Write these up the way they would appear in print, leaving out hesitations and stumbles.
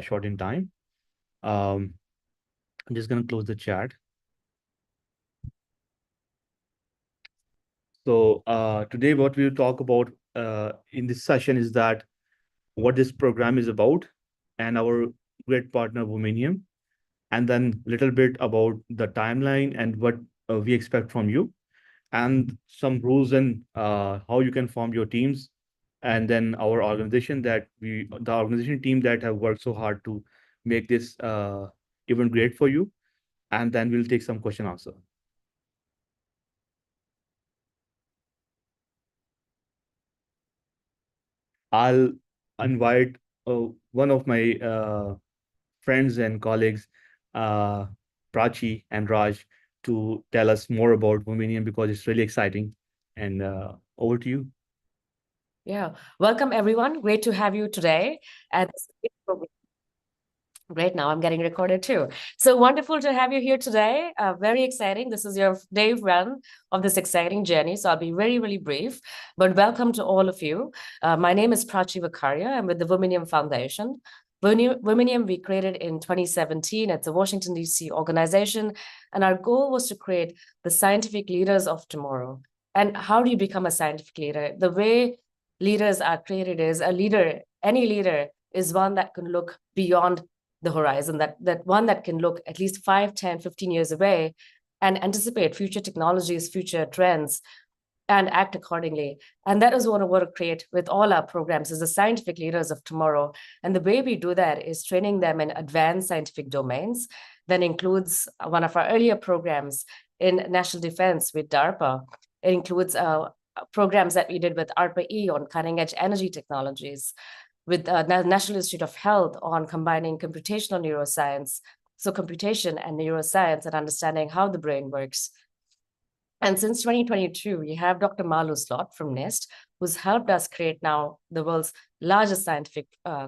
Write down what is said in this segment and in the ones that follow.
short in time. I'm just going to close the chat. So today what we'll talk about in this session is that what this program is about and our great partner, Womanium, and then a little bit about the timeline and what we expect from you, and some rules and how you can form your teams, and then our organization the organization team that have worked so hard to make this event great for you, and then we'll take some question answer. I'll invite one of my friends and colleagues, uh, Prachi and Raj, to tell us more about Womanium because it's really exciting. And over to you. Yeah, welcome everyone. Great to have you today. And great, now I'm getting recorded too. So wonderful to have you here today. Very exciting. This is your day one of this exciting journey. So I'll be really brief, but welcome to all of you. My name is Prachi Vakaria. I'm with the Womanium Foundation. Womanium we created in 2017. It's a Washington, D.C. organization. And our goal was to create the scientific leaders of tomorrow. And how do you become a scientific leader? The way leaders are created is any leader is one that can look beyond the horizon, that one that can look at least 5, 10, 15 years away and anticipate future technologies, future trends, and act accordingly. And that is what I want to create with all our programs, is the scientific leaders of tomorrow. And the way we do that is training them in advanced scientific domains. That includes one of our earlier programs in national defense with DARPA. It includes programs that we did with ARPA-E on cutting-edge energy technologies, with the National Institute of Health on combining computational neuroscience, so computation and neuroscience and understanding how the brain works. And since 2022, we have Dr. Malu Slot from NIST, who's helped us create now the world's largest scientific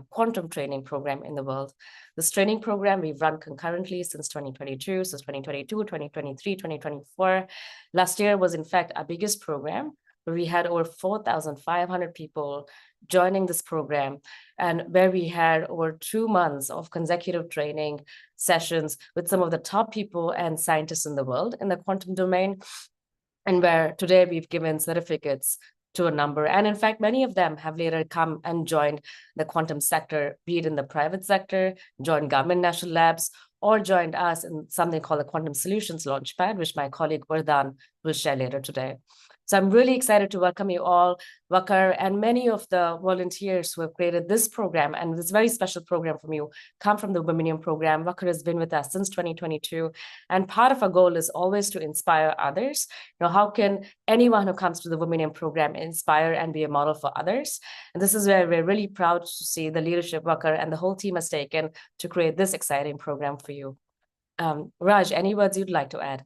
quantum training program in the world. This training program we've run concurrently since 2022, so 2022, 2023, 2024. Last year was in fact our biggest program, where we had over 4,500 people joining this program, and where we had over 2 months of consecutive training sessions with some of the top people and scientists in the world in the quantum domain, and where today we've given certificates to a number. And in fact, many of them have later come and joined the quantum sector, be it in the private sector, joined government national labs, or joined us in something called the Quantum Solutions Launchpad, which my colleague Vardhan will share later today. So I'm really excited to welcome you all, Vakar, and many of the volunteers who have created this program and this very special program from you come from the Womanium program. Vakar has been with us since 2022. And part of our goal is always to inspire others. You know, how can anyone who comes to the Womanium program inspire and be a model for others? And this is where we're really proud to see the leadership Vakar and the whole team has taken to create this exciting program for you. Raj, any words you'd like to add?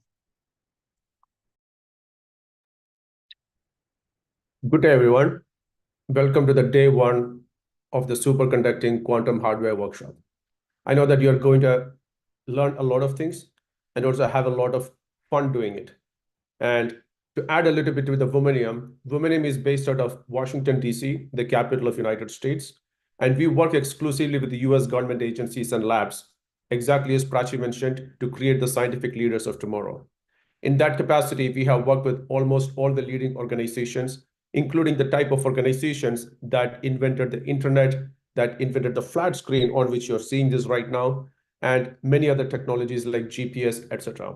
Good day, everyone. Welcome to the day one of the Superconducting Quantum Hardware Workshop. I know that you're going to learn a lot of things and also have a lot of fun doing it. And to add a little bit with the Womanium is based out of Washington, D.C., the capital of United States. And we work exclusively with the US government agencies and labs, exactly as Prachi mentioned, to create the scientific leaders of tomorrow. In that capacity, we have worked with almost all the leading organizations, including the type of organizations that invented the internet, that invented the flat screen on which you're seeing this right now, and many other technologies like GPS, etc.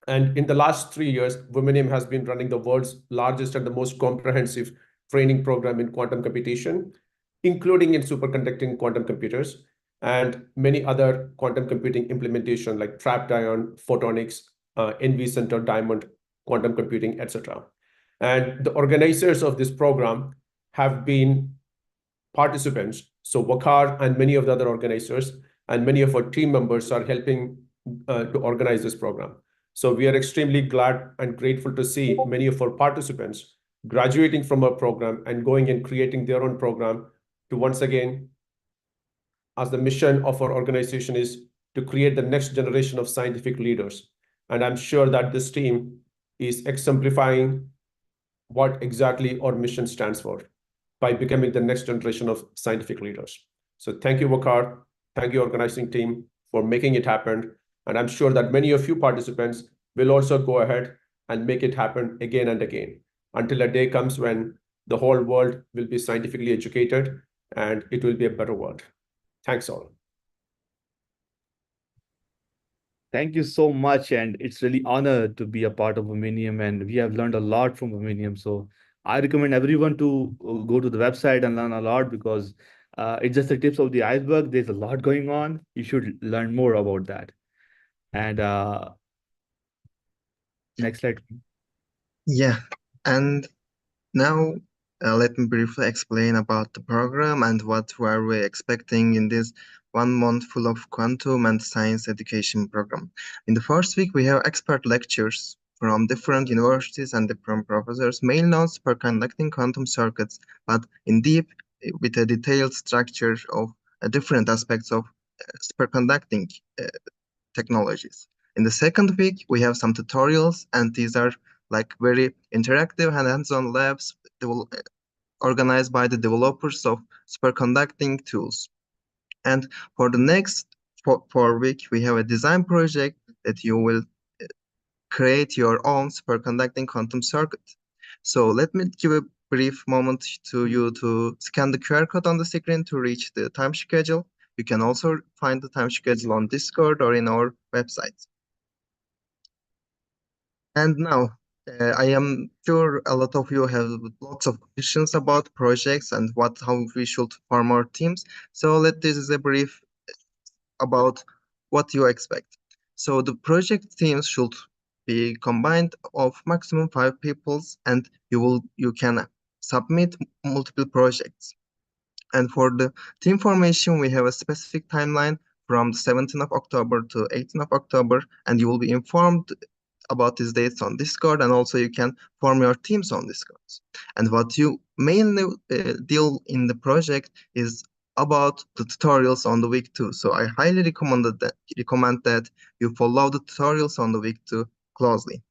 And in the last 3 years, Womanium has been running the world's largest and the most comprehensive training program in quantum computation, including in superconducting quantum computers and many other quantum computing implementation like trapped ion, photonics, NV center, diamond, quantum computing, etc. And the organizers of this program have been participants. So Wakar and many of the other organizers and many of our team members are helping to organize this program. So we are extremely glad and grateful to see many of our participants graduating from our program and going and creating their own program to once again, as the mission of our organization is to create the next generation of scientific leaders. And I'm sure that this team is exemplifying what exactly our mission stands for by becoming the next generation of scientific leaders. So thank you, Wakar. Thank you, organizing team, for making it happen. And I'm sure that many of you participants will also go ahead and make it happen again and again until a day comes when the whole world will be scientifically educated and it will be a better world. Thanks all. Thank you so much, and it's really honored to be a part of Womanium, and we have learned a lot from Womanium. So I recommend everyone to go to the website and learn a lot because it's just the tips of the iceberg. There's a lot going on. You should learn more about that. And next slide. Yeah, and now let me briefly explain about the program and what were we expecting in this 1 month full of quantum and science education program. In the first week, we have expert lectures from different universities and different professors, mainly on superconducting quantum circuits, but in deep with a detailed structure of different aspects of superconducting technologies. In the second week, we have some tutorials, and these are like very interactive and hands-on labs organized by the developers of superconducting tools. And for the next 4 week, we have a design project that you will create your own superconducting quantum circuit. So let me give a brief moment to you to scan the QR code on the screen to reach the time schedule. You can also find the time schedule on Discord or in our website. And now, I am sure a lot of you have lots of questions about projects and how we should form our teams. So this is a brief about what you expect. So the project teams should be combined of maximum 5 people, and you can submit multiple projects. And for the team formation, we have a specific timeline from 17th of October to 18th of October, and you will be informed about these dates on Discord, and also you can form your teams on Discord. And what you mainly deal in the project is about the tutorials on the week 2. So I highly recommend that you follow the tutorials on the week 2 closely.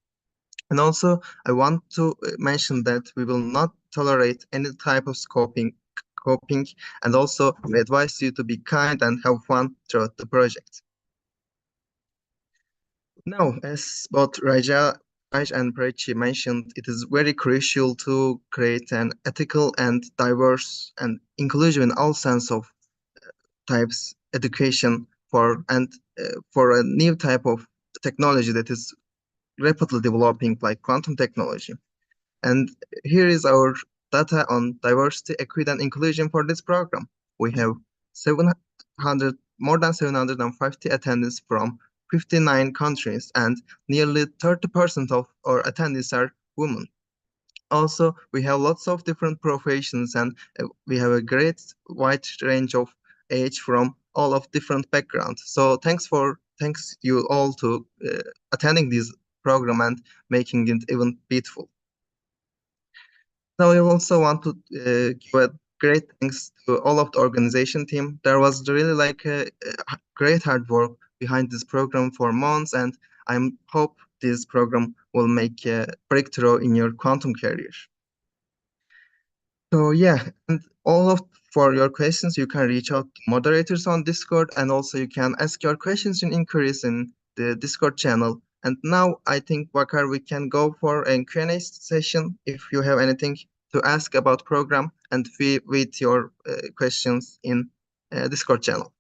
And also, I want to mention that we will not tolerate any type of coping, and also we advise you to be kind and have fun throughout the project. Now, as both Raj and Prechi mentioned, it is very crucial to create an ethical and diverse and inclusive in all sense of types education for a new type of technology that is rapidly developing, like quantum technology. And here is our data on diversity, equity, and inclusion for this program. We have more than 750 attendees from 59 countries, and nearly 30% of our attendees are women. Also, we have lots of different professions, and we have a great wide range of age from all of different backgrounds. So thanks you all to attending this program and making it even beautiful. Now, I also want to give a great thanks to all of the organization team. There was really like a great hard work behind this program for months, and I hope this program will make a breakthrough in your quantum career. So yeah, and for your questions, you can reach out to moderators on Discord, and also you can ask your questions and inquiries in the Discord channel. And now I think, Bakar, we can go for a Q&A session if you have anything to ask about program, and with your questions in Discord channel.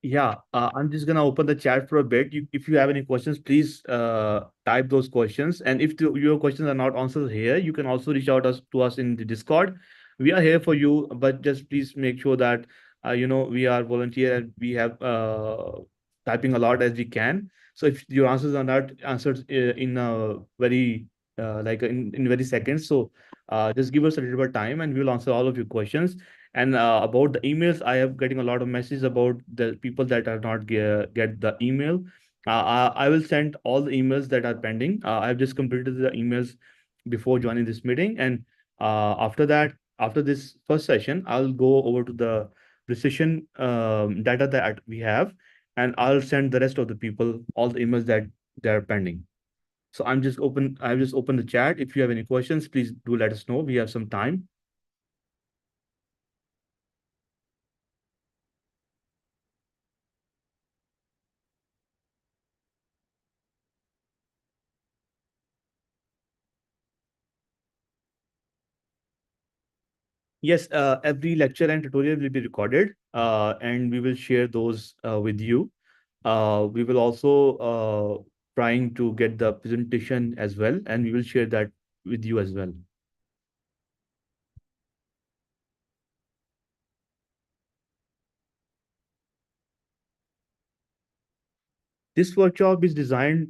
Yeah, I'm just gonna open the chat for a bit. If you have any questions, please type those questions. And if your questions are not answered here, you can also reach out to us in the Discord. We are here for you, but just please make sure that we are volunteer and we have typing a lot as we can. So if your answers are not answered in very in very seconds, so just give us a little bit of time and we'll answer all of your questions. And about the emails, I am getting a lot of messages about the people that are not get the email. I will send all the emails that are pending. I've just completed the emails before joining this meeting, and after that, after this first session, I'll go over to the precision data that we have, and I'll send the rest of the people all the emails that they are pending. So I've just opened the chat. If you have any questions, please do let us know. We have some time. Yes, every lecture and tutorial will be recorded, and we will share those with you. We will also trying to get the presentation as well, and we will share that with you as well. This workshop is designed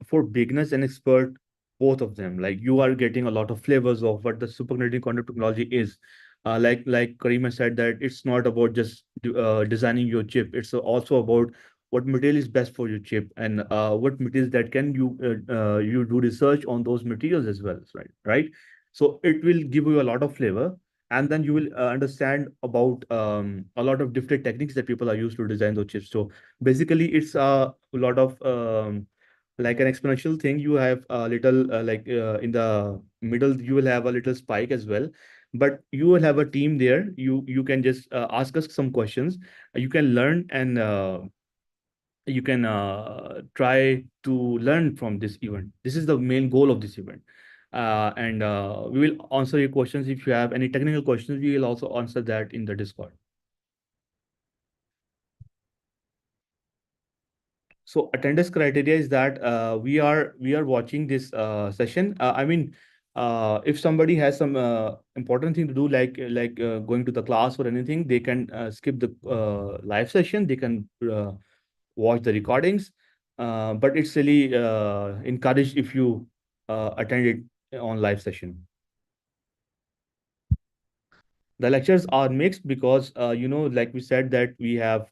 for beginners and expert, both of them. Like you are getting a lot of flavors of what the superconducting quantum technology is. Like Karima said, that it's not about just designing your chip. It's also about what material is best for your chip, and what materials that can you do research on those materials as well, right? Right. So it will give you a lot of flavor, and then you will understand about a lot of different techniques that people are used to design those chips. So basically, it's a lot of like an exponential thing. You have a little in the middle, you will have a little spike as well, but you will have a team there. You can just ask us some questions. You can learn, and you can try to learn from this event. This is the main goal of this event. And we will answer your questions. If you have any technical questions, we will also answer that in the Discord. So attendance criteria is that we are watching this session. I mean, if somebody has some important thing to do, like going to the class or anything, they can skip the live session. They can watch the recordings. But it's really encouraged if you attend it on live session. The lectures are mixed because like we said, that we have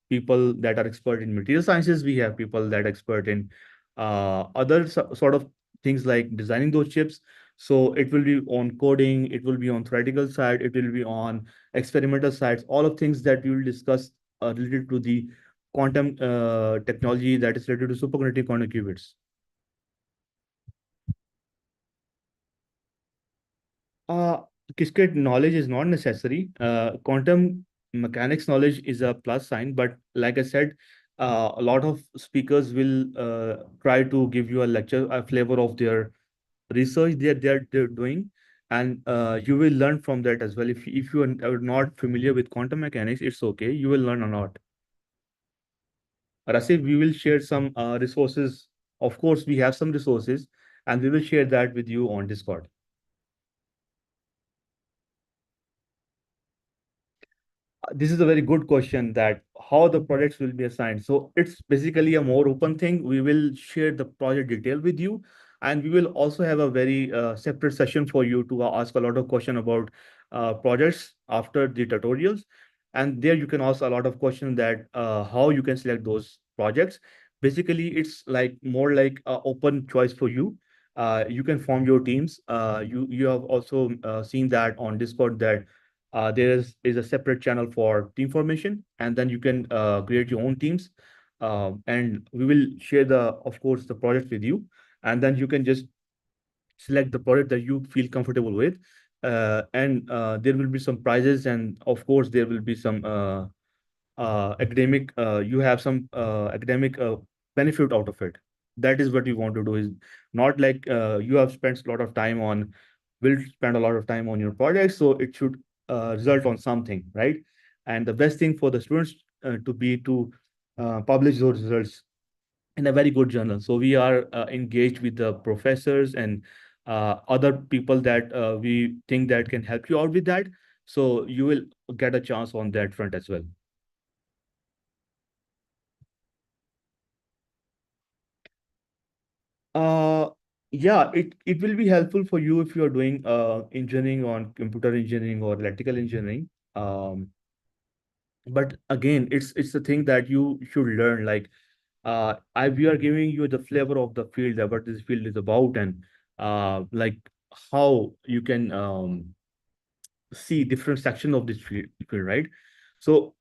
people that are expert in material sciences. We have people that are expert in other sort of things like designing those chips. So it will be on coding, it will be on theoretical side, it will be on experimental sides, all of things that we will discuss related to the quantum technology that is related to superconducting quantum qubits. Uh, Qiskit knowledge is not necessary. Quantum mechanics knowledge is a plus sign, but like I said, a lot of speakers will try to give you a lecture, a flavor of their research they're doing, and you will learn from that as well. If you are not familiar with quantum mechanics, it's okay. You will learn a lot. Rasif, we will share some resources. Of course, we have some resources, and we will share that with you on Discord. This is a very good question, that how the projects will be assigned. So it's basically a more open thing. We will share the project detail with you, and we will also have a very separate session for you to ask a lot of question about projects after the tutorials. And there you can ask a lot of questions, that how you can select those projects. Basically, it's like more like a open choice for you. You can form your teams. You have also seen that on Discord, that there is a separate channel for team formation, and then you can create your own teams. And we will share of course, the project with you, and then you can just select the project that you feel comfortable with. And there will be some prizes, and of course, there will be some academic. You have some academic benefit out of it. That is what we want to do. Is not like you have spent a lot of time on will spend a lot of time on your project, so it should result on something, right? And the best thing for the students to publish those results in a very good journal. So we are engaged with the professors and other people that we think that can help you out with that. So you will get a chance on that front as well. Uh, yeah, it will be helpful for you if you are doing engineering on computer engineering or electrical engineering. But again, it's the thing that you should learn. Like we are giving you the flavor of the field, what this field is about, and like how you can see different section of this field, right? So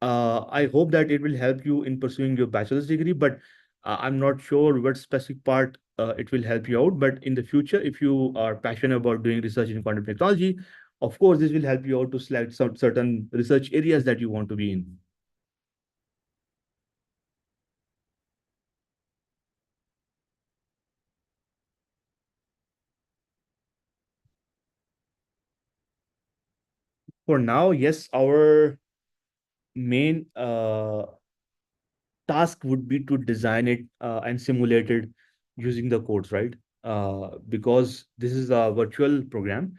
I hope that it will help you in pursuing your bachelor's degree, but I'm not sure what specific part it will help you out. But in the future, if you are passionate about doing research in quantum technology, of course, this will help you out to select some certain research areas that you want to be in. for now, yes, our main task would be to design it and simulate it using the codes, right? Because this is a virtual program,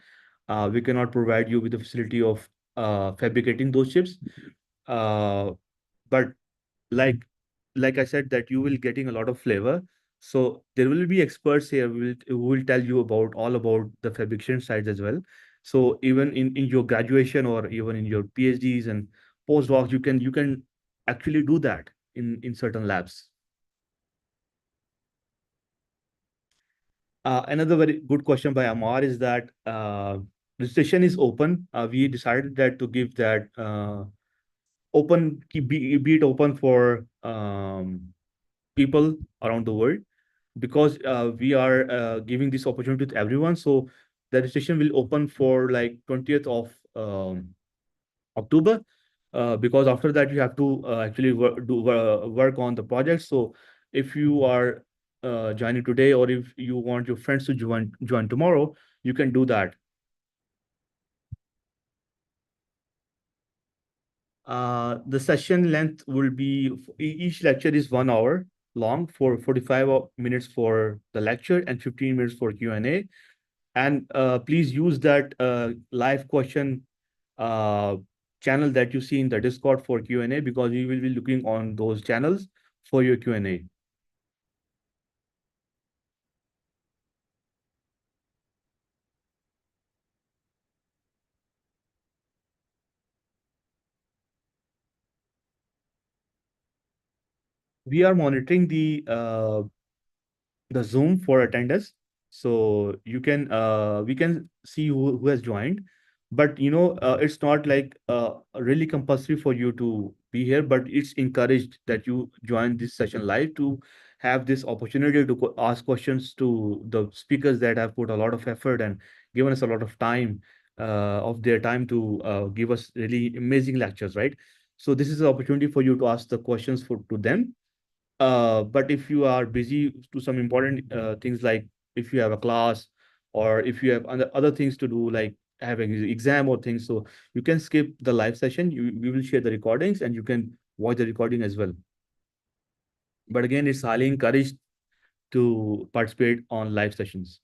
we cannot provide you with the facility of fabricating those chips. Uh, but like like I said, that you will getting a lot of flavor. So there will be experts here who will tell you about all about the fabrication sides as well. So even in your graduation or even in your PhDs and postdocs, you can actually do that in certain labs. Another very good question by Amar is that registration is open. We decided that to give that be it open for people around the world, because we are giving this opportunity to everyone. So the registration will open for like 20th of October, because after that you have to actually work on the project. So if you are joining today, or if you want your friends to join tomorrow, you can do that. The session length will be each lecture is 1 hour long, for 45 minutes for the lecture and 15 minutes for Q&A. And please use that live question uh, channel that you see in the Discord for Q&A, because we will be looking on those channels for your Q&A. We are monitoring the Zoom for attendance. So you can we can see who has joined. But it's not like really compulsory for you to be here, but it's encouraged that you join this session live to have this opportunity to ask questions to the speakers that have put a lot of effort and given us a lot of time of their time to give us really amazing lectures, right? So this is an opportunity for you to ask the questions to them. But if you are busy to some important things, like if you have a class, or if you have other things to do, like having an exam or things, so you can skip the live session. We will share the recordings and you can watch the recording as well. But again, it's highly encouraged to participate on live sessions.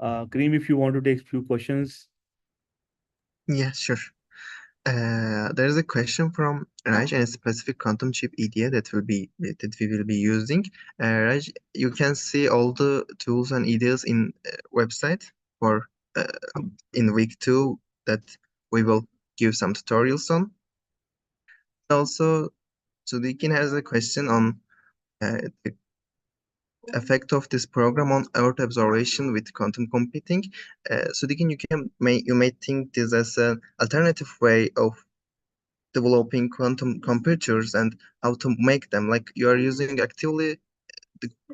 Kareem, if you want to take a few questions. Yeah, sure. There is a question from Raj and a specific quantum chip EDA that we will be using. Raj, you can see all the tools and ideas in website for uh, in week 2 that we will give some tutorials on. Also, Sudikin has a question on the effect of this program on Earth observation with quantum computing. Sudikin, you may think this as an alternative way of developing quantum computers and how to make them. Like you are using actively,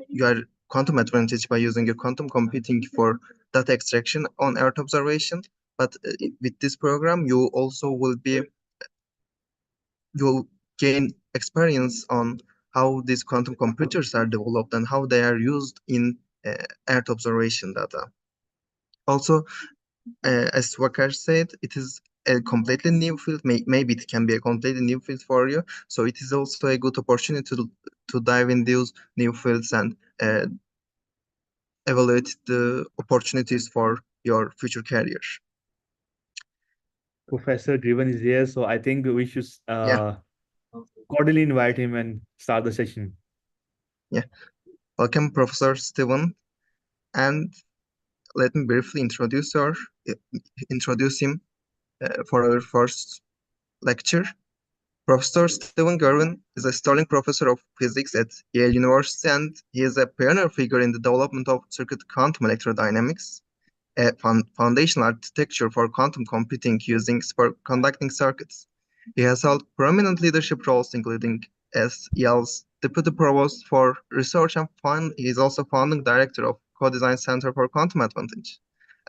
you are quantum advantage by using your quantum computing for data extraction on Earth observation. But with this program, you also you'll gain experience on how these quantum computers are developed and how they are used in Earth observation data. Also, as Wakar said, it is a completely new field. Maybe it can be a completely new field for you. So it is also a good opportunity to dive in those new fields and evaluate the opportunities for your future career. Professor Driven is here, so I think we should Yeah, cordially invite him and start the session. yeah. Welcome, Professor Steven. And let me briefly introduce him for our first lecture. Professor Stephen Gervin is a Sterling Professor of Physics at Yale University, and he is a pioneer figure in the development of circuit quantum electrodynamics, a foundational architecture for quantum computing using superconducting circuits. He has held prominent leadership roles, including as Yale's Deputy Provost for Research and he's also founding director of Co-Design Center for Quantum Advantage.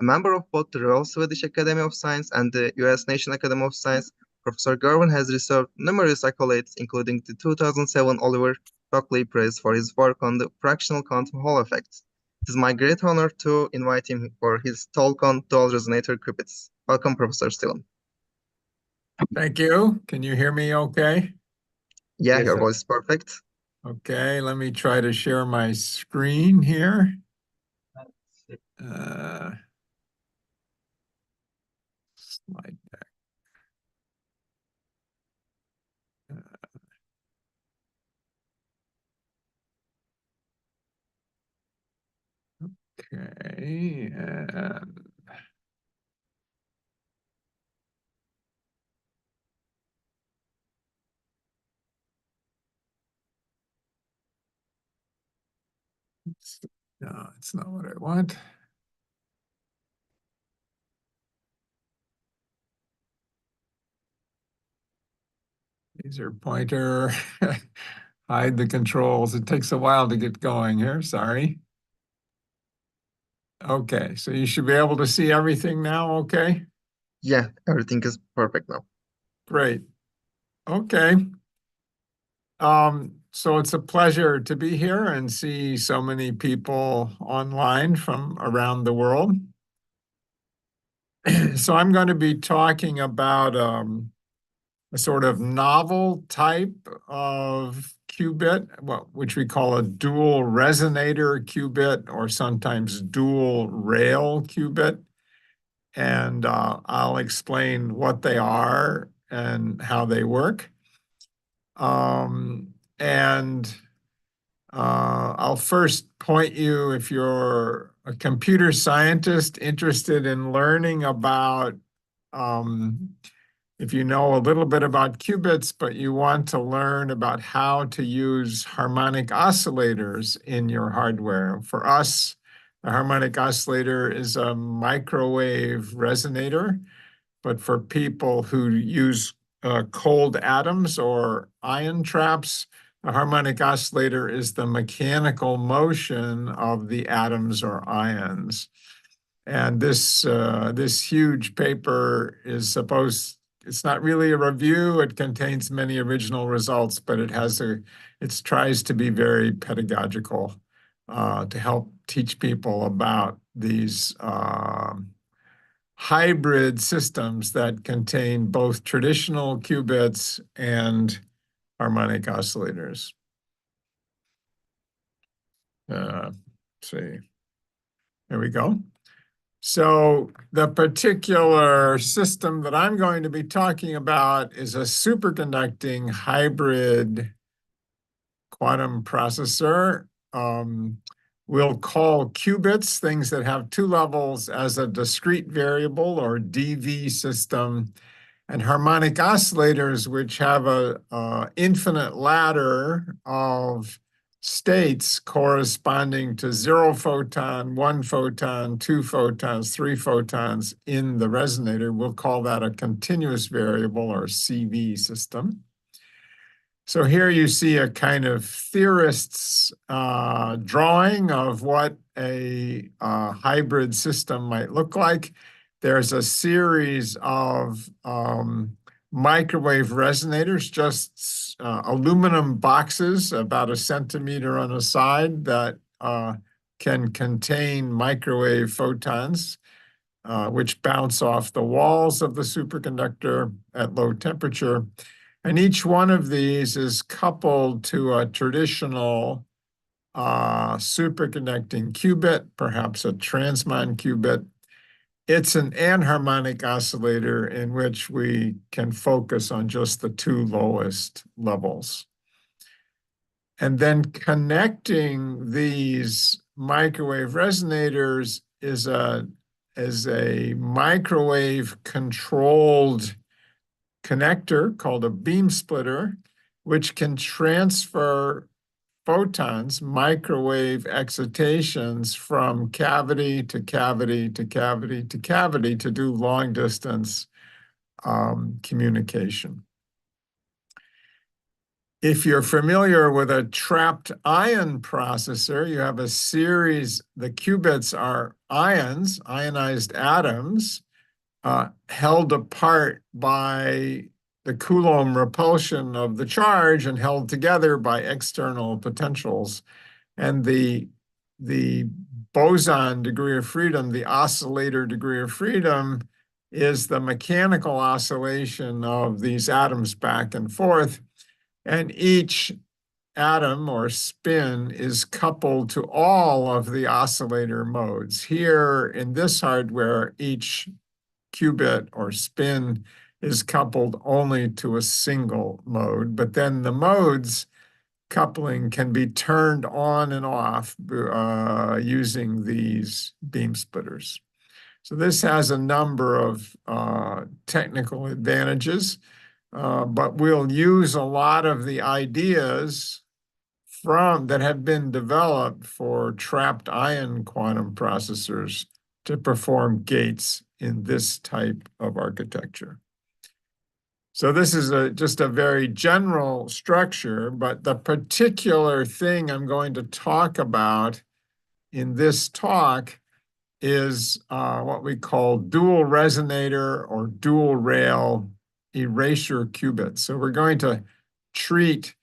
A member of both the Royal Swedish Academy of Science and the US National Academy of Science, Professor Gerwin has received numerous accolades, including the 2007 Oliver Shockley Prize for his work on the fractional quantum Hall effect. It is my great honor to invite him for his talk on dual-resonator qubits. Welcome, Professor Steven. Thank you. Can you hear me okay? Yeah, Yes, your sir. voice is perfect. Okay, let me try to share my screen here. Slide deck. Okay, and no, it's not what I want. Laser pointer, hide the controls. It takes a while to get going here, sorry. Okay, so you should be able to see everything now, okay? Yeah, everything is perfect now. Great. Okay. So it's a pleasure to be here and see so many people online from around the world. So I'm going to be talking about a sort of novel type of qubit, which we call a dual resonator qubit, or sometimes dual rail qubit. And I'll explain what they are and how they work. I'll first point you, if you're a computer scientist interested in learning about, if you know a little bit about qubits, but you want to learn about how to use harmonic oscillators in your hardware. For us, the harmonic oscillator is a microwave resonator, but for people who use cold atoms or ion traps, the harmonic oscillator is the mechanical motion of the atoms or ions. And this huge paper is it's not really a review. It contains many original results, but it tries to be very pedagogical to help teach people about these hybrid systems that contain both traditional qubits and harmonic oscillators. Let's see. There we go. So the particular system that I'm going to be talking about is a superconducting hybrid quantum processor. We'll call qubits things that have two levels as a discrete variable or DV system, and harmonic oscillators, which have a infinite ladder of states corresponding to 0 photon, 1 photon, 2 photons, 3 photons in the resonator. We'll call that a continuous variable or CV system. So here you see a kind of theorist's drawing of what a hybrid system might look like. There's a series of microwave resonators, just aluminum boxes about 1 centimeter on a side that can contain microwave photons, which bounce off the walls of the superconductor at low temperature. And each one of these is coupled to a traditional superconducting qubit, perhaps a transmon qubit. It's an anharmonic oscillator in which we can focus on just the two lowest levels. And then connecting these microwave resonators is a microwave controlled connector called a beam splitter, which can transfer photons, microwave excitations, from cavity to cavity to cavity to cavity to do long distance communication. If you're familiar with a trapped ion processor, you have a series, the qubits are ions, ionized atoms, held apart by the Coulomb repulsion of the charge and held together by external potentials. And the boson degree of freedom, the oscillator degree of freedom, is the mechanical oscillation of these atoms back and forth. And each atom or spin is coupled to all of the oscillator modes. Here in this hardware, each qubit or spin is coupled only to a single mode, but then the modes coupling can be turned on and off using these beam splitters. So this has a number of technical advantages, but we'll use a lot of the ideas that have been developed for trapped ion quantum processors to perform gates in this type of architecture. So this is just a very general structure, but the particular thing I'm going to talk about in this talk is what we call dual resonator or dual rail erasure qubits. So we're going to treat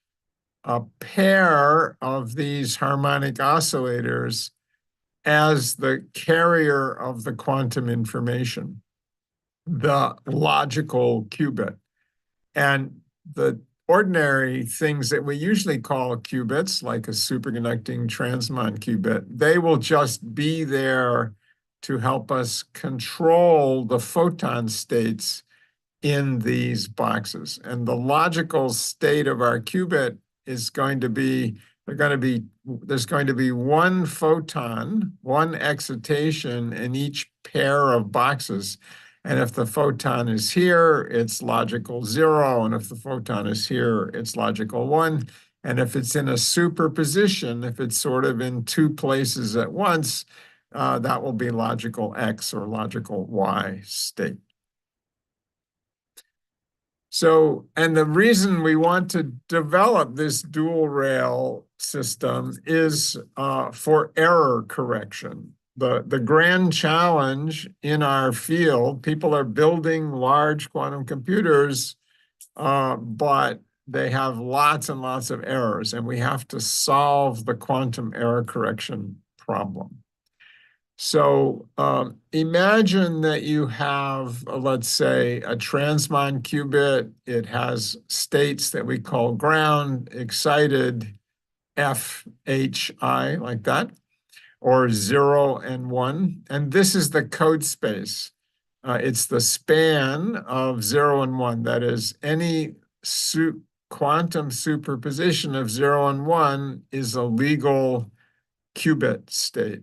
a pair of these harmonic oscillators as the carrier of the quantum information, the logical qubit. And the ordinary things that we usually call qubits, like a superconducting transmon qubit, they will just be there to help us control the photon states in these boxes. And the logical state of our qubit is going to be, there's going to be one photon, one excitation in each pair of boxes. And if the photon is here, it's logical 0. And if the photon is here, it's logical 1. And if it's in a superposition, if it's sort of in two places at once, that will be logical X or logical Y state. So, and the reason we want to develop this dual rail system is for error correction. The grand challenge in our field, people are building large quantum computers, but they have lots and lots of errors, and we have to solve the quantum error correction problem. So imagine that you have, let's say, a transmon qubit. It has states that we call ground, excited, F, H, I, like that, or 0 and 1. And this is the code space. It's the span of 0 and 1. That is, any quantum superposition of 0 and 1 is a legal qubit state.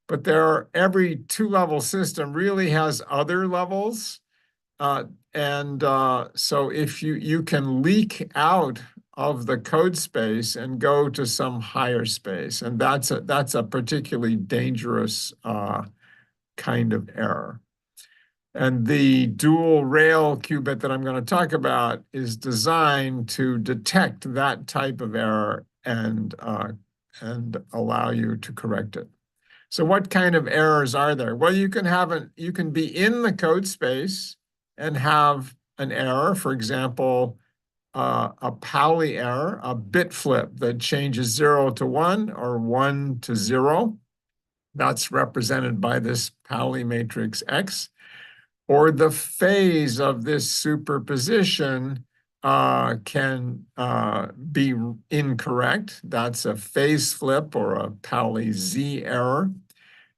But every two-level system really has other levels. So if you can leak out of the code space and go to some higher space, and that's a particularly dangerous kind of error. And the dual rail qubit that I'm going to talk about is designed to detect that type of error and allow you to correct it. So what kind of errors are there? Well, you can be in the code space and have an error, for example, a Pauli error, a bit flip that changes 0 to 1 or 1 to 0. That's represented by this Pauli matrix X. Or the phase of this superposition can be incorrect. That's a phase flip or a Pauli Z error.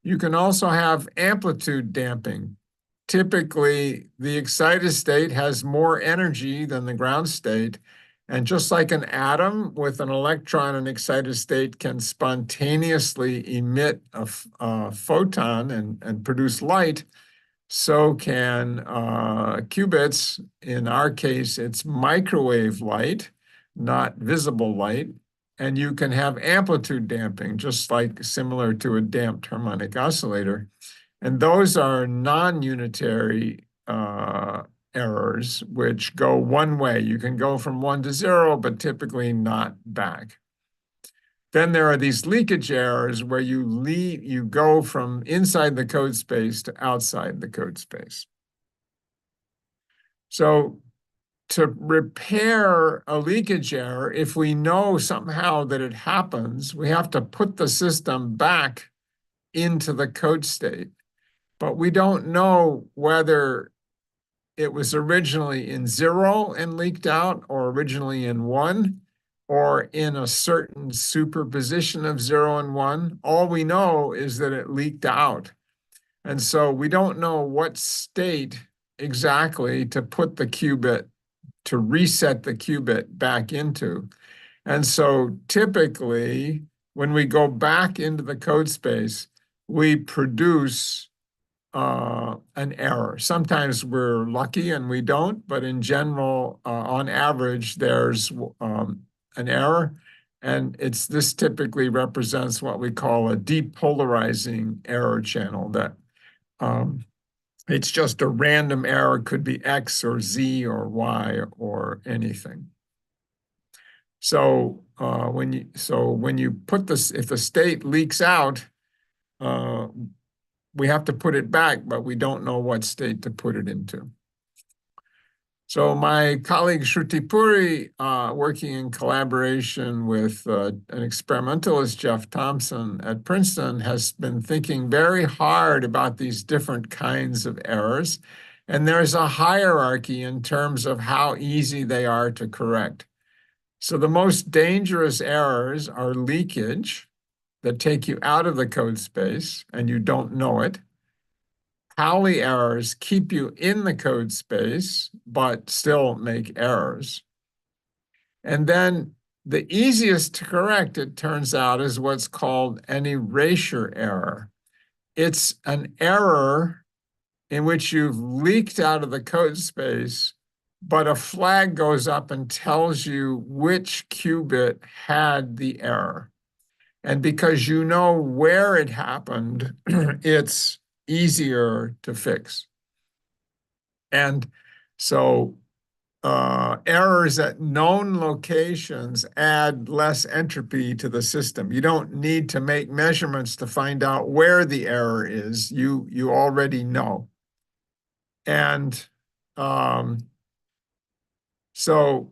You can also have amplitude damping. Typically, the excited state has more energy than the ground state. And just like an atom with an electron in excited state can spontaneously emit a photon and produce light, so can qubits. In our case, it's microwave light, not visible light. And you can have amplitude damping, just like similar to a damped harmonic oscillator. And those are non-unitary errors, which go one way. You can go from 1 to 0, but typically not back. Then there are these leakage errors where you go from inside the code space to outside the code space. So to repair a leakage error, if we know somehow that it happens, we have to put the system back into the code state. But we don't know whether it was originally in 0 and leaked out, or originally in 1, or in a certain superposition of 0 and 1. All we know is that it leaked out. And so we don't know what state exactly to put the qubit, to reset the qubit back into. And so typically, when we go back into the code space, we produce an error. Sometimes we're lucky and we don't, but in general, on average, there's an error. And this typically represents what we call a depolarizing error channel, that it's just a random error, could be X or Z or Y or anything. So when you put this, if the state leaks out, we have to put it back, but we don't know what state to put it into. So my colleague Shruti Puri, working in collaboration with an experimentalist, Jeff Thompson at Princeton, has been thinking very hard about these different kinds of errors. And there's a hierarchy in terms of how easy they are to correct. So the most dangerous errors are leakage, that take you out of the code space and you don't know it. Pauli errors keep you in the code space, but still make errors. And then the easiest to correct, it turns out, is what's called an erasure error. It's an error in which you've leaked out of the code space, but a flag goes up and tells you which qubit had the error. And because you know where it happened, it's easier to fix. And so errors at known locations add less entropy to the system. You don't need to make measurements to find out where the error is. You already know. And so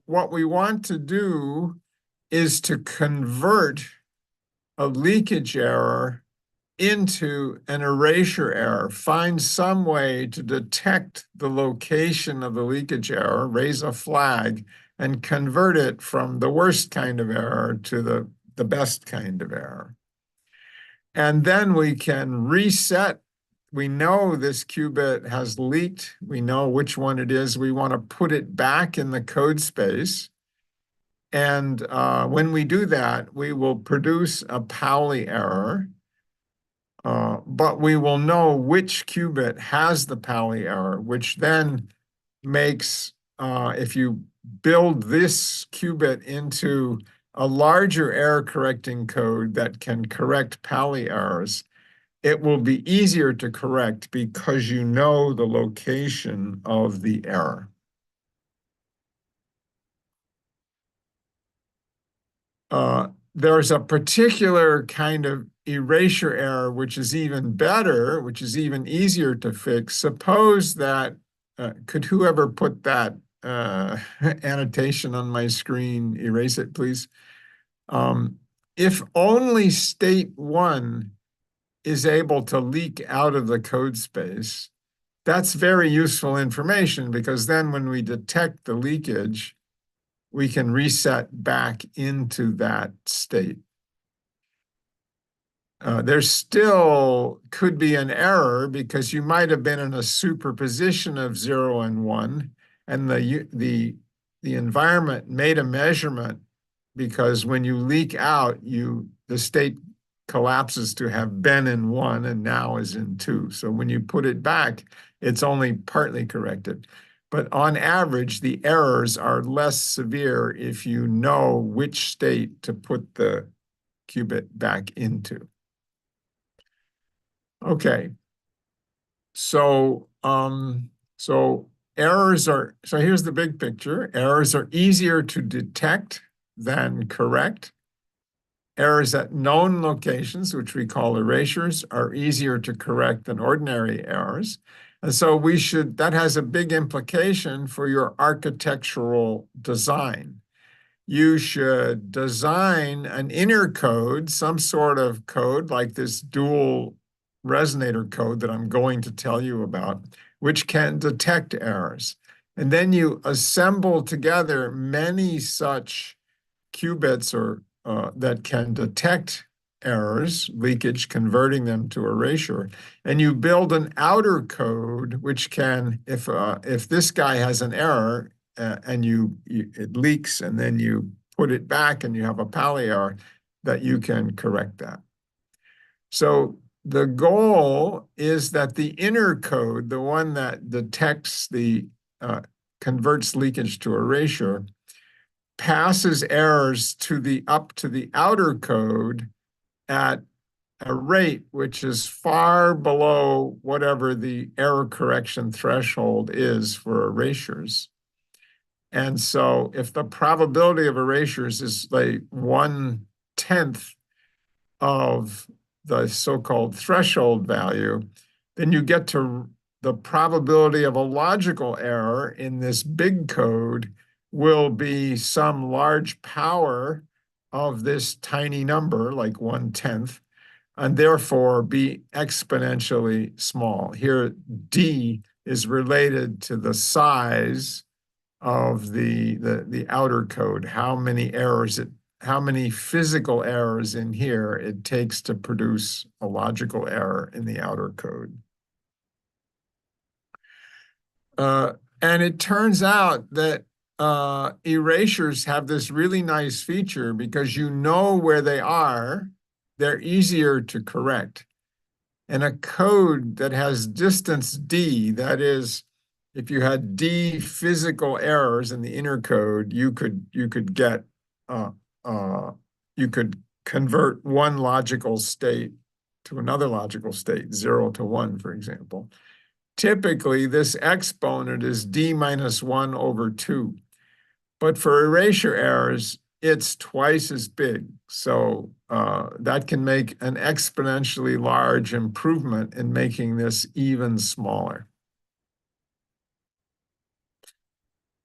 what we want to do is to convert a leakage error into an erasure error, find some way to detect the location of the leakage error, raise a flag, and convert it from the worst kind of error to the best kind of error. And then we can reset. We know this qubit has leaked. We know which one it is. We want to put it back in the code space. And when we do that, we will produce a Pauli error, but we will know which qubit has the Pauli error, which then makes, if you build this qubit into a larger error-correcting code that can correct Pauli errors, it will be easier to correct because you know the location of the error. There's a particular kind of erasure error, which is even better, which is even easier to fix. Suppose that, could whoever put that annotation on my screen, erase it, please. If only state 1 is able to leak out of the code space, that's very useful information, because then when we detect the leakage, we can reset back into that state. There still could be an error because you might have been in a superposition of 0 and 1, and the environment made a measurement, because when you leak out, the state collapses to have been in 1 and now is in 2. So when you put it back, it's only partly corrected. But on average, the errors are less severe if you know which state to put the qubit back into. Okay, so so here's the big picture. Errors are easier to detect than correct. Errors at known locations, which we call erasures, are easier to correct than ordinary errors. And so that has a big implication for your architectural design. You should design an inner code, some sort of code like this dual resonator code that I'm going to tell you about, which can detect errors. And then you assemble together many such qubits that can detect errors, leakage, converting them to erasure. And you build an outer code which can, if this guy has an error and it leaks and then you put it back and you have a Pali error, that you can correct that. So the goal is that the inner code, the one that detects converts leakage to erasure, passes errors up to the outer code at a rate which is far below whatever the error correction threshold is for erasures. And so if the probability of erasures is like 1/10 of the so-called threshold value, then you get to the probability of a logical error in this big code will be some large power of this tiny number, like 1/10, and therefore be exponentially small. Here, D is related to the size of the outer code, how many physical errors in here it takes to produce a logical error in the outer code. And it turns out that erasures have this really nice feature because you know where they are, they're easier to correct. And a code that has distance D, that is, if you had D physical errors in the inner code, you could convert one logical state to another logical state, 0 to 1, for example. Typically, this exponent is D minus 1 over 2. But for erasure errors, it's twice as big. So that can make an exponentially large improvement in making this even smaller.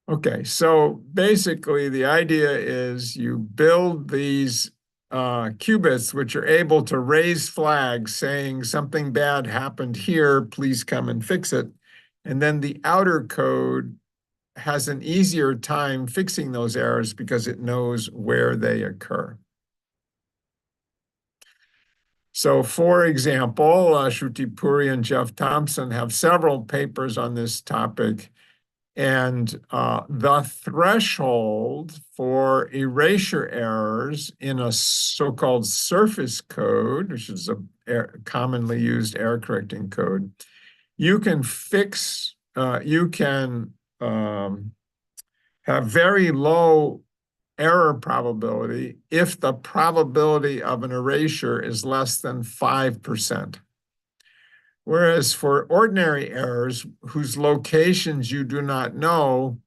Okay, so basically the idea is you build these qubits which are able to raise flags saying something bad happened here, please come and fix it. And then the outer code has an easier time fixing those errors because it knows where they occur. So for example, Shruti Puri and Jeff Thompson have several papers on this topic. And the threshold for erasure errors in a so-called surface code, which is a commonly used error correcting code, you can have very low error probability if the probability of an erasure is less than 5%. Whereas for ordinary errors whose locations you do not know,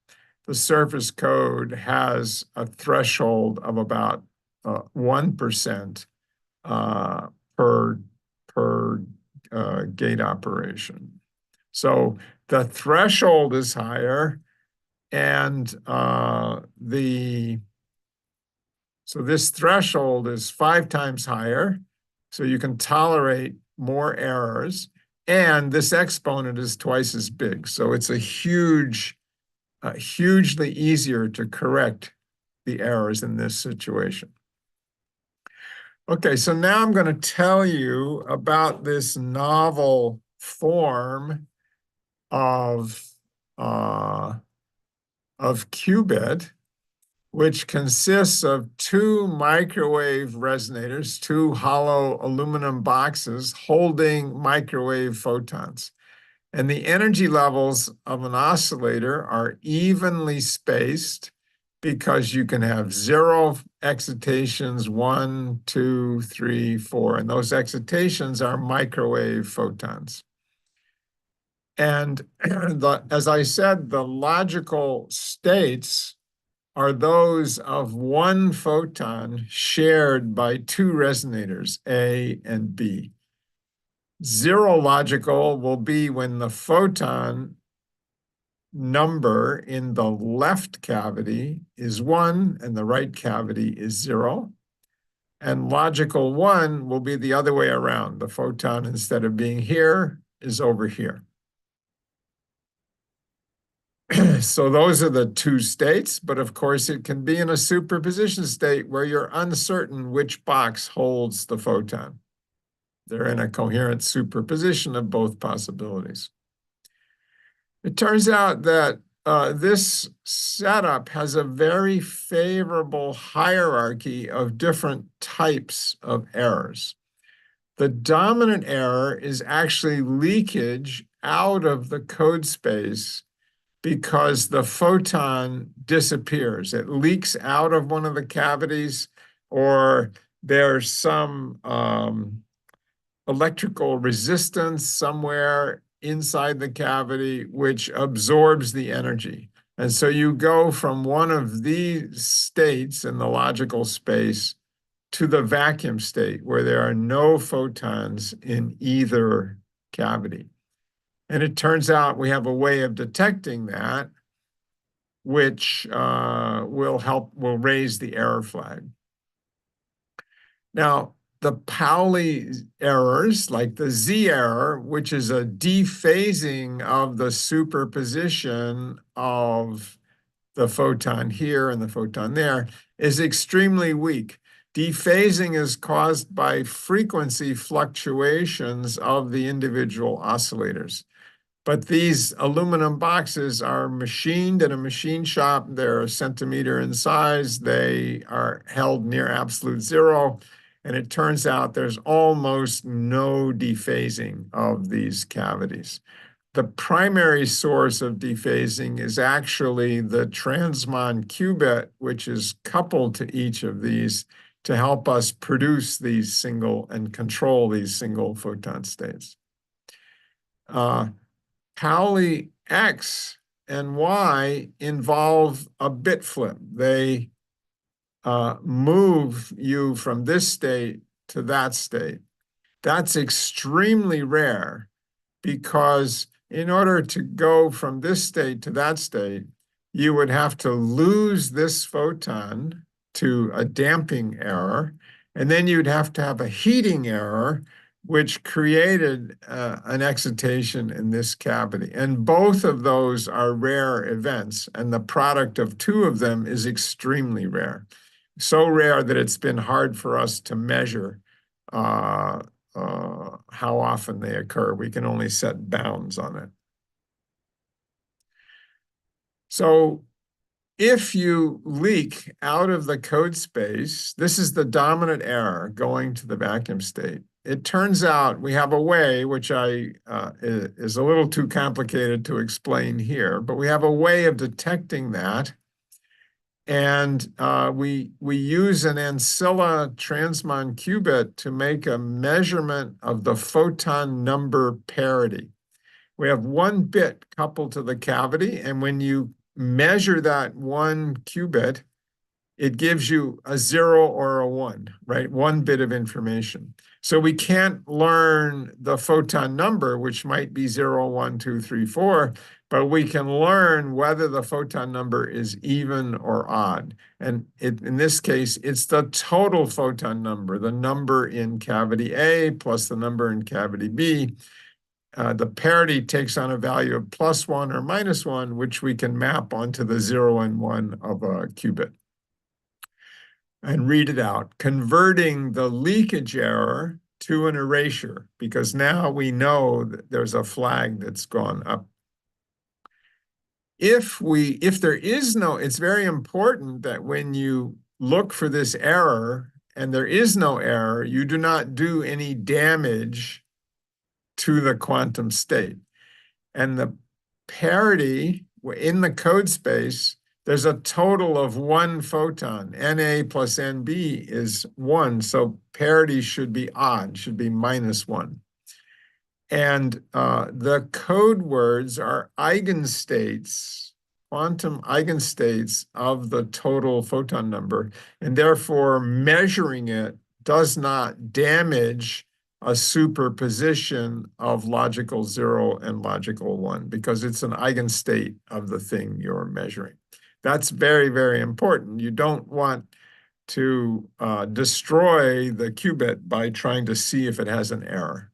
the surface code has a threshold of about 1% per gate operation. So the threshold is higher, and so this threshold is 5 times higher, so you can tolerate more errors. And this exponent is twice as big. So it's hugely easier to correct the errors in this situation. Okay, so now I'm going to tell you about this novel form of qubit, which consists of 2 microwave resonators, 2 hollow aluminum boxes holding microwave photons. And the energy levels of an oscillator are evenly spaced because you can have 0 excitations, 1, 2, 3, 4, and those excitations are microwave photons. And as I said, the logical states are those of one photon shared by two resonators, A and B. Zero logical will be when the photon number in the left cavity is 1 and the right cavity is 0. And logical 1 will be the other way around. The photon, instead of being here, is over here. So those are the two states, but of course it can be in a superposition state where you're uncertain which box holds the photon. They're in a coherent superposition of both possibilities. It turns out that this setup has a very favorable hierarchy of different types of errors. The dominant error is actually leakage out of the code space because the photon disappears. It leaks out of one of the cavities, or there's some electrical resistance somewhere inside the cavity which absorbs the energy. And so you go from one of these states in the logical space to the vacuum state where there are no photons in either cavity. And it turns out we have a way of detecting that, which will raise the error flag. Now, the Pauli errors, like the Z error, which is a dephasing of the superposition of the photon here and the photon there, is extremely weak. Dephasing is caused by frequency fluctuations of the individual oscillators. But these aluminum boxes are machined in a machine shop. They're a centimeter in size. They are held near absolute zero. And it turns out there's almost no dephasing of these cavities. The primary source of dephasing is actually the transmon qubit, which is coupled to each of these to help us produce these single and control these single photon states. Pauli X and Y involve a bit flip. They move you from this state to that state. That's extremely rare because in order to go from this state to that state, you would have to lose this photon to a damping error, and then you'd have to have a heating error, which created an excitation in this cavity. And both of those are rare events, and the product of two of them is extremely rare. So rare that it's been hard for us to measure how often they occur. We can only set bounds on it. So if you leak out of the code space, this is the dominant error going to the vacuum state. It turns out we have a way, which is a little too complicated to explain here, but we have a way of detecting that. And we use an ancilla transmon qubit to make a measurement of the photon number parity. We have one bit coupled to the cavity, and when you measure that one qubit, it gives you a 0 or a 1, right? One bit of information. So we can't learn the photon number, which might be 0, 1, 2, 3, 4, but we can learn whether the photon number is even or odd. And in this case, it's the total photon number, the number in cavity A plus the number in cavity B. The parity takes on a value of +1 or -1, which we can map onto the 0 and 1 of a qubit and read it out, converting the leakage error to an erasure, because now we know that there's a flag that's gone up. If there is no, it's very important that when you look for this error and there is no error, you do not do any damage to the quantum state. And the parity in the code space, there's a total of one photon. Na plus Nb is 1, so parity should be odd, should be -1. And the code words are eigenstates, quantum eigenstates of the total photon number, and therefore measuring it does not damage a superposition of logical 0 and logical 1 because it's an eigenstate of the thing you're measuring. That's very, very important. You don't want to destroy the qubit by trying to see if it has an error.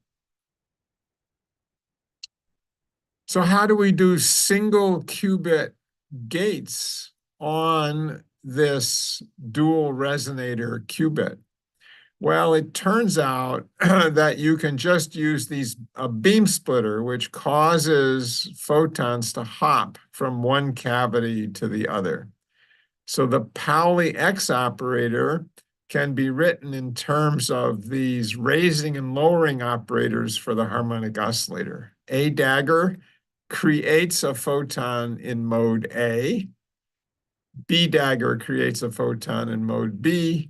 So how do we do single qubit gates on this dual resonator qubit? Well, it turns out that you can just use a beam splitter, which causes photons to hop from one cavity to the other. So the Pauli X operator can be written in terms of these raising and lowering operators for the harmonic oscillator. A dagger creates a photon in mode A. B dagger creates a photon in mode B.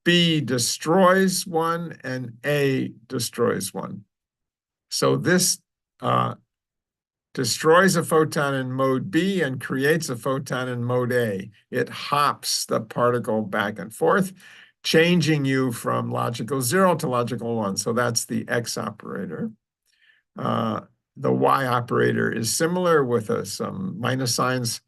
B destroys one, and A destroys one. So this destroys a photon in mode B and creates a photon in mode A. It hops the particle back and forth, changing you from logical 0 to logical 1. So that's the X operator. The Y operator is similar with some minus signs.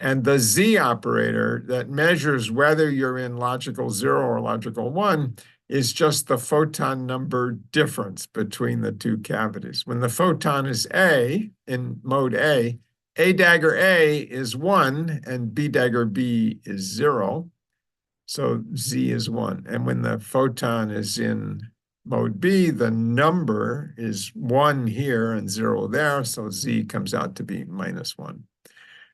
And the Z operator that measures whether you're in logical 0 or logical 1 is just the photon number difference between the two cavities. When the photon is A, in mode A dagger A is 1 and B dagger B is 0. So Z is 1. And when the photon is in mode B, the number is 1 here and 0 there. So Z comes out to be -1.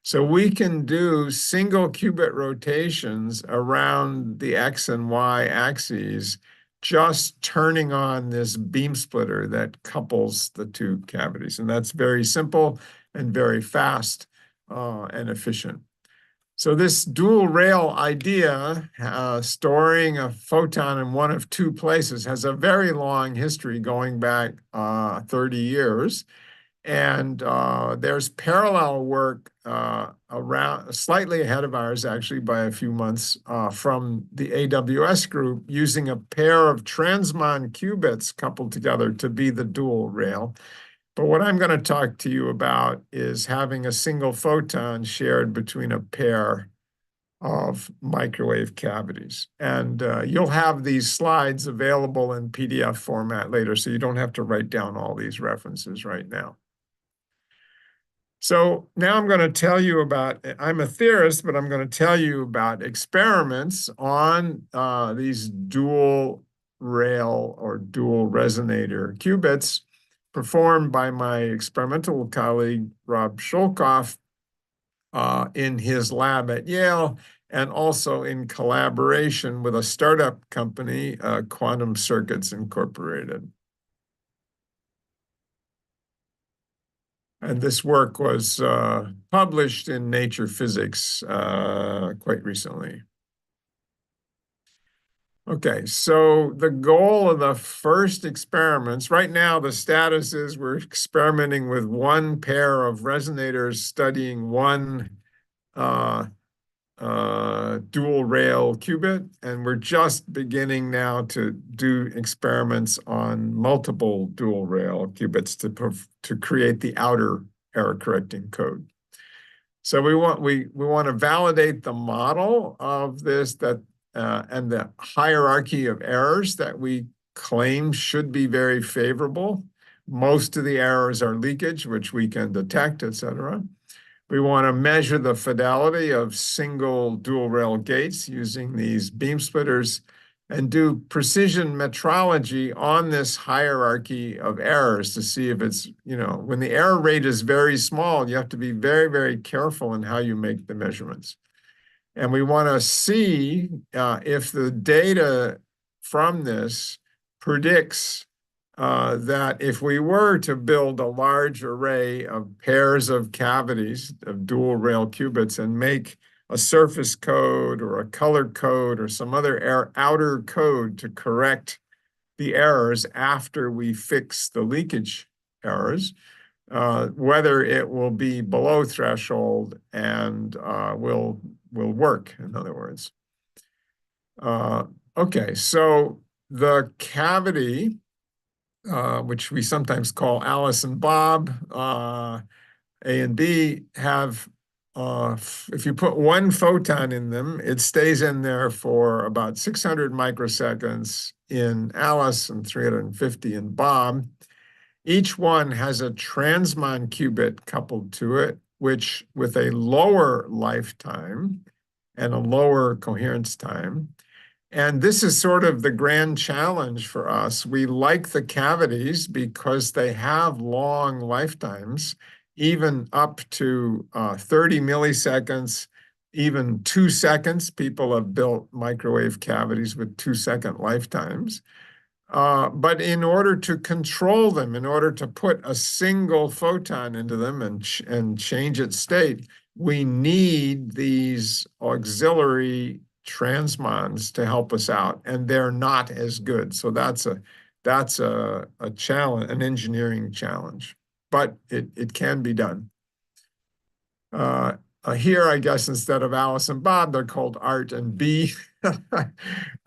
So we can do single qubit rotations around the X and Y axes, just turning on this beam splitter that couples the two cavities. And that's very simple and very fast and efficient. So this dual rail idea, storing a photon in one of two places, has a very long history going back 30 years. And there's parallel work around, slightly ahead of ours, actually, by a few months, from the AWS group using a pair of transmon qubits coupled together to be the dual rail. But what I'm going to talk to you about is having a single photon shared between a pair of microwave cavities. And you'll have these slides available in PDF format later, so you don't have to write down all these references right now. So now I'm going to tell you about, I'm a theorist, but I'm going to tell you about experiments on these dual rail or dual resonator qubits performed by my experimental colleague, Rob Sholkoff, in his lab at Yale, and also in collaboration with a startup company, Quantum Circuits Incorporated. And this work was published in Nature Physics quite recently. Okay, so the goal of the first experiments, right now the status is we're experimenting with one pair of resonators studying one dual rail qubit, and we're just beginning now to do experiments on multiple dual rail qubits to create the outer error correcting code. So we want to validate the model of this and the hierarchy of errors that we claim should be very favorable. Most of the errors are leakage, which we can detect, etc. We want to measure the fidelity of single dual rail gates using these beam splitters and do precision metrology on this hierarchy of errors to see if it's, when the error rate is very small, you have to be very, very careful in how you make the measurements. And we want to see if the data from this predicts that if we were to build a large array of pairs of cavities of dual rail qubits and make a surface code or a color code or some other outer code to correct the errors after we fix the leakage errors, whether it will be below threshold and will work, in other words. Okay, so the cavity, which we sometimes call Alice and Bob, A and B, have, if you put one photon in them, it stays in there for about 600 microseconds in Alice and 350 in Bob. Each one has a transmon qubit coupled to it, which with a lower lifetime and a lower coherence time. And this is sort of the grand challenge for us. We like the cavities because they have long lifetimes, even up to 30 milliseconds, even 2 seconds. People have built microwave cavities with 2-second lifetimes. But in order to control them, in order to put a single photon into them and change its state, we need these auxiliary transmons to help us out, and they're not as good. So that's a challenge, an engineering challenge, but it can be done. Here, I guess, instead of Alice and Bob, they're called Art and B.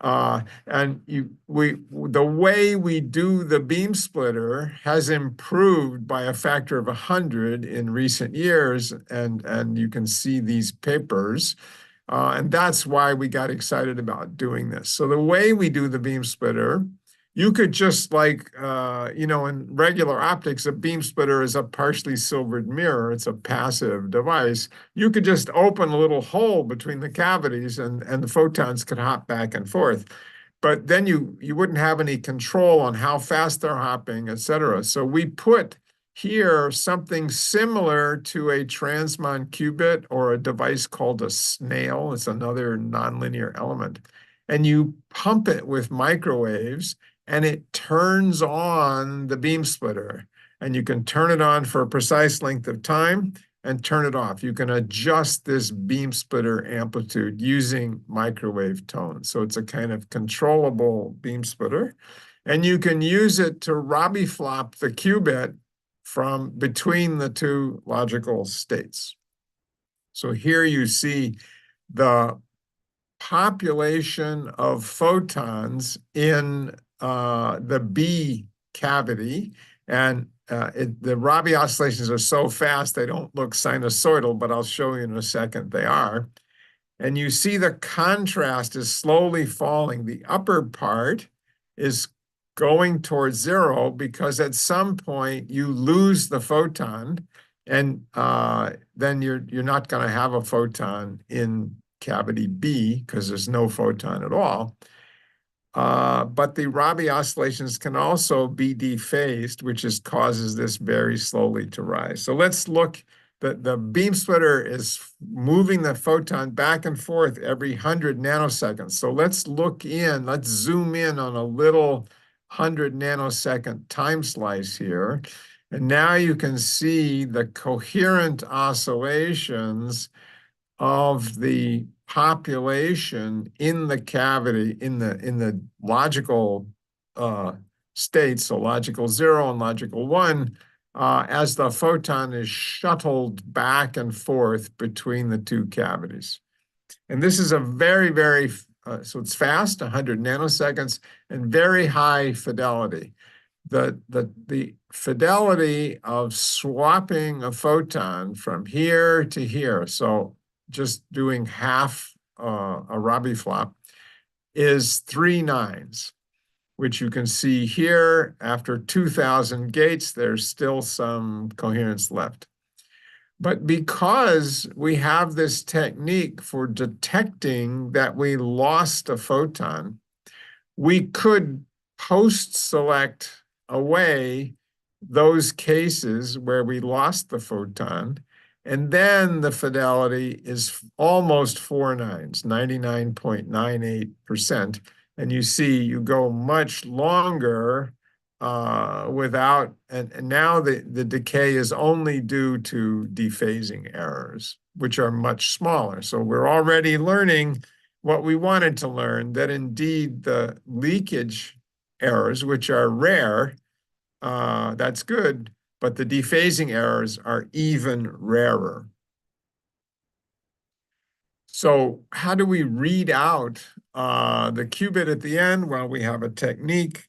And the way we do the beam splitter has improved by a factor of 100 in recent years, and you can see these papers. And that's why we got excited about doing this. So the way we do the beam splitter, you could just in regular optics, a beam splitter is a partially silvered mirror. It's a passive device. You could just open a little hole between the cavities and the photons could hop back and forth. But then you wouldn't have any control on how fast they're hopping, et cetera. So we put here something similar to a transmon qubit or a device called a snail. It's another nonlinear element. And you pump it with microwaves, and it turns on the beam splitter. And you can turn it on for a precise length of time and turn it off. You can adjust this beam splitter amplitude using microwave tones. So it's a kind of controllable beam splitter. And you can use it to Robbie flop the qubit from between the two logical states. So here you see the population of photons in the B cavity, and the Rabi oscillations are so fast they don't look sinusoidal, but I'll show you in a second they are. And you see the contrast is slowly falling. The upper part is going towards zero because at some point you lose the photon, and then you're not going to have a photon in cavity B because there's no photon at all. But the Rabi oscillations can also be dephased, which causes this very slowly to rise. So let's look. The beam splitter is moving the photon back and forth every 100 nanoseconds. So let's zoom in on a little 100 nanosecond time slice here. And now you can see the coherent oscillations of the population in the cavity, in the logical states, so logical 0 and logical 1, as the photon is shuttled back and forth between the two cavities. And this is a very, very, so it's fast, 100 nanoseconds, and very high fidelity. The fidelity of swapping a photon from here to here, so just doing half a Rabi flop, is 3 nines, which you can see here. After 2,000 gates, there's still some coherence left. But because we have this technique for detecting that we lost a photon, we could post-select away those cases where we lost the photon, and then the fidelity is almost 4 nines, 99.98%. And you see you go much longer without, and now the decay is only due to dephasing errors, which are much smaller. So we're already learning what we wanted to learn, that indeed the leakage errors, which are rare, that's good, but the dephasing errors are even rarer. So how do we read out the qubit at the end? Well, we have a technique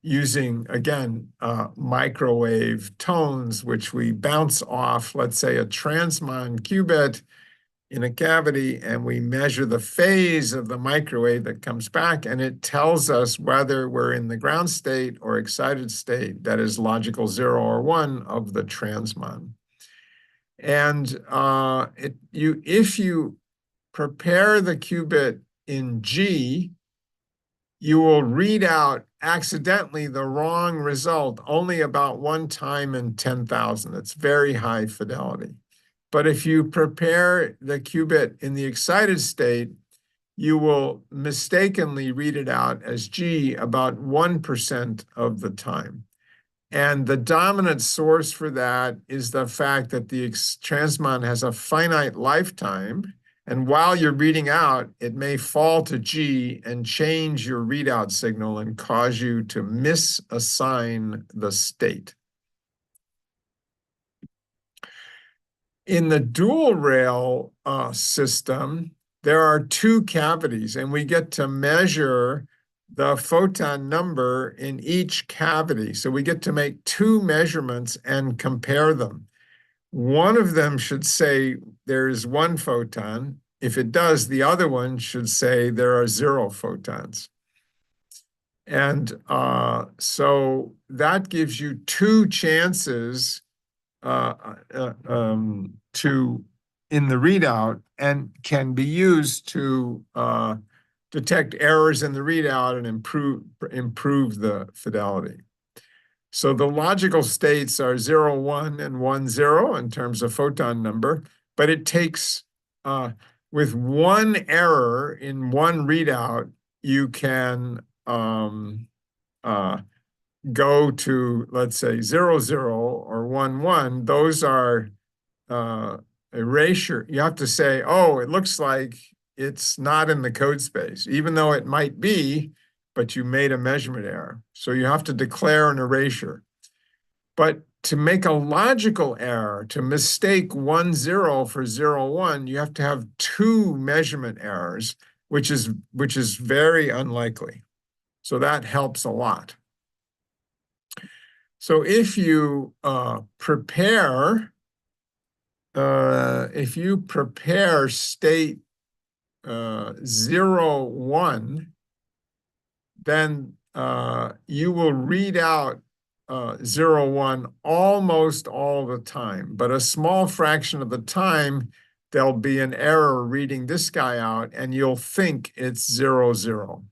using, again, microwave tones, which we bounce off, let's say, a transmon qubit in a cavity, and we measure the phase of the microwave that comes back, and it tells us whether we're in the ground state or excited state, that is logical 0 or 1 of the transmon. And if you prepare the qubit in G, you will read out accidentally the wrong result only about 1 time in 10,000. It's very high fidelity. But if you prepare the qubit in the excited state, you will mistakenly read it out as G about 1% of the time. And the dominant source for that is the fact that the transmon has a finite lifetime. And while you're reading out, it may fall to G and change your readout signal and cause you to misassign the state. In the dual rail system, there are 2 cavities, and we get to measure the photon number in each cavity. So we get to make 2 measurements and compare them. One of them should say there is 1 photon. If it does, the other one should say there are 0 photons. And so that gives you 2 chances in the readout, and can be used to detect errors in the readout and improve the fidelity. So the logical states are 0, 1, and 1, 0 in terms of photon number, but it takes, with 1 error in 1 readout, you can go to, let's say, 0, 0 or 1, 1. Those are erasure. You have to say, oh, it looks like it's not in the code space, even though it might be, but you made a measurement error. So you have to declare an erasure. But to make a logical error, to mistake 1, 0 for 0, 1, you have to have 2 measurement errors, which is very unlikely. So that helps a lot. So if you prepare state 0, 1, then you will read out 0, 1 almost all the time. But a small fraction of the time, there'll be an error reading this guy out, and you'll think it's 0, 0.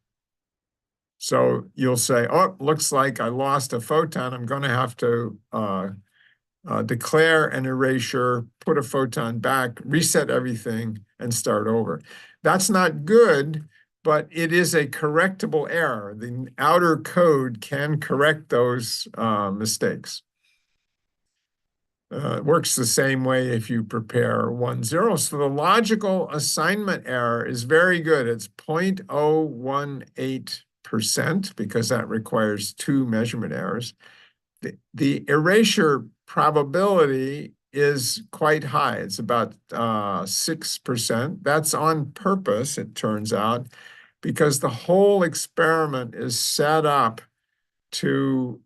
So you'll say, oh, looks like I lost a photon. I'm going to have to declare an erasure, put a photon back, reset everything, and start over. That's not good, but it is a correctable error. The outer code can correct those mistakes. It works the same way if you prepare 1, 0. So the logical assignment error is very good. It's 0.018%, because that requires 2 measurement errors. The erasure probability is quite high. It's about 6%. That's on purpose, it turns out, because the whole experiment is set up to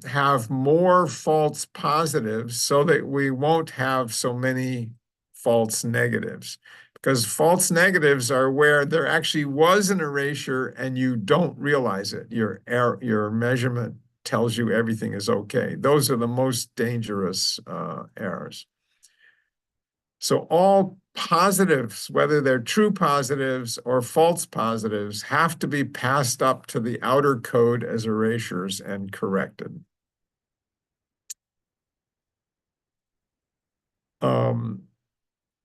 have more false positives so that we won't have so many false negatives. Because false negatives are where there actually was an erasure and you don't realize it. Your measurement tells you everything is okay. Those are the most dangerous errors. So all positives, whether they're true positives or false positives, have to be passed up to the outer code as erasures and corrected.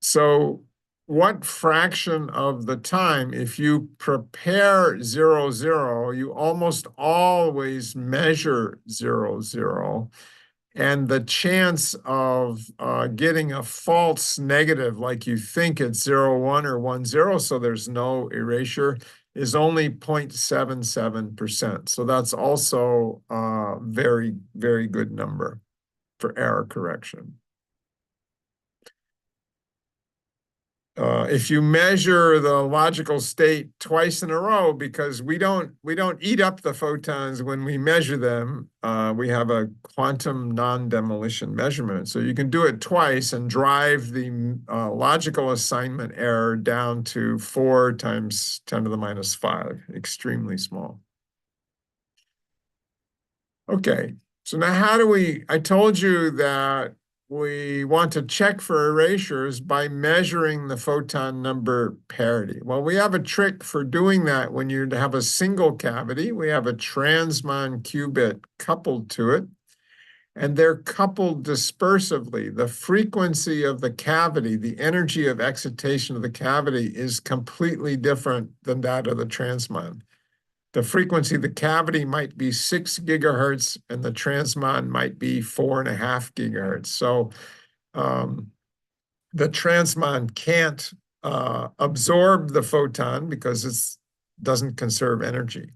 So what fraction of the time, if you prepare 0, 0, you almost always measure 0, 0. And the chance of getting a false negative, like you think it's 0, 1 or 1, 0, so there's no erasure, is only 0.77%. So that's also a very, very good number for error correction. If you measure the logical state twice in a row, because we don't eat up the photons when we measure them, we have a quantum non-demolition measurement. So you can do it twice and drive the logical assignment error down to 4 times 10 to the minus 5, extremely small. Okay, so now how do we, I told you that we want to check for erasures by measuring the photon number parity. Well, we have a trick for doing that when you have a single cavity. We have a transmon qubit coupled to it, and they're coupled dispersively. The frequency of the cavity, the energy of excitation of the cavity is completely different than that of the transmon. The frequency of the cavity might be 6 gigahertz, and the transmon might be 4.5 gigahertz. So the transmon can't absorb the photon because it doesn't conserve energy.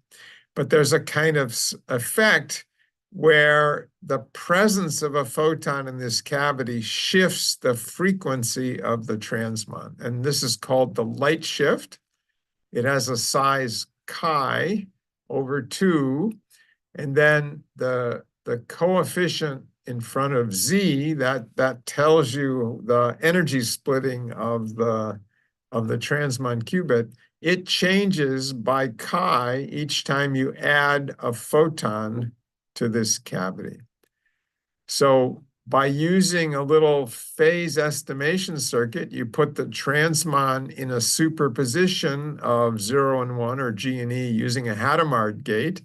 But there's a kind of effect where the presence of a photon in this cavity shifts the frequency of the transmon. And this is called the light shift. It has a size chi over 2, and then the coefficient in front of z, that tells you the energy splitting of the transmon qubit. It changes by chi each time you add a photon to this cavity. So by using a little phase estimation circuit, you put the transmon in a superposition of 0 and 1, or G and E, using a Hadamard gate.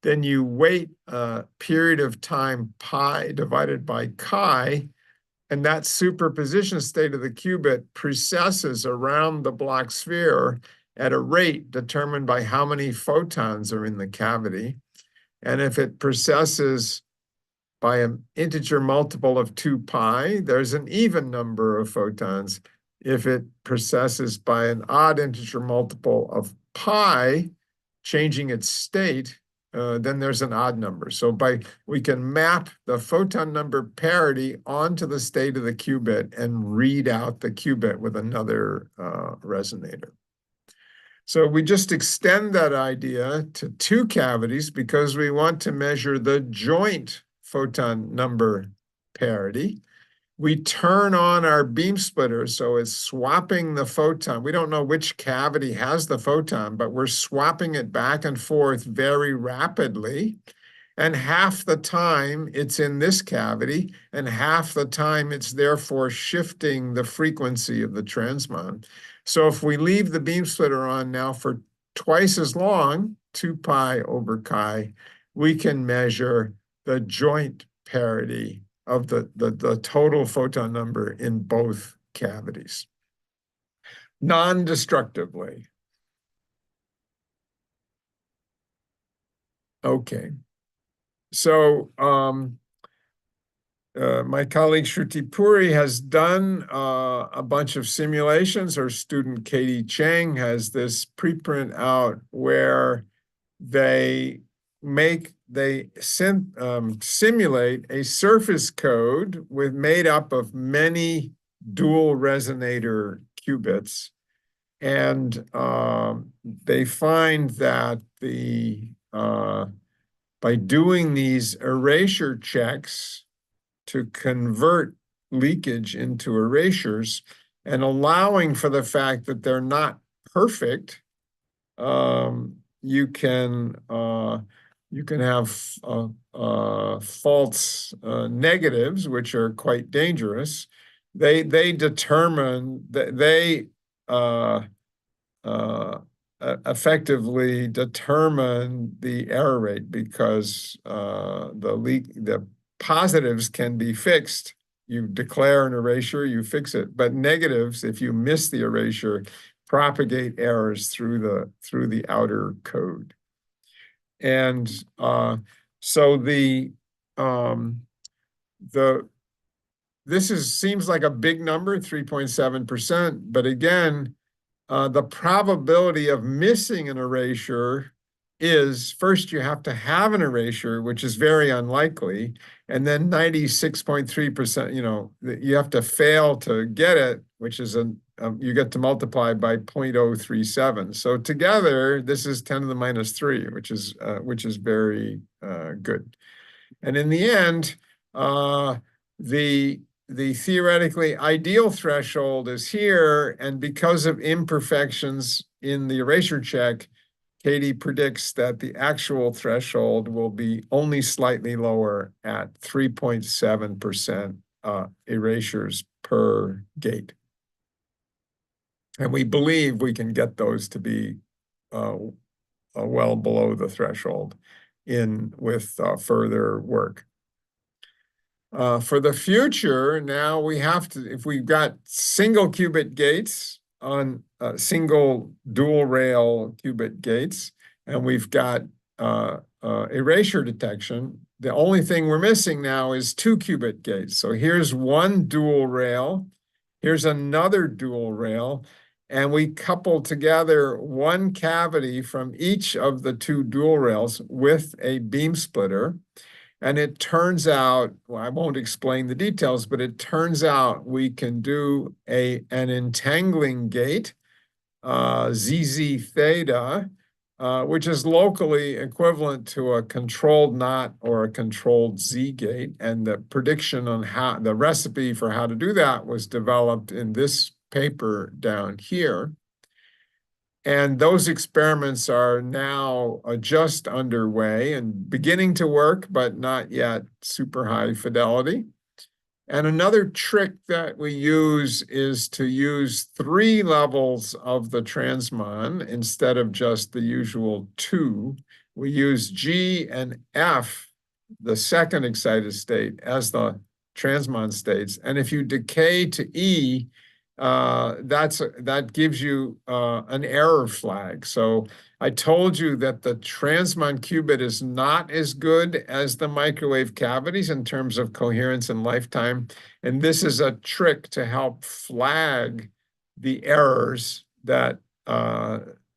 Then you wait a period of time pi divided by chi, and that superposition state of the qubit precesses around the Bloch sphere at a rate determined by how many photons are in the cavity. And if it precesses by an integer multiple of 2 pi, there's an even number of photons. If it precesses by an odd integer multiple of pi, changing its state, then there's an odd number. So we can map the photon number parity onto the state of the qubit and read out the qubit with another resonator. So we just extend that idea to 2 cavities because we want to measure the joint photon number parity. We turn on our beam splitter, so it's swapping the photon. We don't know which cavity has the photon, but we're swapping it back and forth very rapidly. And half the time it's in this cavity, and half the time it's therefore shifting the frequency of the transmon. So if we leave the beam splitter on now for twice as long, 2 pi over chi, we can measure the joint parity of the total photon number in both cavities, non-destructively. Okay. So my colleague Shruti Puri has done a bunch of simulations. Her student Katie Chang has this preprint out where they simulate a surface code made up of many dual resonator qubits, and they find that by doing these erasure checks to convert leakage into erasures and allowing for the fact that they're not perfect, you can have false negatives, which are quite dangerous. They determine that they effectively determine the error rate because the positives can be fixed. You declare an erasure, you fix it, but negatives, if you miss the erasure, propagate errors through the outer code. And so this seems like a big number, 3.7%, but again, the probability of missing an erasure is, first you have to have an erasure, which is very unlikely, and then 96.3%, you have to fail to get it, which is you get to multiply by 0.037. So together, this is 10 to the minus 3, which is very good. And in the end, the theoretically ideal threshold is here, and because of imperfections in the erasure check, Katie predicts that the actual threshold will be only slightly lower at 3.7% erasures per gate. And we believe we can get those to be well below the threshold with further work. For the future, now we have to, if we've got single qubit gates on single dual rail qubit gates, and we've got erasure detection, the only thing we're missing now is 2 qubit gates. So here's one dual rail, here's another dual rail, and we couple together one cavity from each of the 2 dual rails with a beam splitter. And it turns out, well, I won't explain the details, but it turns out we can do an entangling gate, ZZ theta, which is locally equivalent to a controlled NOT or a controlled Z gate. And the prediction on the recipe for how to do that was developed in this paper down here. And those experiments are now just underway and beginning to work, but not yet super high fidelity. And another trick that we use is to use 3 levels of the transmon instead of just the usual 2. We use G and F, the second excited state, as the transmon states. And if you decay to E, that gives you an error flag. So I told you that the transmon qubit is not as good as the microwave cavities in terms of coherence and lifetime. And this is a trick to help flag the errors that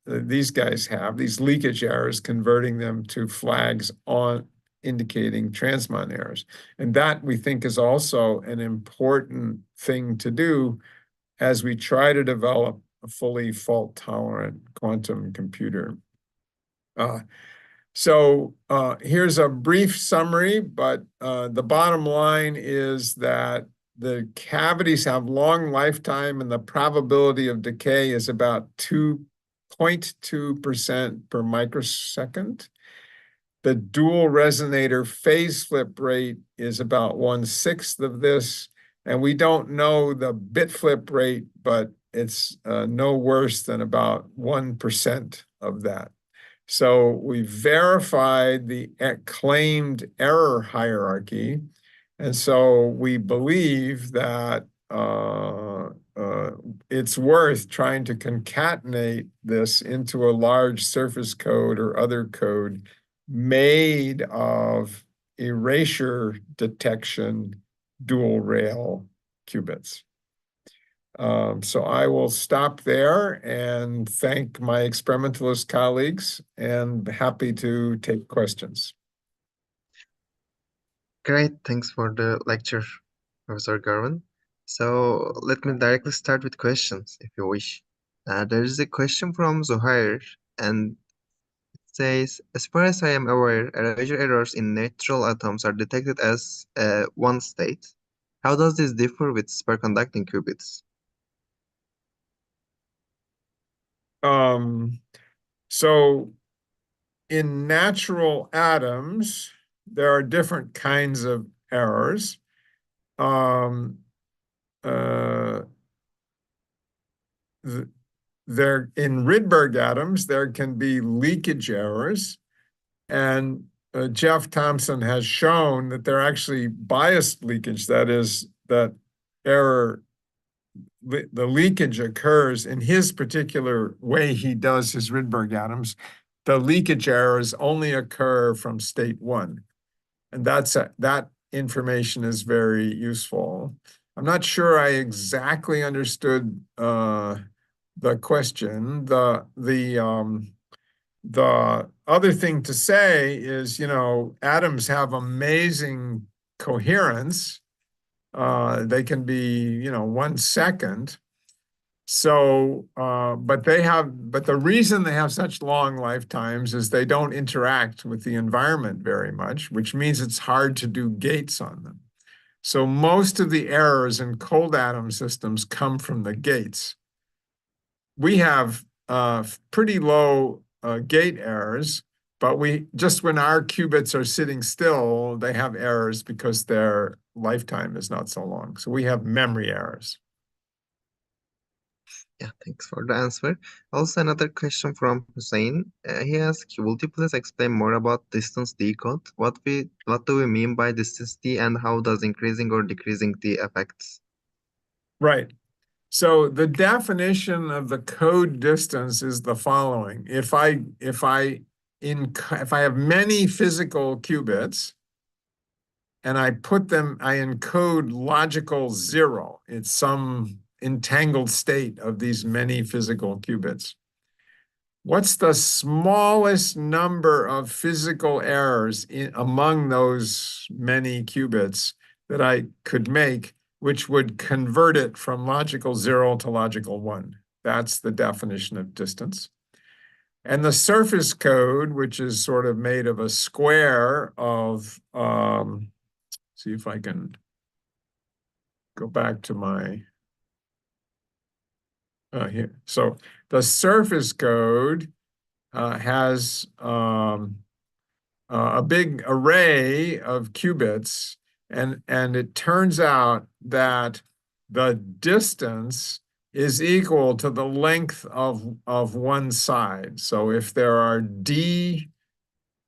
these guys have, these leakage errors, converting them to flags on indicating transmon errors. And that, we think, is also an important thing to do as we try to develop a fully fault-tolerant quantum computer. So here's a brief summary, but the bottom line is that the cavities have long lifetime and the probability of decay is about 2.2% per microsecond. The dual resonator phase flip rate is about 1/6 of this. And we don't know the bit flip rate, but it's no worse than about 1% of that. So we verified the claimed error hierarchy. And so we believe that it's worth trying to concatenate this into a large surface code or other code made of erasure detection dual rail qubits. So I will stop there and thank my experimentalist colleagues and happy to take questions. Great, thanks for the lecture, Professor Garvin. So let me directly start with questions, if you wish. There is a question from Zohair, and it says, as far as I am aware, erasure errors in natural atoms are detected as one state. How does this differ with superconducting qubits? So in natural atoms, there are different kinds of errors. There in Rydberg atoms, there can be leakage errors, and Jeff Thompson has shown that they're actually biased leakage. That is, that error, the leakage occurs in his particular way he does his Rydberg atoms. The leakage errors only occur from state 1. And that information is very useful. I'm not sure I exactly understood question. The other thing to say is, atoms have amazing coherence. They can be, 1 second. So, but the reason they have such long lifetimes is they don't interact with the environment very much, which means it's hard to do gates on them. So most of the errors in cold atom systems come from the gates. We have pretty low gate errors, but just when our qubits are sitting still, they have errors because their lifetime is not so long. So we have memory errors. Yeah, thanks for the answer. Also, another question from Hussein. He asks, "Would you please explain more about distance decode? What do we mean by distance d, and how does increasing or decreasing d affects?" Right. So the definition of the code distance is the following. If I have many physical qubits and I encode logical 0, it's some entangled state of these many physical qubits. What's the smallest number of physical errors among those many qubits that I could make, which would convert it from logical 0 to logical 1? That's the definition of distance. And the surface code, which is sort of made of a square of, see if I can go back to my, here. So the surface code has a big array of qubits, and it turns out that the distance is equal to the length of one side. So if there are d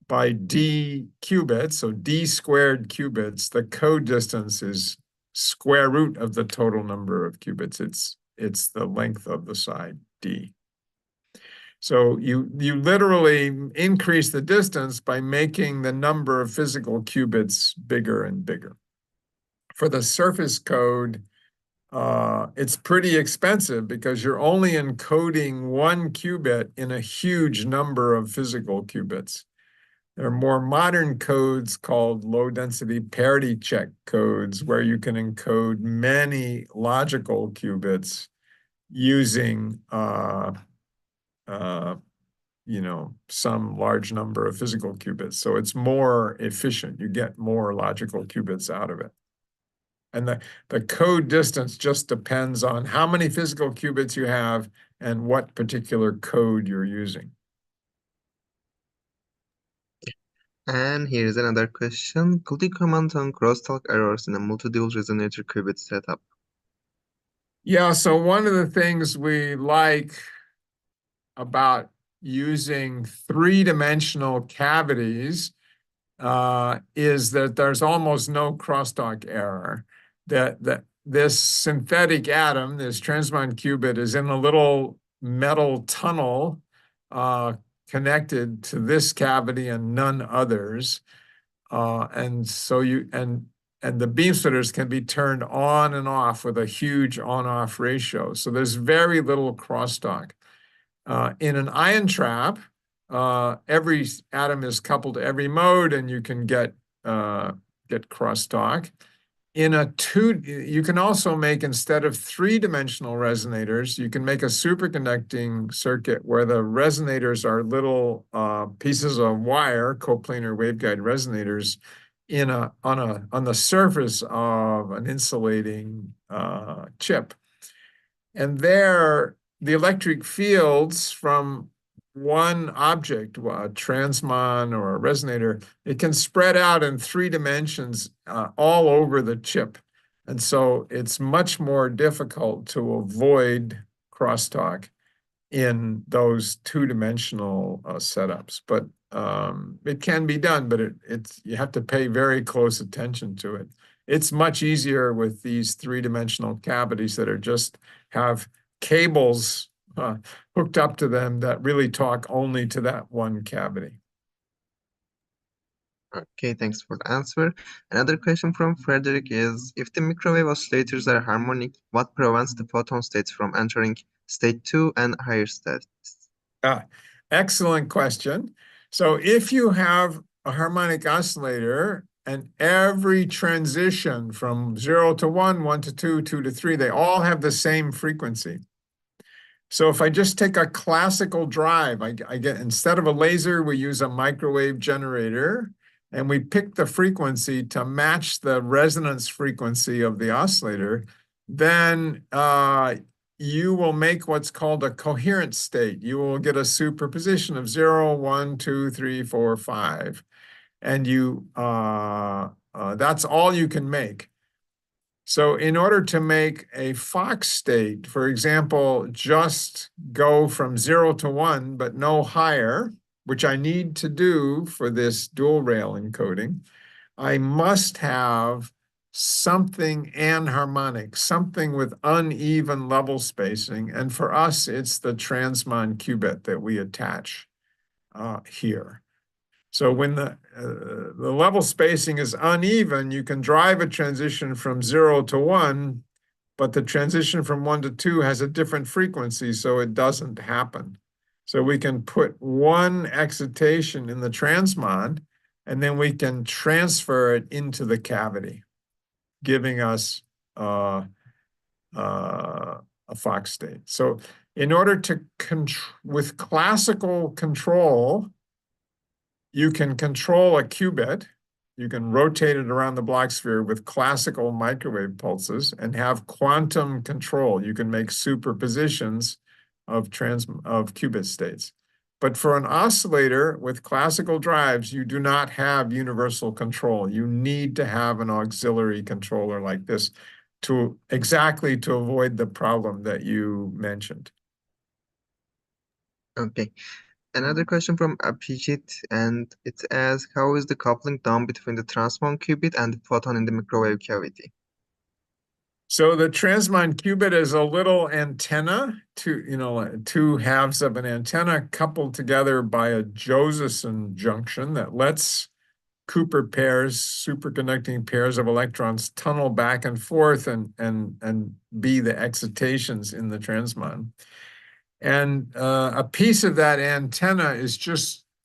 by d qubits, so d squared qubits, the code distance is square root of the total number of qubits. It's the length of the side, d. So you literally increase the distance by making the number of physical qubits bigger and bigger. For the surface code, it's pretty expensive because you're only encoding 1 qubit in a huge number of physical qubits. There are more modern codes called low-density parity check codes where you can encode many logical qubits using some large number of physical qubits. So it's more efficient. You get more logical qubits out of it. And the code distance just depends on how many physical qubits you have and what particular code you're using. And here's another question. Could you comment on crosstalk errors in a multi-dual resonator qubit setup? Yeah, so one of the things we like about using three-dimensional cavities is that there's almost no crosstalk error. That this synthetic atom, this transmon qubit, is in a little metal tunnel connected to this cavity and none others. And the beam splitters can be turned on and off with a huge on-off ratio. So there's very little crosstalk. In an ion trap, every atom is coupled to every mode, and you can get crosstalk. You can also make, instead of three-dimensional resonators, you can make a superconducting circuit where the resonators are little pieces of wire, coplanar waveguide resonators, on the surface of an insulating chip. And there, the electric fields from one object, a transmon or a resonator, it can spread out in 3 dimensions all over the chip. And so it's much more difficult to avoid crosstalk in those 2-dimensional setups. But it can be done, but you have to pay very close attention to it. It's much easier with these 3-dimensional cavities that have cables hooked up to them that really talk only to that one cavity. Okay, thanks for the answer. Another question from Frederick is, if the microwave oscillators are harmonic, what prevents the photon states from entering state 2, and higher states? Excellent question. So if you have a harmonic oscillator and every transition from 0 to 1, 1 to 2, 2 to 3, they all have the same frequency. So if I just take a classical drive, I get, instead of a laser, we use a microwave generator, and we pick the frequency to match the resonance frequency of the oscillator, then you will make what's called a coherent state. You will get a superposition of 0, 1, 2, 3, 4, 5. And that's all you can make. So in order to make a Fock state, for example, just go from 0 to 1, but no higher, which I need to do for this dual rail encoding, I must have something anharmonic, something with uneven level spacing. And for us, it's the transmon qubit that we attach here. So when the level spacing is uneven, you can drive a transition from 0 to 1, but the transition from 1 to 2 has a different frequency, so it doesn't happen. So we can put one excitation in the transmon, and then we can transfer it into the cavity, giving us a Fock state. So in order to with classical control, you can control a qubit, you can rotate it around the Bloch sphere with classical microwave pulses and have quantum control. You can make superpositions of qubit states. But for an oscillator with classical drives, you do not have universal control. You need to have an auxiliary controller like this to avoid the problem that you mentioned. Okay. Another question from Abhijit, and it asks, how is the coupling done between the transmon qubit and the photon in the microwave cavity? So the transmon qubit is a little antenna, two halves of an antenna coupled together by a Josephson junction that lets Cooper pairs, superconducting pairs of electrons tunnel back and forth and be the excitations in the transmon. And a piece of that antenna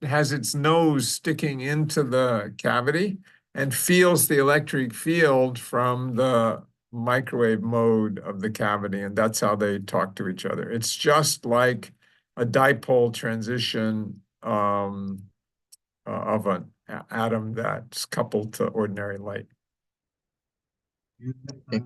has its nose sticking into the cavity and feels the electric field from the microwave mode of the cavity, and that's how they talk to each other. It's just like a dipole transition of an atom that's coupled to ordinary light. Okay.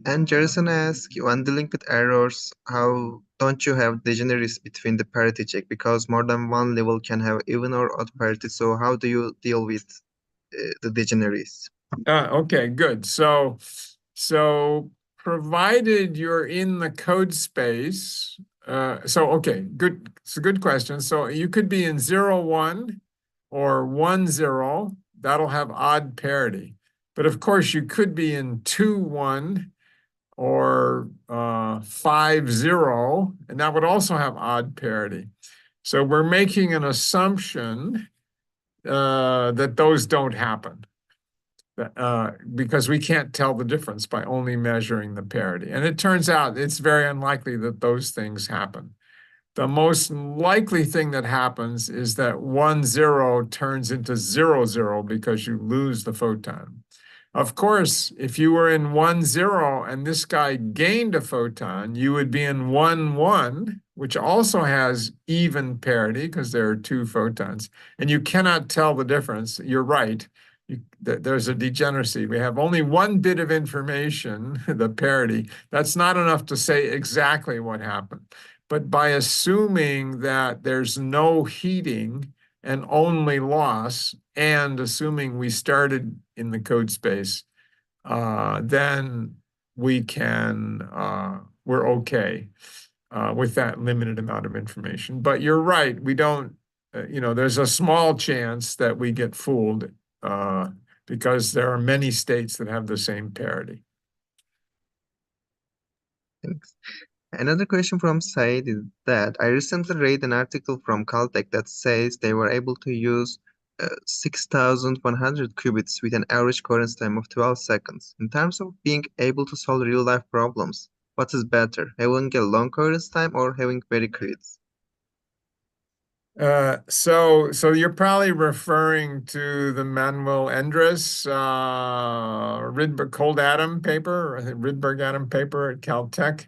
And Jerison asks, when dealing with errors, how don't you have degeneracy between the parity check? Because more than one level can have even or odd parity. So how do you deal with the degeneracies? Okay, good. So provided you're in the code space, okay, good. It's a good question. So you could be in 0, 1 or 1, 0. That'll have odd parity. But of course, you could be in 2, 1 or 5, 0, and that would also have odd parity. So we're making an assumption that those don't happen. Because we can't tell the difference by only measuring the parity. And it turns out it's very unlikely that those things happen. The most likely thing that happens is that 1, 0 turns into 0, 0 because you lose the photon. Of course, if you were in 1, 0 and this guy gained a photon, you would be in 1, 1, which also has even parity because there are 2 photons. And you cannot tell the difference. You're right. There's a degeneracy. We have only one bit of information, the parity. That's not enough to say exactly what happened. But by assuming that there's no heating and only loss, and assuming we started in the code space, then we're okay with that limited amount of information. But you're right, we don't, there's a small chance that we get fooled because there are many states that have the same parity. Thanks. Another question from Said is that I recently read an article from Caltech that says they were able to use 6,100 qubits with an average coherence time of 12 seconds. In terms of being able to solve real-life problems, What is better, having a long coherence time or having very qubits? So you're probably referring to the Manuel Endres Rydberg cold atom paper, I think Rydberg atom paper at Caltech.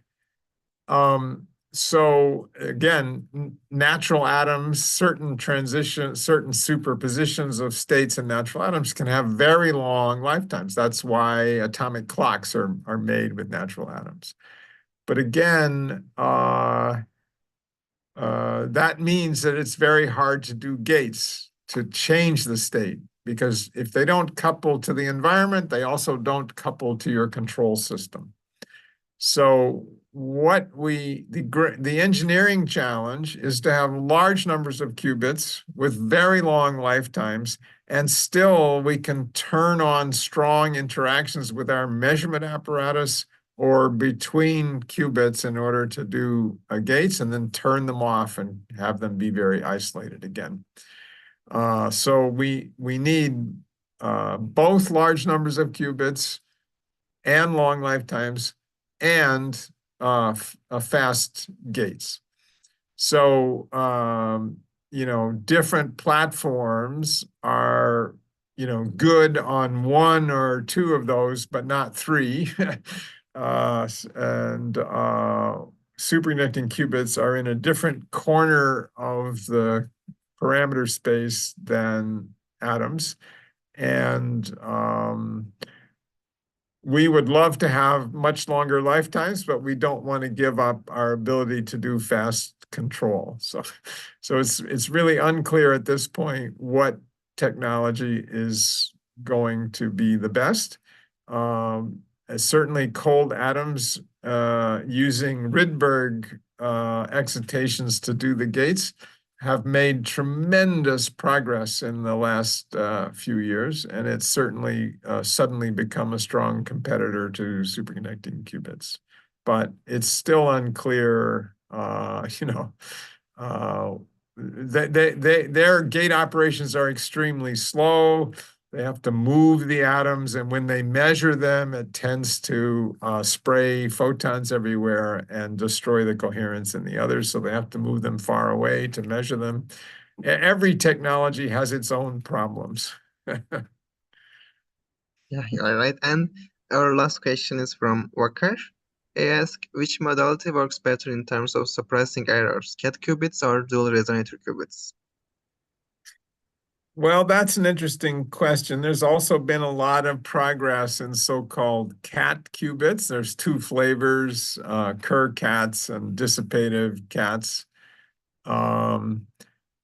So again, natural atoms, certain superpositions of states in natural atoms can have very long lifetimes. That's why atomic clocks are made with natural atoms. But again, that means that it's very hard to do gates to change the state, because if they don't couple to the environment, they also don't couple to your control system. So the engineering challenge is to have large numbers of qubits with very long lifetimes, and still we can turn on strong interactions with our measurement apparatus or between qubits in order to do gates, and then turn them off and have them be very isolated again. So we need both large numbers of qubits and long lifetimes and fast gates. So, different platforms are, good on one or two of those, but not three. And superconducting qubits are in a different corner of the parameter space than atoms. And we would love to have much longer lifetimes, but we don't want to give up our ability to do fast control. So it's really unclear at this point what technology is going to be the best. Certainly cold atoms using Rydberg excitations to do the gates have made tremendous progress in the last few years, and it's certainly suddenly become a strong competitor to superconducting qubits. But it's still unclear, their gate operations are extremely slow. They have to move the atoms, and when they measure them, it tends to spray photons everywhere and destroy the coherence in the others. So they have to move them far away to measure them. Every technology has its own problems. Yeah, you're right. And our last question is from Wakar. He asks, which modality works better in terms of suppressing errors, cat qubits or dual-resonator qubits? Well, that's an interesting question. There's also been a lot of progress in so-called cat qubits. There's two flavors, Kerr cats and dissipative cats.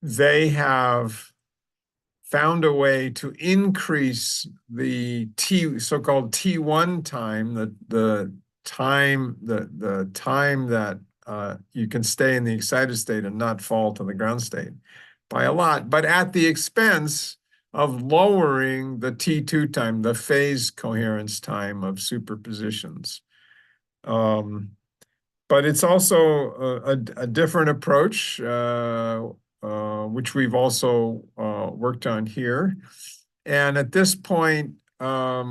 They have found a way to increase the so-called T1 time, the time that you can stay in the excited state and not fall to the ground state, by a lot, but at the expense of lowering the T2 time, the phase coherence time of superpositions. But it's also a different approach, which we've also worked on here. And at this point, I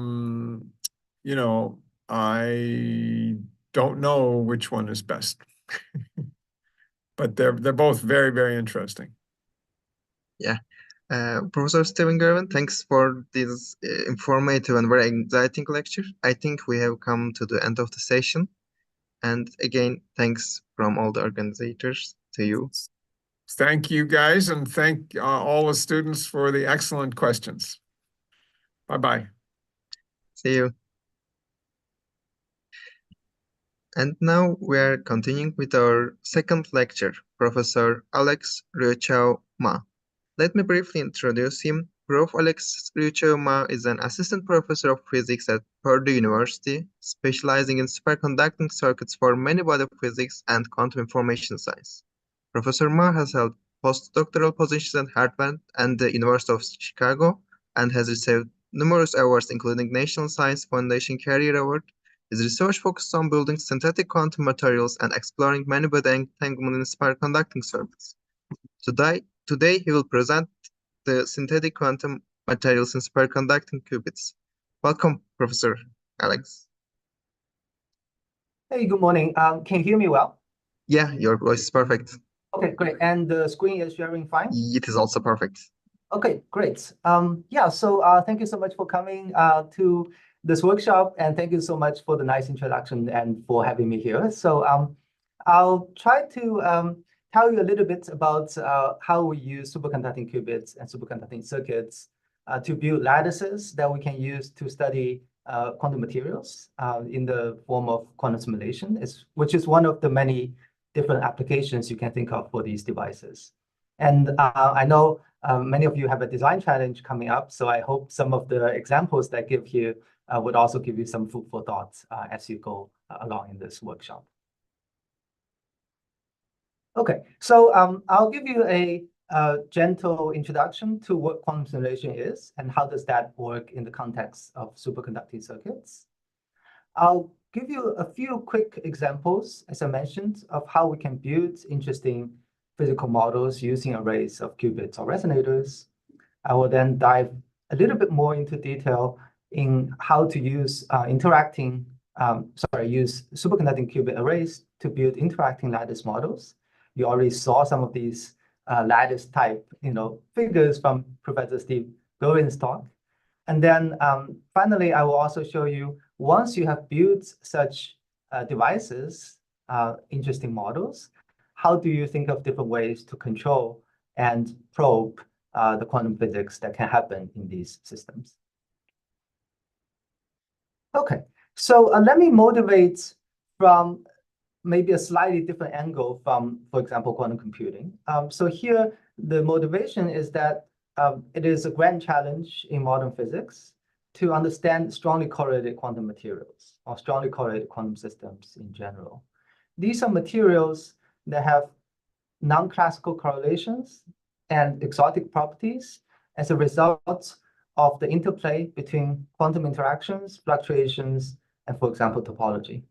don't know which one is best. But they're both very, very interesting. Yeah. Professor Stephen Gervin, thanks for this informative and very exciting lecture. I think we have come to the end of the session. And again, thanks from all the organizers to you. Thank you, guys, and thank all the students for the excellent questions. Bye-bye. See you. And now we are continuing with our second lecture, Professor Alex Ryuchao Ma. Let me briefly introduce him. Prof. Alex Ryuchao Ma is an assistant professor of physics at Purdue University, specializing in superconducting circuits for many-body physics and quantum information science. Professor Ma has held postdoctoral positions at Harvard and the University of Chicago and has received numerous awards, including National Science Foundation Career Award. His research focuses on building synthetic quantum materials and exploring many-body entanglement in superconducting circuits. Today, he will present the synthetic quantum materials in superconducting qubits. Welcome, Professor Alex. Hey, good morning. Can you hear me well? Yeah, your voice is perfect. Okay, great. And the screen is sharing fine? It is also perfect. Okay, great. Yeah, so thank you so much for coming to this workshop, and thank you so much for the nice introduction and for having me here. So I'll try to tell you a little bit about how we use superconducting qubits and superconducting circuits to build lattices that we can use to study quantum materials in the form of quantum simulation, which is one of the many different applications you can think of for these devices. And I know many of you have a design challenge coming up, so I hope some of the examples that I give here would also give you some food for thought as you go along in this workshop. Okay, so I'll give you a gentle introduction to what quantum simulation is and how does that work in the context of superconducting circuits. I'll give you a few quick examples, as I mentioned, of how we can build interesting physical models using arrays of qubits or resonators. I will then dive a little bit more into detail in how to use use superconducting qubit arrays to build interacting lattice models. You already saw some of these lattice type, figures from Professor Steve Gorin's talk. And then finally, I will also show you, once you have built such devices, interesting models, how do you think of different ways to control and probe the quantum physics that can happen in these systems? Okay, so let me motivate from maybe a slightly different angle from, for example, quantum computing. So here, the motivation is that it is a grand challenge in modern physics to understand strongly correlated quantum materials or strongly correlated quantum systems in general. These are materials that have non-classical correlations and exotic properties as a result of the interplay between quantum interactions, fluctuations, and, for example, topology.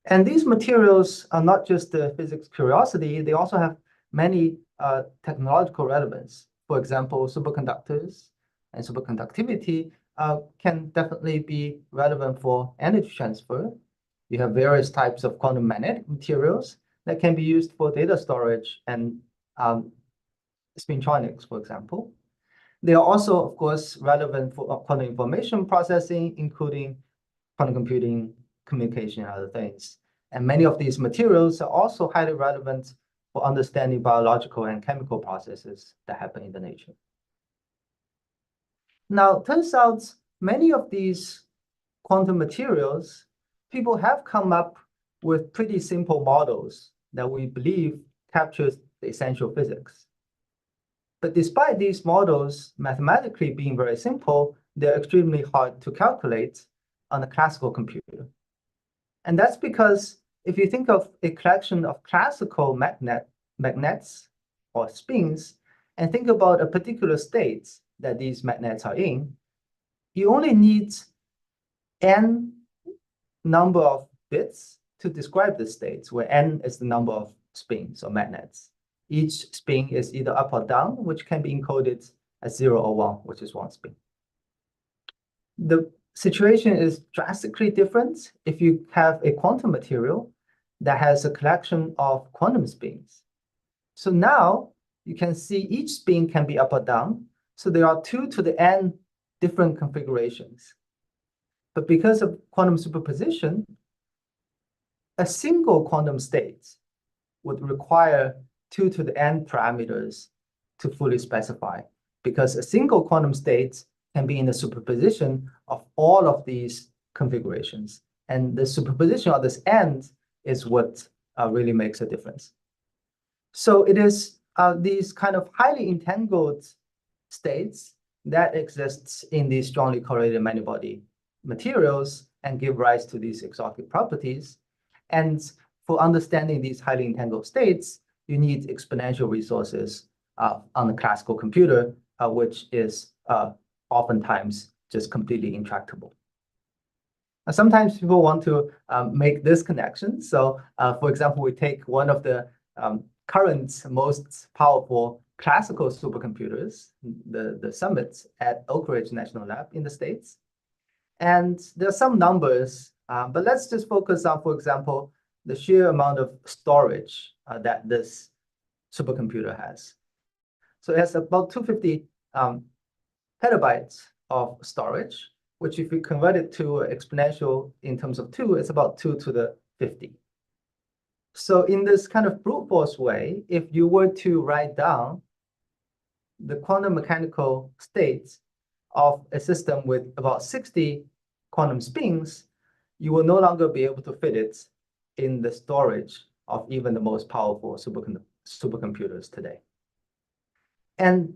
And these materials are not just the physics curiosity, they also have many technological relevance. For example, superconductors and superconductivity can definitely be relevant for energy transfer. You have various types of quantum magnetic materials that can be used for data storage and spintronics, for example. They are also, of course, relevant for quantum information processing, including quantum computing, communication, and other things. And many of these materials are also highly relevant for understanding biological and chemical processes that happen in the nature. Now, it turns out many of these quantum materials, people have come up with pretty simple models that we believe captures the essential physics. But despite these models mathematically being very simple, they're extremely hard to calculate on a classical computer. And that's because if you think of a collection of classical magnets or spins, and think about a particular state that these magnets are in, you only need n number of bits to describe the states, where n is the number of spins or magnets. Each spin is either up or down, which can be encoded as 0 or 1, which is one spin. The situation is drastically different if you have a quantum material that has a collection of quantum spins. So now you can see each spin can be up or down. So there are 2 to the n different configurations. But because of quantum superposition, a single quantum state would require 2 to the n parameters to fully specify, because a single quantum state can be in the superposition of all of these configurations. And the superposition of this n is what really makes a difference. So it is these kind of highly entangled states that exists in these strongly correlated many-body materials and give rise to these exotic properties. And for understanding these highly entangled states, you need exponential resources on the classical computer, which is oftentimes just completely intractable. Sometimes people want to make this connection. So, for example, we take one of the current most powerful classical supercomputers, the Summit at Oak Ridge National Lab in the States. And there are some numbers But let's just focus on, for example, the sheer amount of storage that this supercomputer has. So it has about 250 petabytes of storage, which if we convert it to exponential in terms of 2, it's about 2 to the 50. So in this kind of brute force way, if you were to write down the quantum mechanical states of a system with about 60 quantum spins, you will no longer be able to fit it in the storage of even the most powerful supercomputers today. And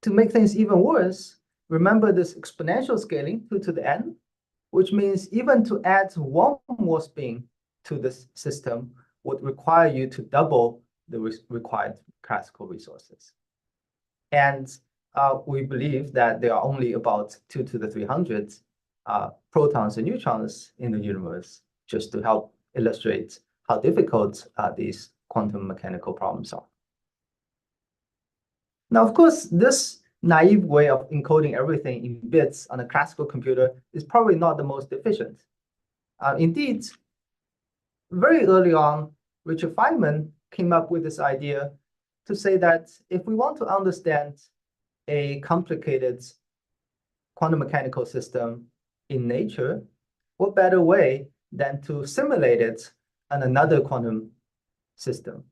to make things even worse, remember this exponential scaling, 2 to the n, which means even to add one more spin to this system would require you to double the required classical resources. And we believe that there are only about 2 to the 300 protons and neutrons in the universe, just to help illustrate how difficult these quantum mechanical problems are. Now, of course, this naive way of encoding everything in bits on a classical computer is probably not the most efficient. Indeed, very early on, Richard Feynman came up with this idea to say that if we want to understand a complicated quantum mechanical system in nature, what better way than to simulate it on another quantum system,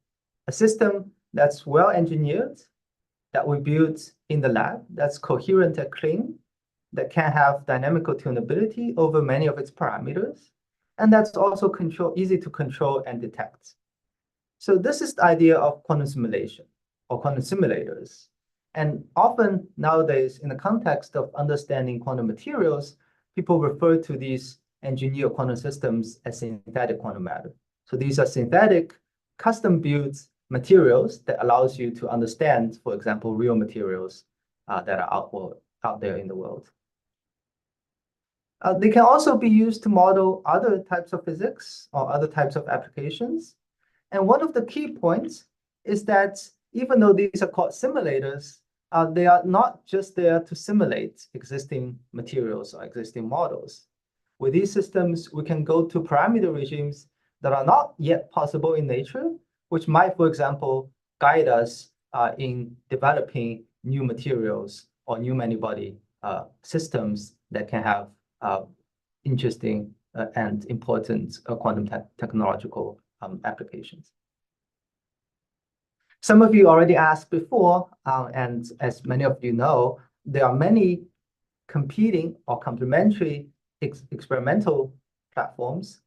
a system that's well engineered, that we built in the lab, that's coherent and clean, that can have dynamical tunability over many of its parameters, and that's also easy to control and detect. So this is the idea of quantum simulation or quantum simulators. And often nowadays, in the context of understanding quantum materials, people refer to these engineered quantum systems as synthetic quantum matter. So these are synthetic, custom-built materials that allows you to understand, for example, real materials that are out there in the world. They can also be used to model other types of physics or other types of applications. And one of the key points is that even though these are called simulators, they are not just there to simulate existing materials or existing models. With these systems, we can go to parameter regimes that are not yet possible in nature, which might, for example, guide us in developing new materials or new many-body systems that can have interesting and important quantum technological applications. Some of you already asked before, and as many of you know, there are many competing or complementary experimental platforms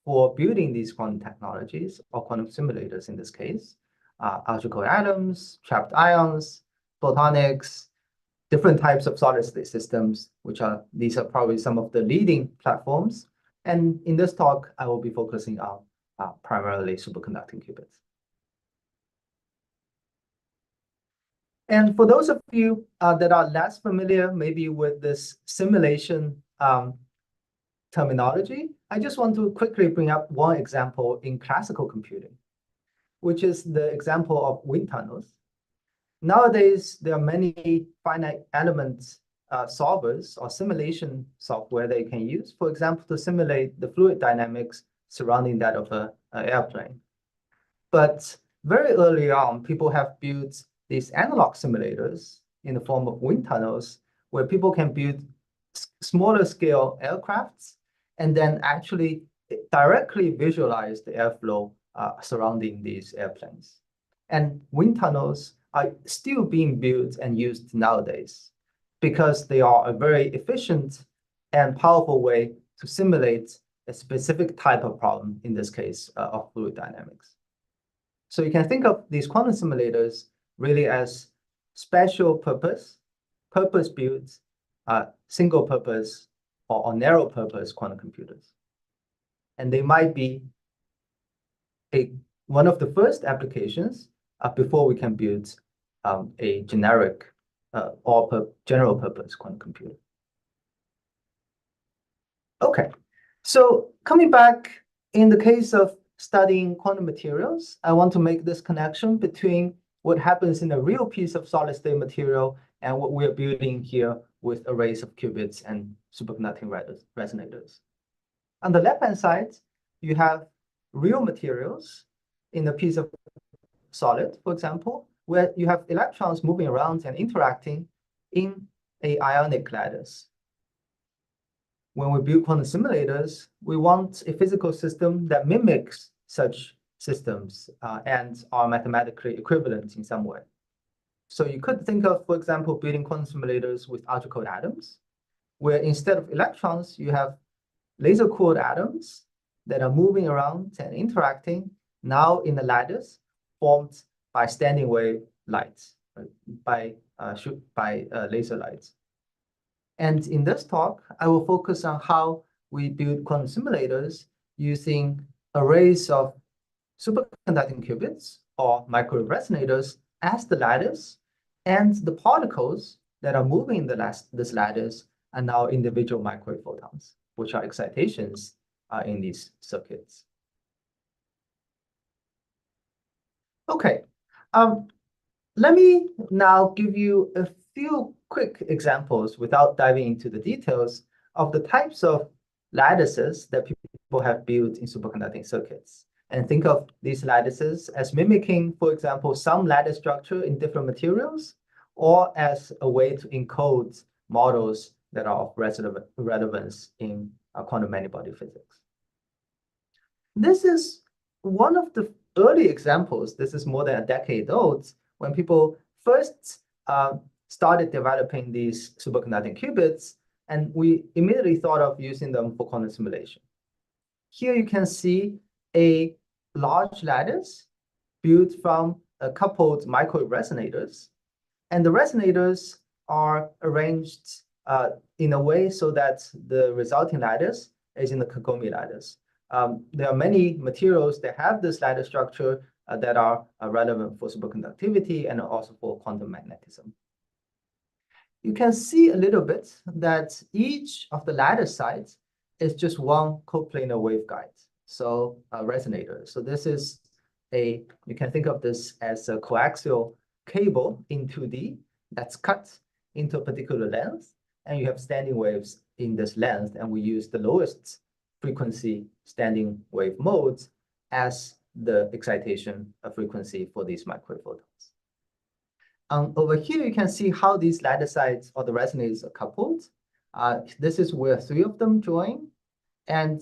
for building these quantum technologies, or quantum simulators in this case, algebraic atoms, trapped ions, photonics, different types of solid-state systems, these are probably some of the leading platforms. And in this talk, I will be focusing on primarily superconducting qubits. And for those of you that are less familiar maybe with this simulation terminology, I just want to quickly bring up one example in classical computing, which is the example of wind tunnels. Nowadays, there are many finite elements solvers or simulation software they can use, for example, to simulate the fluid dynamics surrounding that of an airplane. But very early on, people have built these analog simulators in the form of wind tunnels, where people can build smaller scale aircrafts and then actually directly visualize the airflow surrounding these airplanes. And wind tunnels are still being built and used nowadays because they are a very efficient and powerful way to simulate a specific type of problem, in this case, of fluid dynamics. So you can think of these quantum simulators really as special purpose-built, single-purpose or narrow-purpose quantum computers. And they might be one of the first applications before we can build a generic or general-purpose quantum computer. Okay, so coming back, in the case of studying quantum materials, I want to make this connection between what happens in a real piece of solid-state material and what we're building here with arrays of qubits and superconducting resonators. On the left-hand side, you have real materials in a piece of solid, for example, where you have electrons moving around and interacting in a ionic lattice. When we build quantum simulators, we want a physical system that mimics such systems and are mathematically equivalent in some way. So you could think of, for example, building quantum simulators with ultra-cold atoms, where instead of electrons, you have laser-cooled atoms that are moving around and interacting now in the lattice formed by standing wave lights, by laser lights. And in this talk, I will focus on how we build quantum simulators using arrays of superconducting qubits or microwave resonators as the lattice, and the particles that are moving in this lattice are now individual microwave photons, which are excitations in these circuits. Okay, let me now give you a few quick examples without diving into the details of the types of lattices that people have built in superconducting circuits. And think of these lattices as mimicking, for example, some lattice structure in different materials, or as a way to encode models that are of relevance in quantum many-body physics. This is one of the early examples. This is more than a decade old, when people first started developing these superconducting qubits, and we immediately thought of using them for quantum simulation. Here you can see a large lattice built from a coupled microwave resonators, and the resonators are arranged in a way so that the resulting lattice is in the Kagome lattice. There are many materials that have this lattice structure that are relevant for superconductivity and also for quantum magnetism. You can see a little bit that each of the lattice sites is just one coplanar waveguide, so a resonator. So this is you can think of this as a coaxial cable in 2D that's cut into a particular length, and you have standing waves in this length, and we use the lowest frequency standing wave modes as the excitation frequency for these microwave photons. Over here, you can see how these lattice sites or the resonators are coupled. This is where 3 of them join. And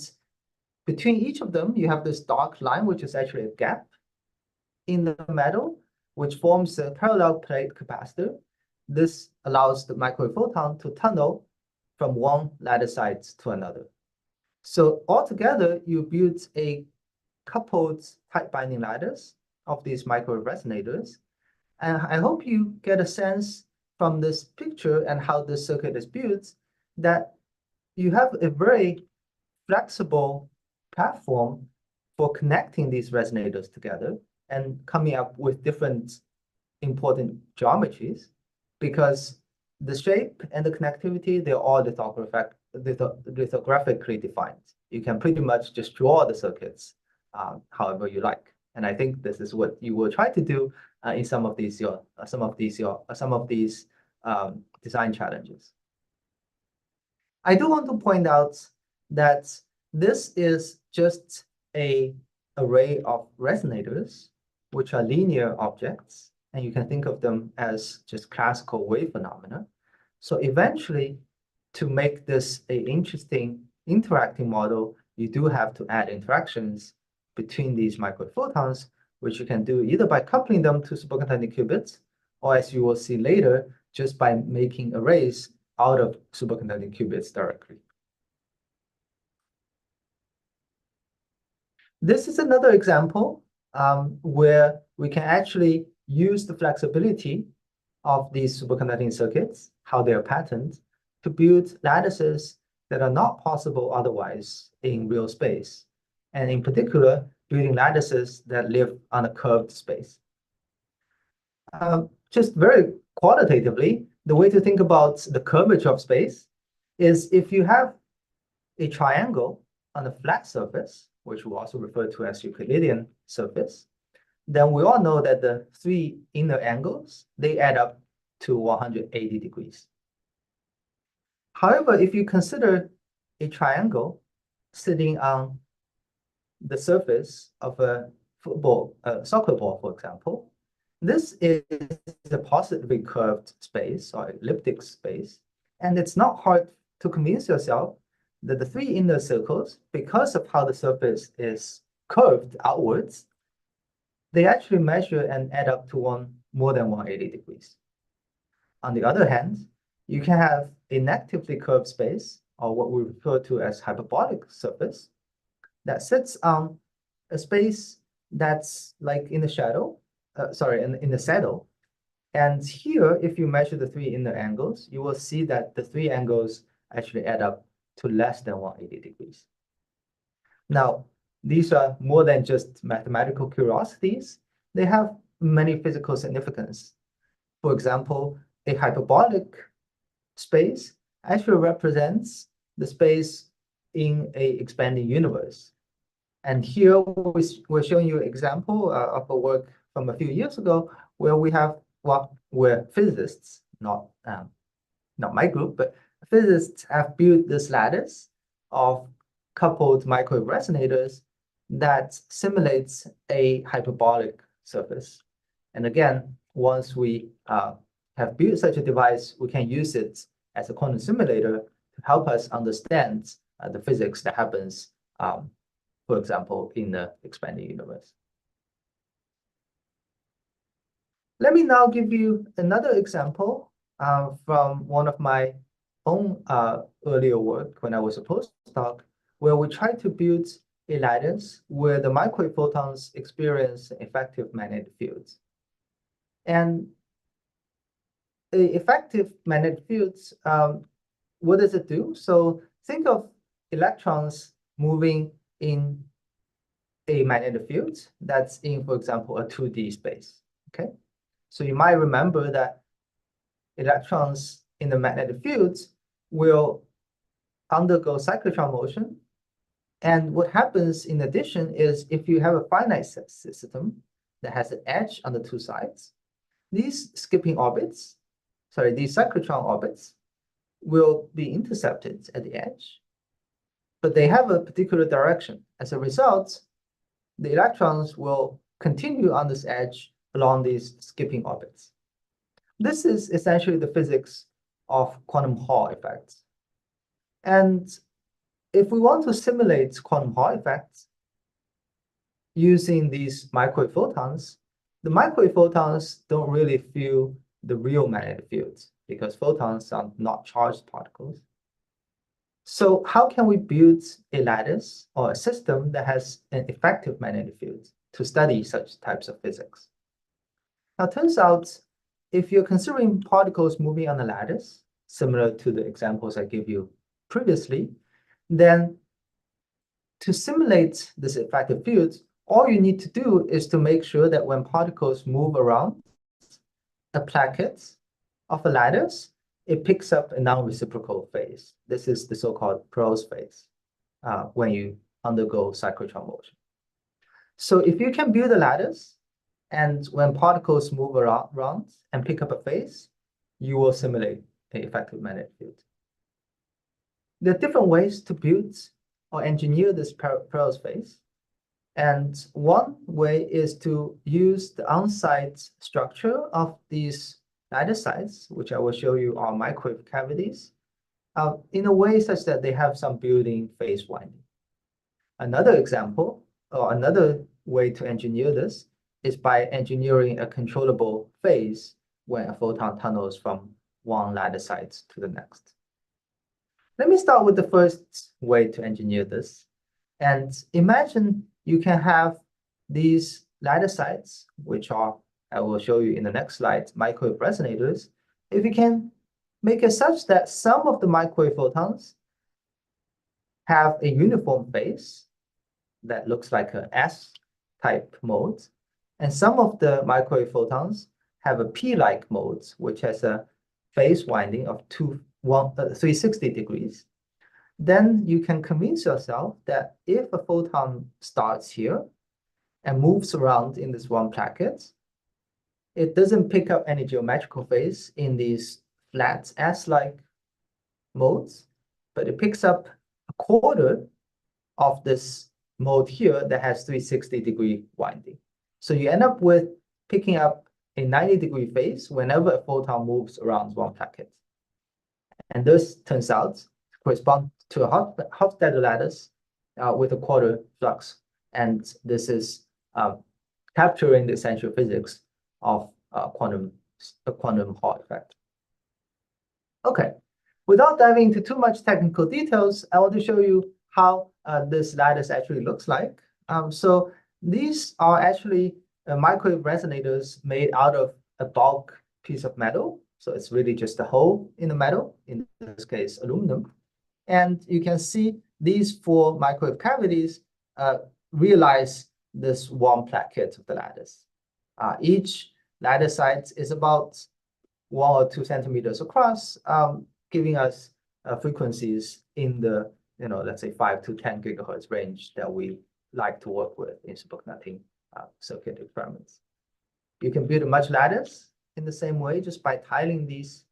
between each of them, you have this dark line, which is actually a gap in the metal, which forms a parallel plate capacitor. This allows the microwave photon to tunnel from one lattice site to another. So altogether, you build a coupled tight binding lattice of these microwave resonators. And I hope you get a sense from this picture and how this circuit is built that you have a very flexible platform for connecting these resonators together and coming up with different important geometries, because the shape and the connectivity, they're all lithographically defined. You can pretty much just draw the circuits however you like. And I think this is what you will try to do in some of these design challenges. I do want to point out that this is just an array of resonators, which are linear objects, and you can think of them as just classical wave phenomena. So eventually, to make this an interesting interacting model, you do have to add interactions between these microwave photons, which you can do either by coupling them to superconducting qubits, or as you will see later, just by making arrays out of superconducting qubits directly. This is another example where we can actually use the flexibility of these superconducting circuits, how they are patterned, to build lattices that are not possible otherwise in real space. And in particular, building lattices that live on a curved space. Just very qualitatively, the way to think about the curvature of space is if you have a triangle on a flat surface, which we also refer to as Euclidean surface, then we all know that the 3 inner angles, they add up to 180 degrees. However, if you consider a triangle sitting on the surface of a soccer ball, for example. This is a positively curved space or elliptic space, and it's not hard to convince yourself that the three inner circles, because of how the surface is curved outwards, they actually measure and add up to more than 180 degrees. On the other hand, you can have a negatively curved space, or what we refer to as hyperbolic surface, that sits on a space that's like in the shadow, in the saddle. And here, if you measure the three inner angles, you will see that the three angles actually add up to less than 180 degrees. Now, these are more than just mathematical curiosities. They have many physical significance. For example, a hyperbolic space actually represents the space in a expanding universe. And here we're showing you an example of a work from a few years ago where where physicists, not my group, but physicists have built this lattice of coupled microwave resonators that simulates a hyperbolic surface. And again, once we have built such a device, we can use it as a quantum simulator to help us understand the physics that happens, for example, in the expanding universe. Let me now give you another example from one of my own earlier work when I was a postdoc, where we tried to build a lattice where the microwave photons experience effective magnetic fields. And the effective magnetic fields, what does it do? So think of electrons moving in a magnetic field that's in, for example, a 2D space, okay? So you might remember that electrons in the magnetic fields will undergo cyclotron motion. And what happens in addition is if you have a finite system that has an edge on the two sides, these cyclotron orbits will be intercepted at the edge, but they have a particular direction. As a result, the electrons will continue on this edge along these skipping orbits. This is essentially the physics of quantum Hall effects. And if we want to simulate quantum Hall effects using these microwave photons, the microwave photons don't really feel the real magnetic fields because photons are not charged particles. So how can we build a lattice or a system that has an effective magnetic field to study such types of physics? Now, it turns out if you're considering particles moving on a lattice, similar to the examples I gave you previously, then to simulate this effective field, all you need to do is to make sure that when particles move around a placket of a lattice, it picks up a non-reciprocal phase. This is the so-called Pearl's phase when you undergo cyclotron motion. So if you can build a lattice, and when particles move around and pick up a phase, you will simulate an effective magnetic field. There are different ways to build or engineer this Pearl's phase. And one way is to use the on-site structure of these lattice sites, which I will show you are microwave cavities, in a way such that they have some built-in phase winding. Another example, or another way to engineer this, is by engineering a controllable phase when a photon tunnels from one lattice site to the next. Let me start with the first way to engineer this. And imagine you can have these lattice sites, which are, I will show you in the next slide, microwave resonators. If you can make it such that some of the microwave photons have a uniform phase that looks like an S-type mode, and some of the microwave photons have a P-like mode, which has a phase winding of 360 degrees. Then you can convince yourself that if a photon starts here and moves around in this one placket, it doesn't pick up any geometrical phase in these flat S-like modes, but it picks up a quarter of this mode here that has 360-degree winding. So you end up with picking up a 90-degree phase whenever a photon moves around one placket. And this turns out to correspond to a Hofstadter lattice with a quarter flux. And this is capturing the essential physics of quantum Hall effect. Okay, without diving into too much technical details, I want to show you how this lattice actually looks like. So these are actually microwave resonators made out of a bulk piece of metal. So it's really just a hole in the metal, in this case, aluminum. And you can see these 4 microwave cavities realize this one placket of the lattice. Each lattice site is about 1 or 2 centimeters across, giving us frequencies in the, let's say 5 to 10 gigahertz range that we like to work with in superconducting circuit experiments. You can build a much lattice in the same way just by tiling these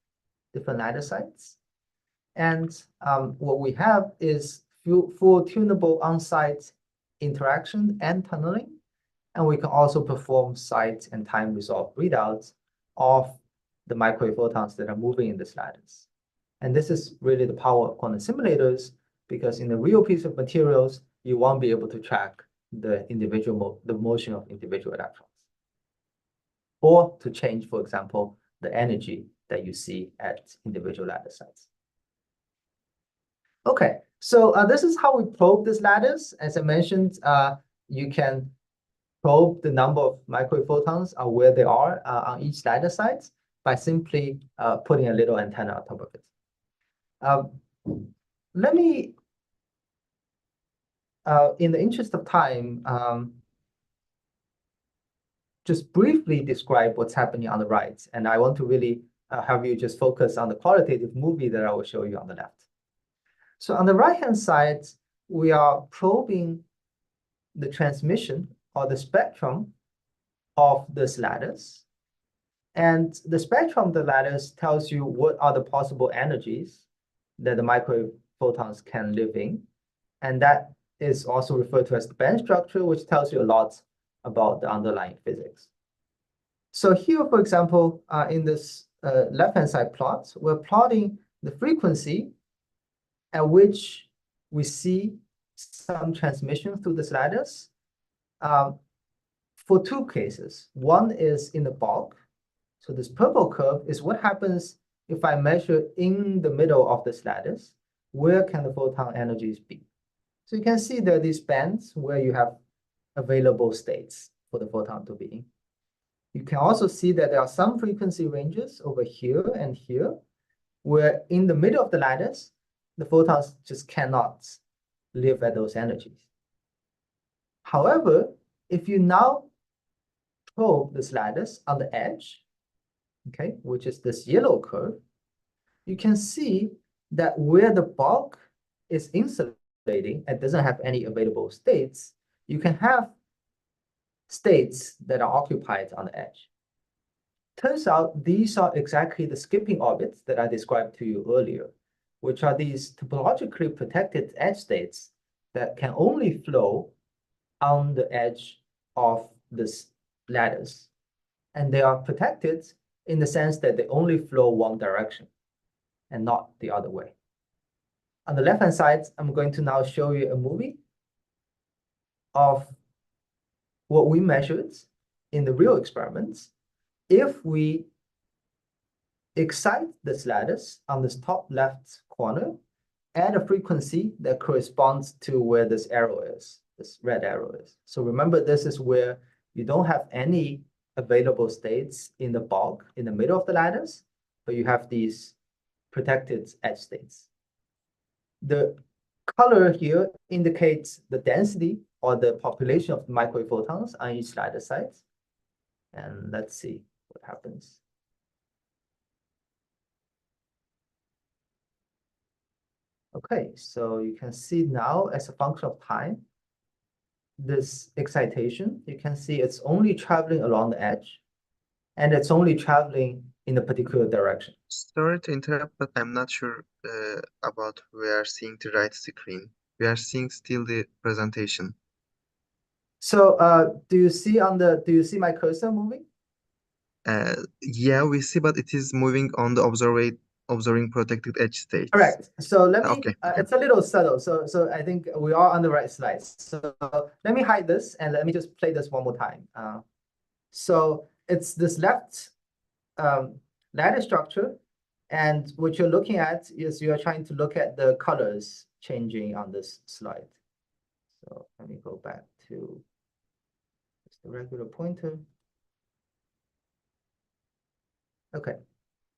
different lattice sites. And what we have is full tunable on-site interaction and tunneling. And we can also perform site and time resolved readouts of the microwave photons that are moving in this lattice. And this is really the power of quantum simulators, because in a real piece of materials, you won't be able to track the motion of individual electrons, or to change, for example, the energy that you see at individual lattice sites. Okay, so this is how we probe this lattice. As I mentioned, you can probe the number of microwave photons where they are on each lattice site by simply putting a little antenna on top of it. Let me, in the interest of time, just briefly describe what's happening on the right. And I want to really have you just focus on the qualitative movie that I will show you on the left. So on the right-hand side, we are probing the transmission or the spectrum of this lattice. And the spectrum of the lattice tells you what are the possible energies that the microwave photons can live in. And that is also referred to as the band structure, which tells you a lot about the underlying physics. So here, for example, in this left-hand side plot, we're plotting the frequency at which we see some transmission through this lattice for 2 cases. One is in the bulk. So this purple curve is what happens if I measure in the middle of this lattice, where can the photon energies be? So you can see there are these bands where you have available states for the photon to be in. You can also see that there are some frequency ranges over here and here, where in the middle of the lattice, the photons just cannot live at those energies. However, if you now probe this lattice on the edge, okay, which is this yellow curve, you can see that where the bulk is insulating and doesn't have any available states, you can have states that are occupied on the edge. Turns out these are exactly the skipping orbits that I described to you earlier, which are these topologically protected edge states that can only flow on the edge of this lattice. And they are protected in the sense that they only flow one direction and not the other way. On the left-hand side, I'm going to now show you a movie of what we measured in the real experiments. If we excite this lattice on this top left corner at a frequency that corresponds to where this arrow is, this red arrow is. So remember, this is where you don't have any available states in the bulk, in the middle of the lattice, but you have these protected edge states. The color here indicates the density or the population of microwave photons on each lattice site. And let's see what happens. Okay, so you can see now as a function of time, this excitation, you can see it's only traveling along the edge, and it's only traveling in a particular direction. Sorry to interrupt, but I'm not sure about we are seeing the right screen. We are seeing still the presentation. So do you see my cursor moving? Yeah, we see, but it is moving on the observing protected edge states. Correct. So let me, Okay. it's a little subtle. So I think we are on the right slides. So let me hide this and let me just play this one more time. So it's this left ladder structure. And what you're looking at is you're trying to look at the colors changing on this slide. So let me go back to just the regular pointer. Okay.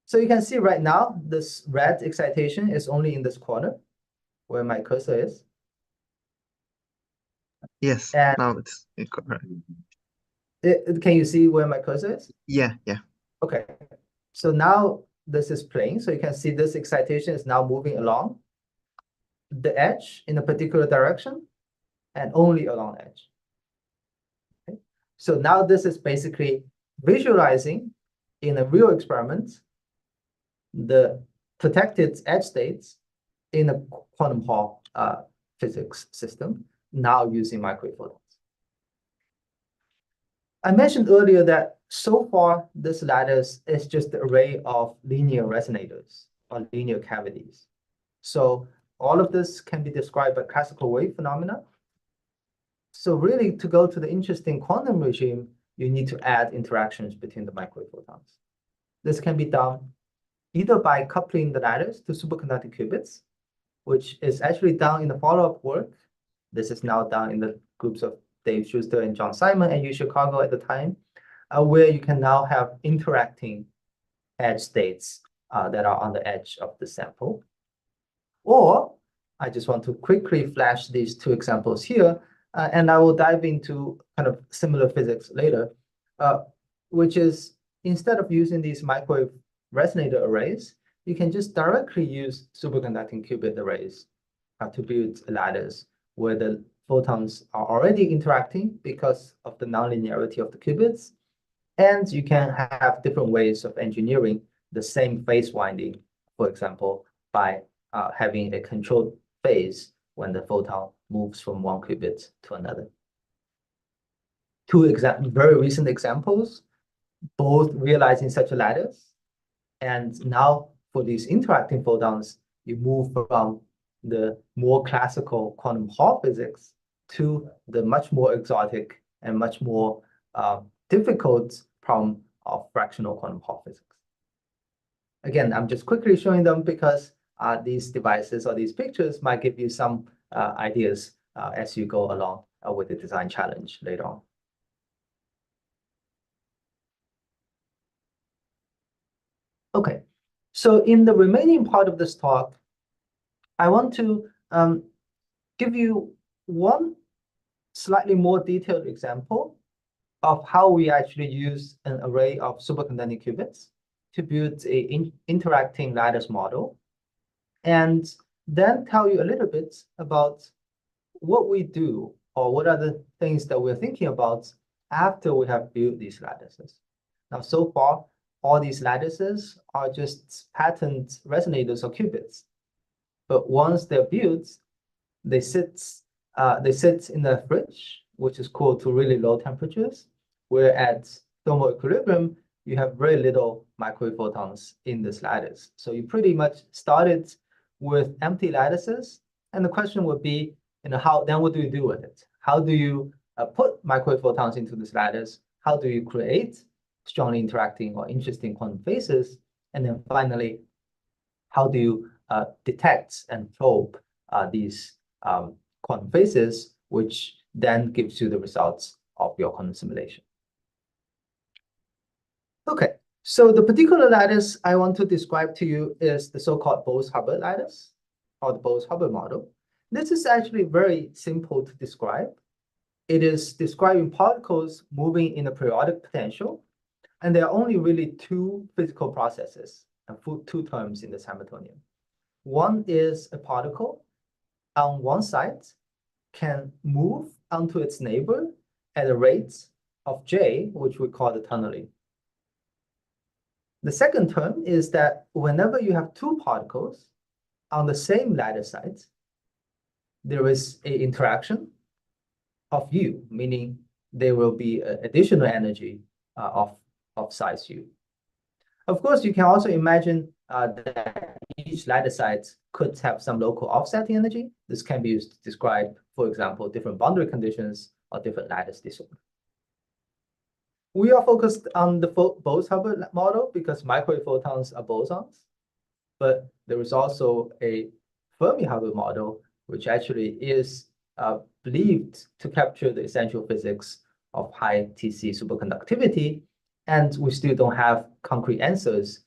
So you can see right now, this red excitation is only in this corner where my cursor is. Yes, And now it's correct. can you see where my cursor is? Yeah. Okay. So now this is playing. So you can see this excitation is now moving along the edge in a particular direction and only along the edge. Okay. So now this is basically visualizing in a real experiment the protected edge states in a quantum Hall physics system, now using microwave photons. I mentioned earlier that so far this lattice is just an array of linear resonators or linear cavities. So all of this can be described by classical wave phenomena. So really, to go to the interesting quantum regime, you need to add interactions between the microwave photons. This can be done either by coupling the lattice to superconducting qubits, which is actually done in the follow-up work. This is now done in the groups of Dave Schuster and John Simon at UChicago at the time, where you can now have interacting edge states that are on the edge of the sample. Or I just want to quickly flash these two examples here, and I will dive into kind of similar physics later, which is instead of using these microwave resonator arrays, you can just directly use superconducting qubit arrays to build lattice where the photons are already interacting because of the nonlinearity of the qubits. And you can have different ways of engineering the same phase winding, for example, by having a controlled phase when the photon moves from one qubit to another. Two very recent examples, both realizing such a lattice. And now for these interacting photons, you move from the more classical quantum Hall physics to the much more exotic and much more difficult problem of fractional quantum Hall physics. Again, I'm just quickly showing them because these devices or these pictures might give you some ideas as you go along with the design challenge later on. Okay, so in the remaining part of this talk, I want to give you one slightly more detailed example of how we actually use an array of superconducting qubits to build an interacting lattice model, and then tell you a little bit about what we do or what are the things that we're thinking about after we have built these lattices. Now, so far, all these lattices are just patterned resonators or qubits. But once they're built, they sit in the fridge, which is cooled to really low temperatures, where at thermal equilibrium, you have very little microwave photons in this lattice. So you pretty much started with empty lattices. And the question would be, what do you do with it? How do you put microwave photons into this lattice? How do you create strongly interacting or interesting quantum phases? And then finally, how do you detect and probe these quantum phases, which then gives you the results of your quantum simulation? Okay, so the particular lattice I want to describe to you is the so-called Bose-Hubbard lattice, or the Bose-Hubbard model. This is actually very simple to describe. It is describing particles moving in a periodic potential, and there are only really two physical processes, and two terms in this Hamiltonian. One is a particle on one side can move onto its neighbor at a rate of j, which we call the tunneling. The second term is that whenever you have two particles on the same lattice site, there is a interaction of U, meaning there will be additional energy of size U. Of course, you can also imagine that each lattice site could have some local offsetting energy. This can be used to describe, for example, different boundary conditions or different lattice disorder. We are focused on the Bose-Hubbard model because microwave photons are bosons, but there is also a Fermi-Hubbard model, which actually is believed to capture the essential physics of high TC superconductivity, and we still don't have concrete answers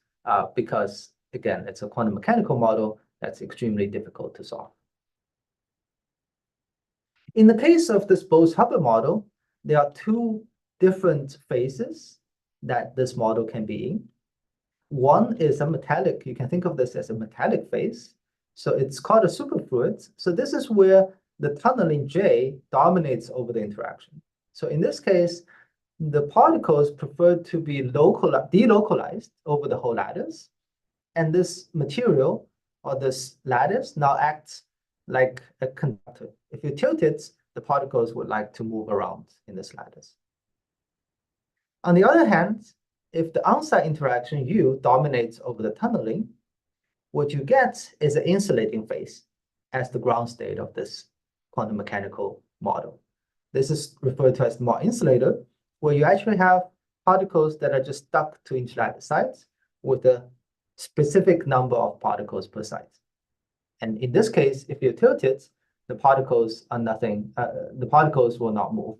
because, again, it's a quantum mechanical model that's extremely difficult to solve. In the case of this Bose-Hubbard model, there are two different phases that this model can be in. One is a metallic, you can think of this as a metallic phase. So it's called a superfluid. So this is where the tunneling J dominates over the interaction. So in this case, the particles prefer to be delocalized over the whole lattice. And this material or this lattice now acts like a conductor. If you tilt it, the particles would like to move around in this lattice. On the other hand, if the on-site interaction U dominates over the tunneling, what you get is an insulating phase as the ground state of this quantum mechanical model. This is referred to as the Mott insulator, where you actually have particles that are just stuck to each lattice site with a specific number of particles per site. And in this case, if you tilt it, the particles are nothing, the particles will not move,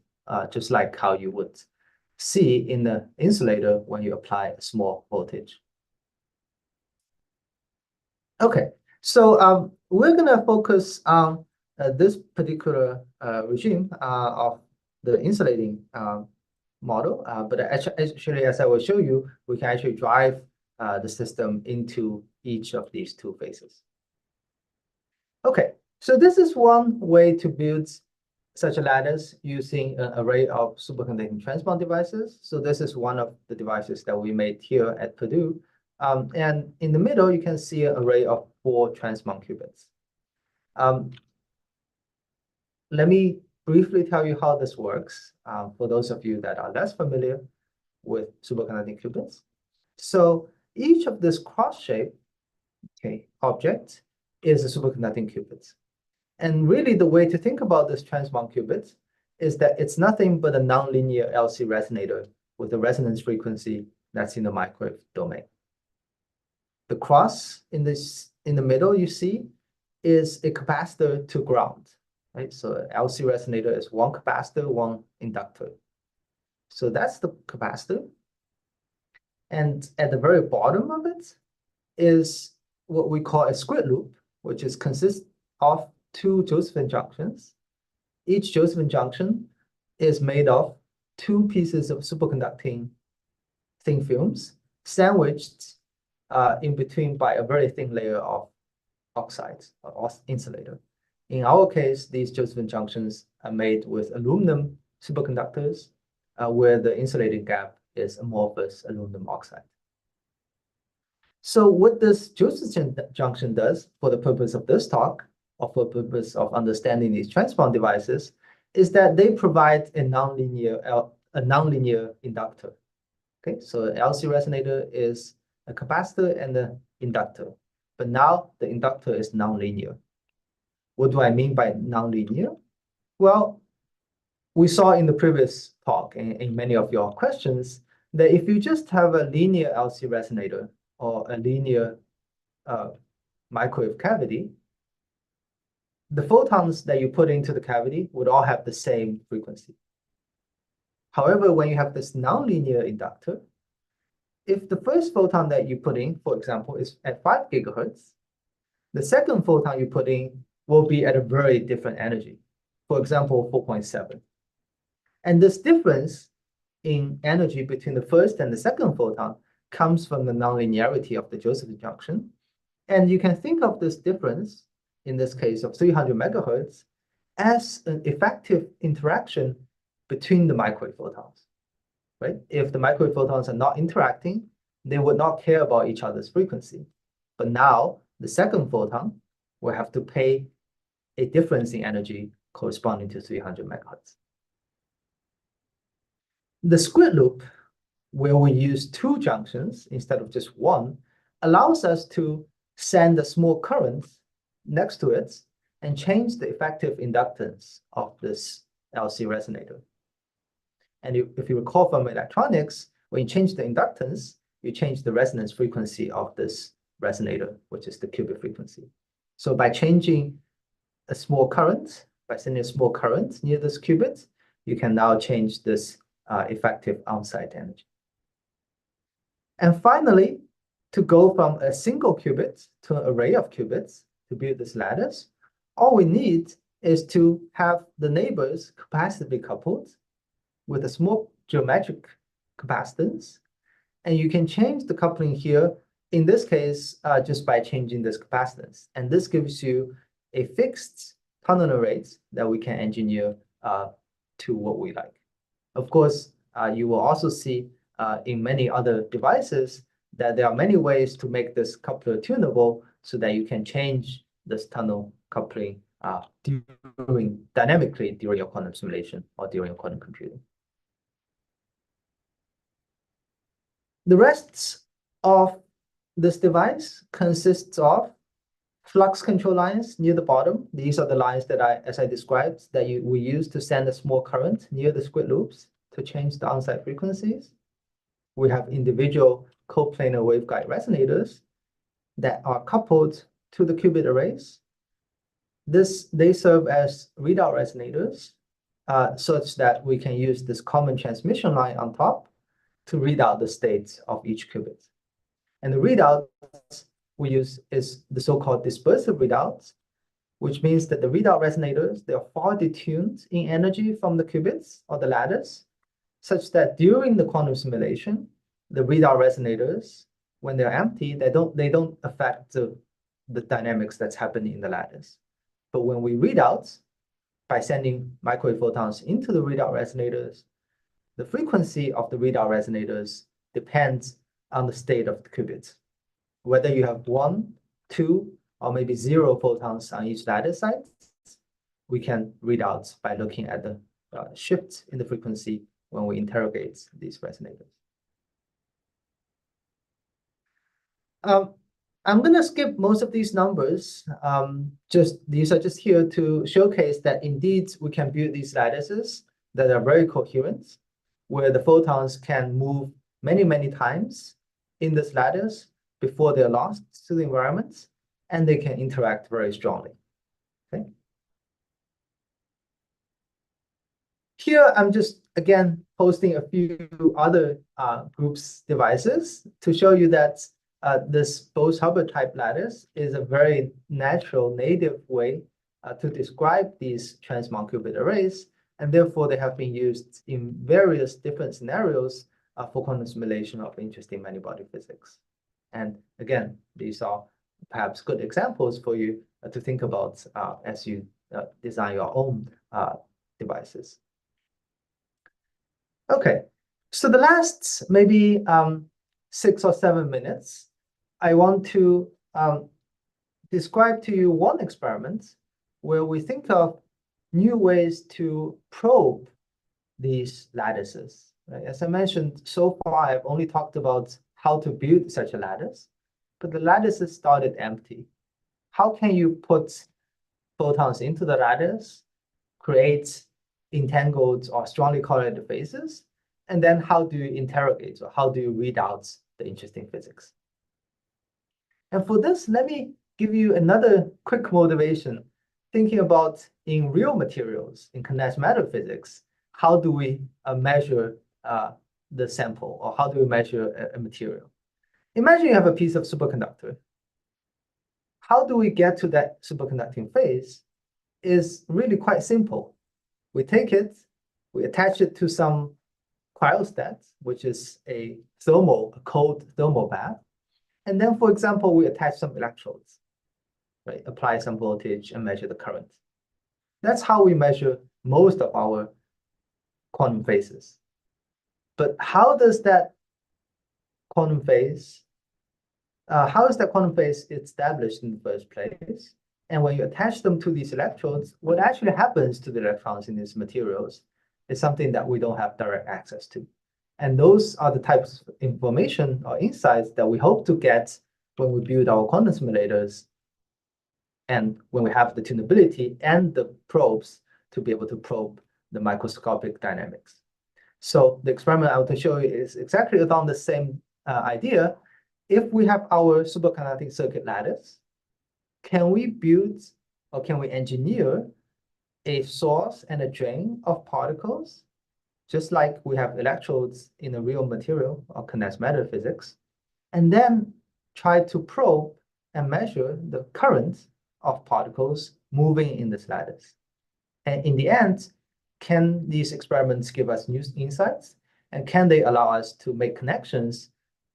just like how you would see in the insulator when you apply a small voltage. Okay, so we're going to focus on this particular regime of the insulating model, but actually, as I will show you, we can actually drive the system into each of these two phases. Okay, so this is one way to build such a lattice using an array of superconducting transmon devices. So this is one of the devices that we made here at Purdue. And in the middle, you can see an array of 4 transmon qubits. Let me briefly tell you how this works for those of you that are less familiar with superconducting qubits. So each of this cross-shaped object is a superconducting qubit. And really, the way to think about this transmon qubit is that it's nothing but a nonlinear LC resonator with a resonance frequency that's in the microwave domain. The cross in the middle you see is a capacitor to ground, right? So LC resonator is one capacitor, one inductor. So that's the capacitor. And at the very bottom of it is what we call a square loop, which consists of 2 Josephson junctions. Each Josephson junction is made of 2 pieces of superconducting thin films sandwiched in between by a very thin layer of oxides or insulator. In our case, these Josephson junctions are made with aluminum superconductors where the insulating gap is amorphous aluminum oxide. So what this Josephson junction does for the purpose of this talk, or for the purpose of understanding these transmon devices, is that they provide a nonlinear inductor. Okay, so LC resonator is a capacitor and an inductor, but now the inductor is nonlinear. What do I mean by nonlinear? Well, we saw in the previous talk and in many of your questions that if you just have a linear LC resonator or a linear microwave cavity, the photons that you put into the cavity would all have the same frequency. However, when you have this nonlinear inductor, if the first photon that you put in, for example, is at 5 gigahertz, the second photon you put in will be at a very different energy, for example, 4.7. And this difference in energy between the first and the second photon comes from the nonlinearity of the Josephson junction. And you can think of this difference, in this case of 300 megahertz, as an effective interaction between the microwave photons, right? If the microwave photons are not interacting, they would not care about each other's frequency. But now the second photon will have to pay a difference in energy corresponding to 300 megahertz. The squid loop, where we use two junctions instead of just one, allows us to send a small current next to it and change the effective inductance of this LC resonator. And if you recall from electronics, when you change the inductance, you change the resonance frequency of this resonator, which is the qubit frequency. So by changing a small current, by sending a small current near this qubit, you can now change this effective on-site energy. And finally, to go from a single qubit to an array of qubits to build these ladders, all we need is to have the neighbors capacitively coupled with a small geometric capacitance. And you can change the coupling here, in this case, just by changing this capacitance. And this gives you a fixed tunnel rate that we can engineer to what we like. Of course, you will also see in many other devices that there are many ways to make this coupler tunable so that you can change this tunnel coupling dynamically during your quantum simulation or during quantum computing. The rest of this device consists of flux control lines near the bottom. These are the lines that as I described, that we use to send a small current near the squid loops to change the on-site frequencies. We have individual coplanar waveguide resonators that are coupled to the qubit arrays. They serve as readout resonators, such that we can use this common transmission line on top to read out the states of each qubit. And the readouts we use is the so-called dispersive readouts, which means that the readout resonators, they are far detuned in energy from the qubits or the ladders, such that during the quantum simulation, the readout resonators, when they're empty, they don't affect the dynamics that's happening in the ladders. But when we read out, by sending microwave photons into the readout resonators, the frequency of the readout resonators depends on the state of the qubits. Whether you have 1, 2, or maybe 0 photons on each ladder site, we can read out by looking at the shift in the frequency when we interrogate these resonators. I'm going to skip most of these numbers. These are just here to showcase that indeed we can build these lattices that are very coherent, where the photons can move many, many times in these lattices before they're lost to the environment, and they can interact very strongly. Okay. Here, I'm just, again, posting a few other groups' devices to show you that this Bose-Hubbard type lattice is a very natural, native way to describe these transmon qubit arrays, and therefore they have been used in various different scenarios for quantum simulation of interesting many-body physics. And again, these are perhaps good examples for you to think about as you design your own devices. Okay, so the last maybe 6 or 7 minutes, I want to describe to you one experiment where we think of new ways to probe these lattices. Right? As I mentioned, so far I've only talked about how to build such a lattice, but the lattices started empty. How can you put photons into the lattice, create entangled or strongly correlated phases, and then how do you interrogate or how do you read out the interesting physics? And for this, let me give you another quick motivation, thinking about in real materials, in condensed matter physics, how do we measure the sample, or how do we measure a material? Imagine you have a piece of superconductor. How do we get to that superconducting phase is really quite simple. We take it, we attach it to some cryostat, which is a cold thermal bath. And then, for example, we attach some electrodes, right? Apply some voltage and measure the current. That's how we measure most of our quantum phases. But how does that quantum phase, how is that quantum phase established in the first place? And when you attach them to these electrodes, what actually happens to the electrons in these materials is something that we don't have direct access to. And those are the types of information or insights that we hope to get when we build our quantum simulators and when we have the tunability and the probes to be able to probe the microscopic dynamics. So the experiment I want to show you is exactly along the same idea. If we have our superconducting circuit lattice, can we build or can we engineer a source and a drain of particles, just like we have electrodes in a real material or condensed matter physics, and then try to probe and measure the current of particles moving in this lattice? And in the end, can these experiments give us new insights? And can they allow us to make connections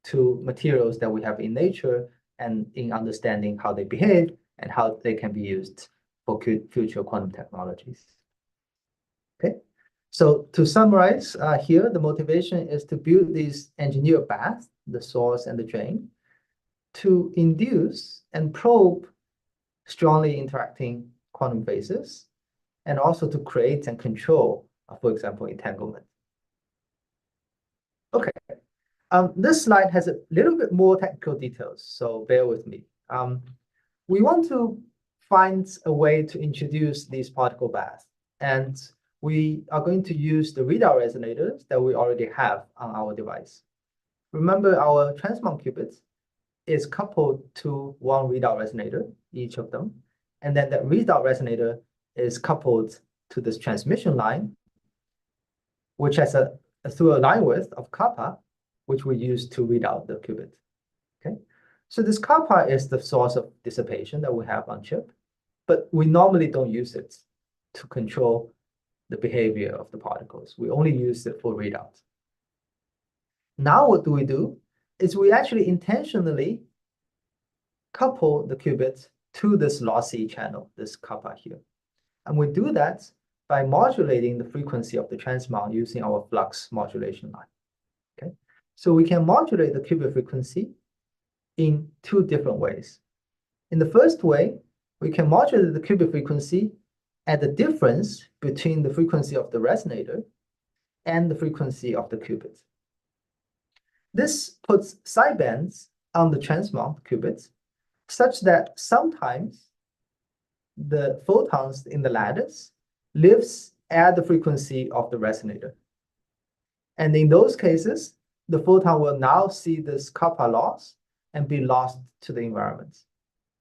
to materials that we have in nature and in understanding how they behave and how they can be used for future quantum technologies? Okay, so to summarize here, the motivation is to build these engineered baths, the source and the drain, to induce and probe strongly interacting quantum phases, and also to create and control, for example, entanglement. Okay, this slide has a little bit more technical details, so bear with me. We want to find a way to introduce these particle baths, and we are going to use the readout resonators that we already have on our device. Remember, our transmon qubits is coupled to one readout resonator, each of them, and then that readout resonator is coupled to this transmission line, which has through a line width of kappa, which we use to read out the qubit. Okay, so this kappa is the source of dissipation that we have on chip, but we normally don't use it to control the behavior of the particles. We only use it for readout. Now what do? Is we actually intentionally couple the qubits to this lossy channel, this kappa here. And we do that by modulating the frequency of the transmon using our flux modulation line. Okay, so we can modulate the qubit frequency in two different ways. In the first way, we can modulate the qubit frequency at the difference between the frequency of the resonator and the frequency of the qubit. This puts sidebands on the transmon qubits such that sometimes the photons in the lattice lives at the frequency of the resonator. And in those cases, the photon will now see this kappa loss and be lost to the environment.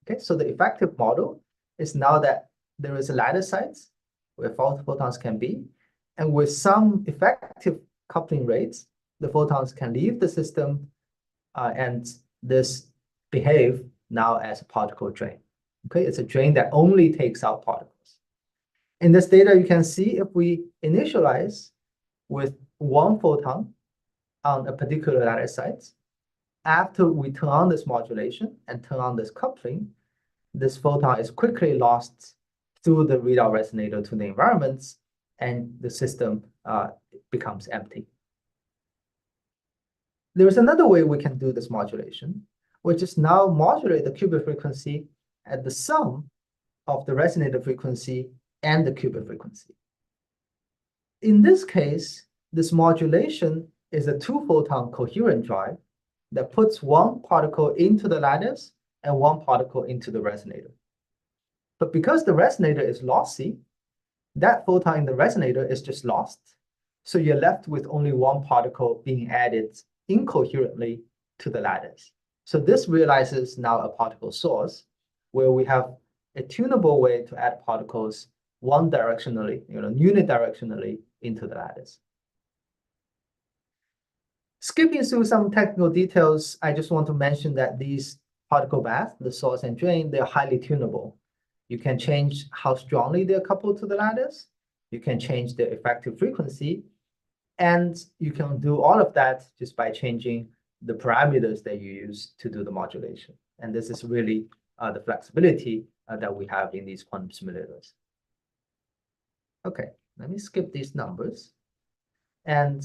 Okay, so the effective model is now that there is a lattice site where photons can be, and with some effective coupling rates, the photons can leave the system and this behave now as a particle drain. Okay, it's a drain that only takes out particles. In this data, you can see if we initialize with one photon on a particular lattice site, after we turn on this modulation and turn on this coupling, this photon is quickly lost through the readout resonator to the environment, and the system becomes empty. There is another way we can do this modulation, which is now modulate the qubit frequency at the sum of the resonator frequency and the qubit frequency. In this case, this modulation is a two-photon coherent drive that puts one particle into the lattice and one particle into the resonator. But because the resonator is lossy, that photon in the resonator is just lost. So you're left with only one particle being added incoherently to the lattice. So this realizes now a particle source where we have a tunable way to add particles one directionally, unidirectionally into the lattice. Skipping through some technical details, I just want to mention that these particle baths, the source and drain, they're highly tunable. You can change how strongly they're coupled to the lattice. You can change their effective frequency. And you can do all of that just by changing the parameters that you use to do the modulation. And this is really the flexibility that we have in these quantum simulators. Okay, let me skip these numbers. And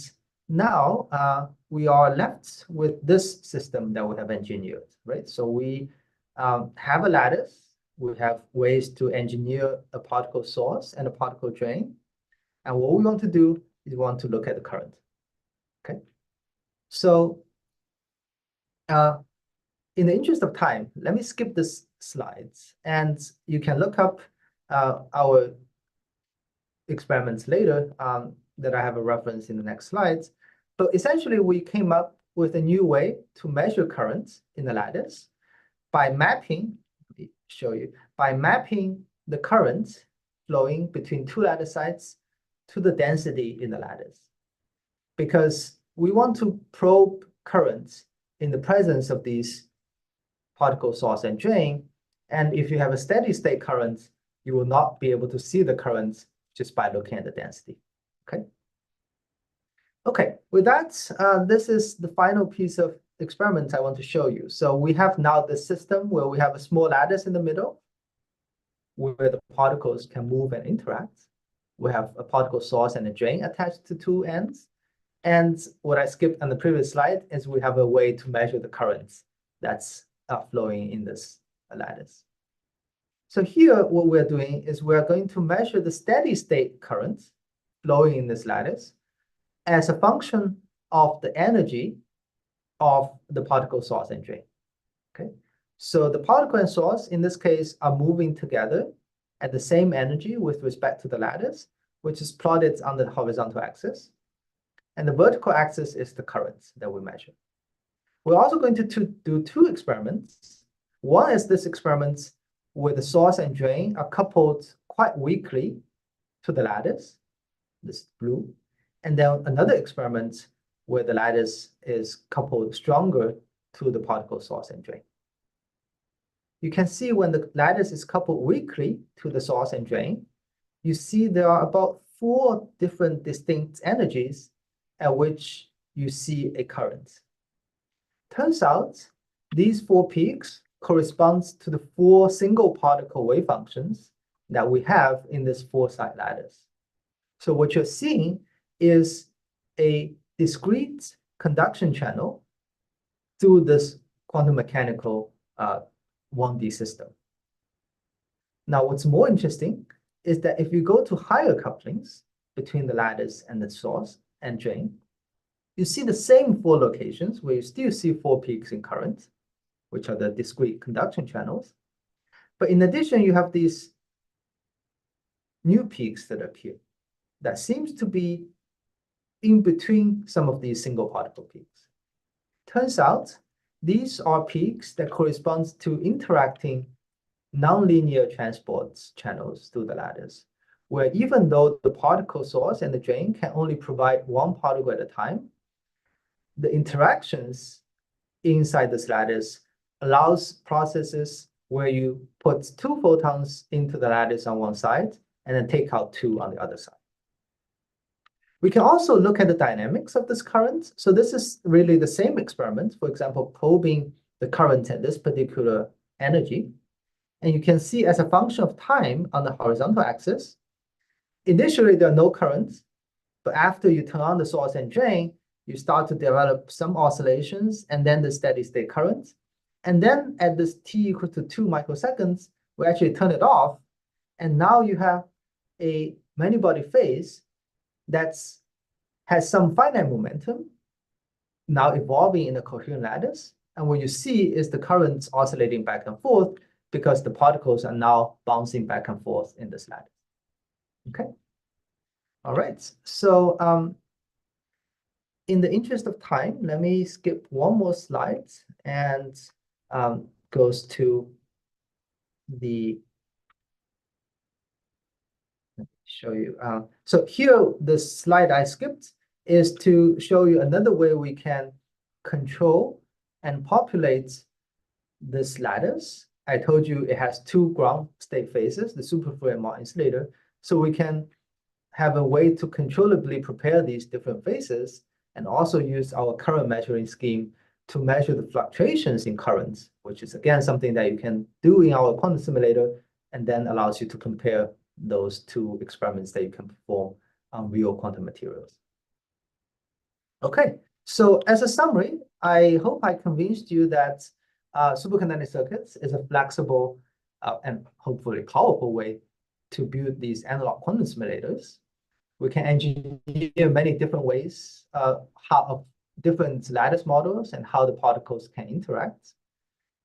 now we are left with this system that we have engineered, right? So we have a lattice we have ways to engineer a particle source and a particle drain. And what we want to do is we want to look at the current. Okay. So in the interest of time, let me skip this slides, and you can look up our experiments later that I have a reference in the next slides. But essentially, we came up with a new way to measure currents in the lattice by mapping, let me show you, by mapping the currents flowing between two lattice sites to the density in the lattice. Because we want to probe currents in the presence of these particle source and drain. And if you have a steady state current, you will not be able to see the currents just by looking at the density. Okay. Okay, with that, this is the final piece of experiment I want to show you. So we have now the system where we have a small lattice in the middle where the particles can move and interact. We have a particle source and a drain attached to two ends. And what I skipped on the previous slide is we have a way to measure the currents that's flowing in this lattice. So here, what we're doing is we're going to measure the steady state currents flowing in this lattice as a function of the energy of the particle source and drain. Okay, so the particle and source in this case are moving together at the same energy with respect to the lattice, which is plotted on the horizontal axis. And the vertical axis is the currents that we measure. We're also going to do two experiments. One is this experiment where the source and drain are coupled quite weakly to the lattice, this blue. And then another experiment where the lattice is coupled stronger to the particle source and drain. You can see when the lattice is coupled weakly to the source and drain, you see there are about 4 different distinct energies at which you see a current. Turns out these 4 peaks correspond to the 4 single particle wave functions that we have in this 4-side lattice. So what you're seeing is a discrete conduction channel through this quantum mechanical 1D system. Now, what's more interesting is that if you go to higher couplings between the lattice and the source and drain, you see the same 4 locations where you still see 4 peaks in current, which are the discrete conduction channels. But in addition, you have these new peaks that appear that seems to be in between some of these single particle peaks. Turns out these are peaks that correspond to interacting nonlinear transport channels through the lattice, where even though the particle source and the drain can only provide 1 particle at a time, the interactions inside this lattice allows processes where you put 2 photons into the lattice on one side and then take out 2 on the other side. We can also look at the dynamics of this current. So this is really the same experiment, for example, probing the current at this particular energy. And you can see as a function of time on the horizontal axis, initially there are no currents, but after you turn on the source and drain, you start to develop some oscillations and then the steady state current. And then at this t equals to 2 microseconds, we actually turn it off. And now you have a many-body phase that has some finite momentum now evolving in a coherent lattice. And what you see is the currents oscillating back and forth because the particles are now bouncing back and forth in this lattice. Okay. All right. So in the interest of time, let me skip one more slide and goes to the show you. So here, the slide I skipped is to show you another way we can control and populate this lattice. I told you it has 2 ground state phases, the superfluid and Mott insulator. So we can have a way to controllably prepare these different phases and also use our current measuring scheme to measure the fluctuations in currents, which is again something that you can do in our quantum simulator and then allows you to compare those 2 experiments that you can perform on real quantum materials. Okay, so as a summary, I hope I convinced you that superconducting circuits is a flexible and hopefully powerful way to build these analog quantum simulators. We can engineer many different ways, how different lattice models and how the particles can interact.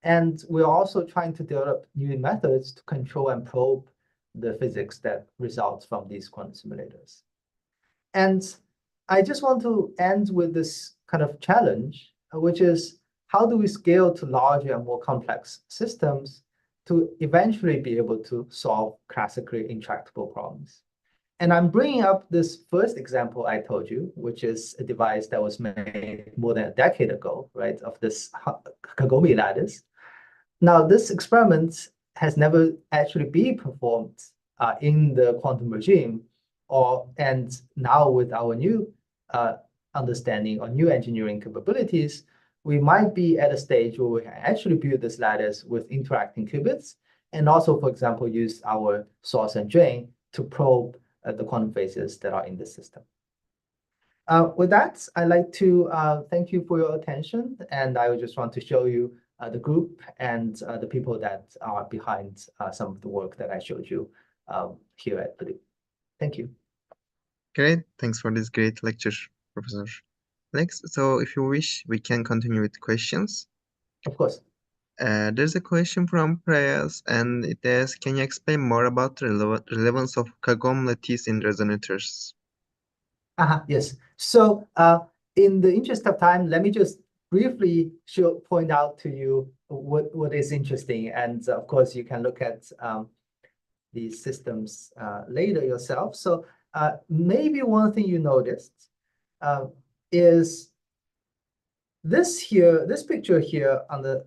And we're also trying to develop new methods to control and probe the physics that results from these quantum simulators. And I just want to end with this kind of challenge, which is how do we scale to larger and more complex systems to eventually be able to solve classically intractable problems? And I'm bringing up this first example I told you, which is a device that was made more than a decade ago, right, of this Kagome lattice. Now, this experiment has never actually been performed in the quantum regime, and now with our new understanding or new engineering capabilities, we might be at a stage where we can actually build this lattice with interacting qubits, and also, for example, use our source and drain to probe the quantum phases that are in the system. With that, I'd like to thank you for your attention, and I just want to show you the group and the people that are behind some of the work that I showed you here at Purdue. Thank you. Great. Thanks for this great lecture, Professor Alex. So if you wish, we can continue with questions. Of course. There's a question from Prayas, and it asks, can you explain more about the relevance of Kagome lattice in resonators? Yes. So in the interest of time, let me just briefly point out to you what is interesting. And of course, you can look at these systems later yourself. So maybe one thing you noticed is this picture here on the,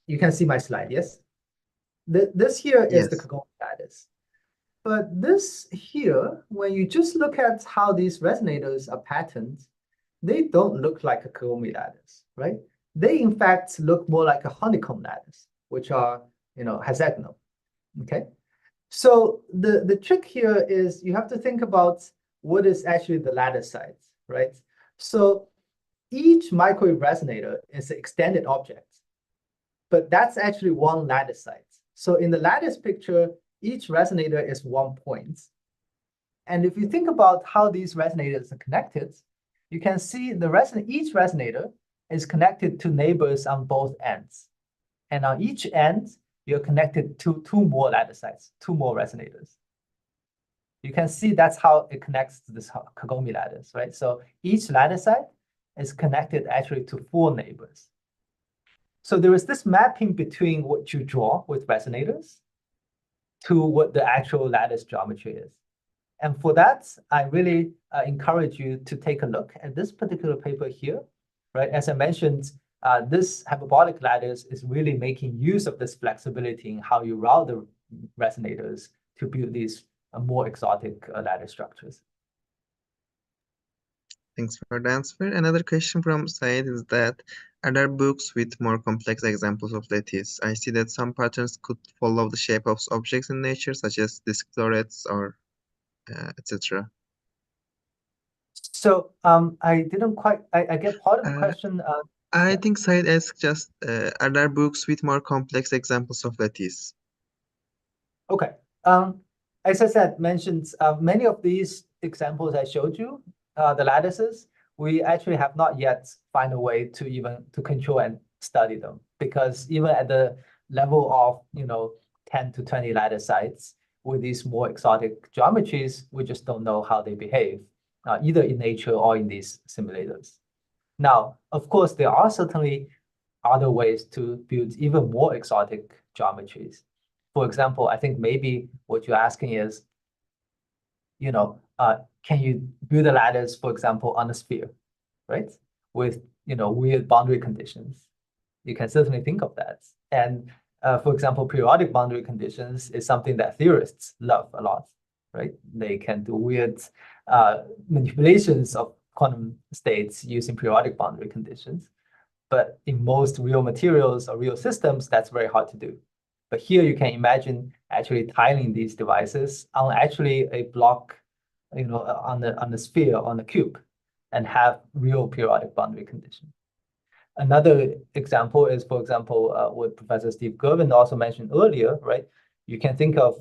you can see my slide, yes? This here is the Kagome lattice. But this here, when you just look at how these resonators are patterned, they don't look like a Kagome lattice, right? They in fact look more like a honeycomb lattice, which are, hexagonal, okay? So the trick here is you have to think about what is actually the lattice size, right? So each microwave resonator is an extended object, but that's actually one lattice size. So in the lattice picture, each resonator is 1 point. And if you think about how these resonators are connected, you can see each resonator is connected to neighbors on both ends. And on each end, you're connected to two more lattice sites, two more resonators. You can see that's how it connects to this Kagome lattice, right? So each lattice site is connected actually to 4 neighbors. So there is this mapping between what you draw with resonators to what the actual lattice geometry is. And for that, I really encourage you to take a look at this particular paper here, right? As I mentioned, this hyperbolic lattice is really making use of this flexibility in how you route the resonators to build these more exotic lattice structures. Thanks for the answer. Another question from Said is that, are there books with more complex examples of lattice? I see that some patterns could follow the shape of objects in nature, such as disk florets or etc. So I didn't quite, I get part of the question. I think Said asked just, are there books with more complex examples of lattice? Okay. As I said, mentioned many of these examples I showed you, the lattices, we actually have not yet find a way to control and study them, because even at the level of 10 to 20 lattice sites with these more exotic geometries, we just don't know how they behave, either in nature or in these simulators. Now, of course, there are certainly other ways to build even more exotic geometries. For example, I think maybe what you're asking is, can you build a lattice, for example, on a sphere, right? With weird boundary conditions. You can certainly think of that. And for example, periodic boundary conditions is something that theorists love a lot, right? They can do weird manipulations of quantum states using periodic boundary conditions. But in most real materials or real systems, that's very hard to do. But here you can imagine actually tiling these devices on actually a block, on the sphere, on the cube, and have real periodic boundary conditions. Another example is, for example, what Professor Steve Gervin also mentioned earlier, right? You can think of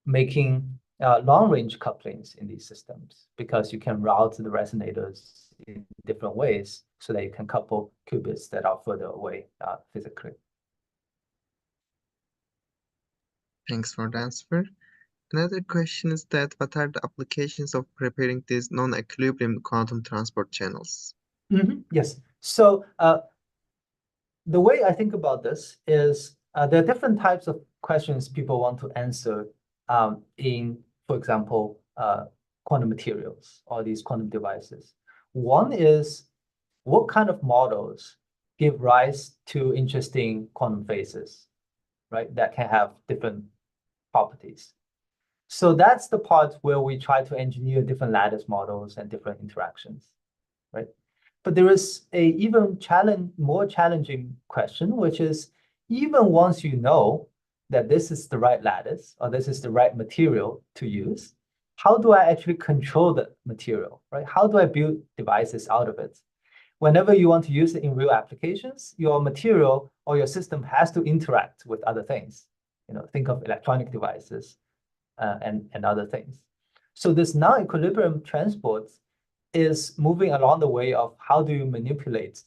making long-range couplings in these systems because you can route the resonators in different ways so that you can couple qubits that are further away physically. Thanks for the answer. Another question is that what are the applications of preparing these non-equilibrium quantum transport channels? Yes. So the way I think about this is there are different types of questions people want to answer in, for example, quantum materials or these quantum devices. One is what kind of models give rise to interesting quantum phases, right? That can have different properties. So that's the part where we try to engineer different lattice models and different interactions, right? But there is a even more challenging question, which is even once you know that this is the right lattice or this is the right material to use, how do I actually control the material, right? How do I build devices out of it? Whenever you want to use it in real applications, your material or your system has to interact with other things. Think of electronic devices and other things. So this non-equilibrium transport is moving along the way of how do you manipulate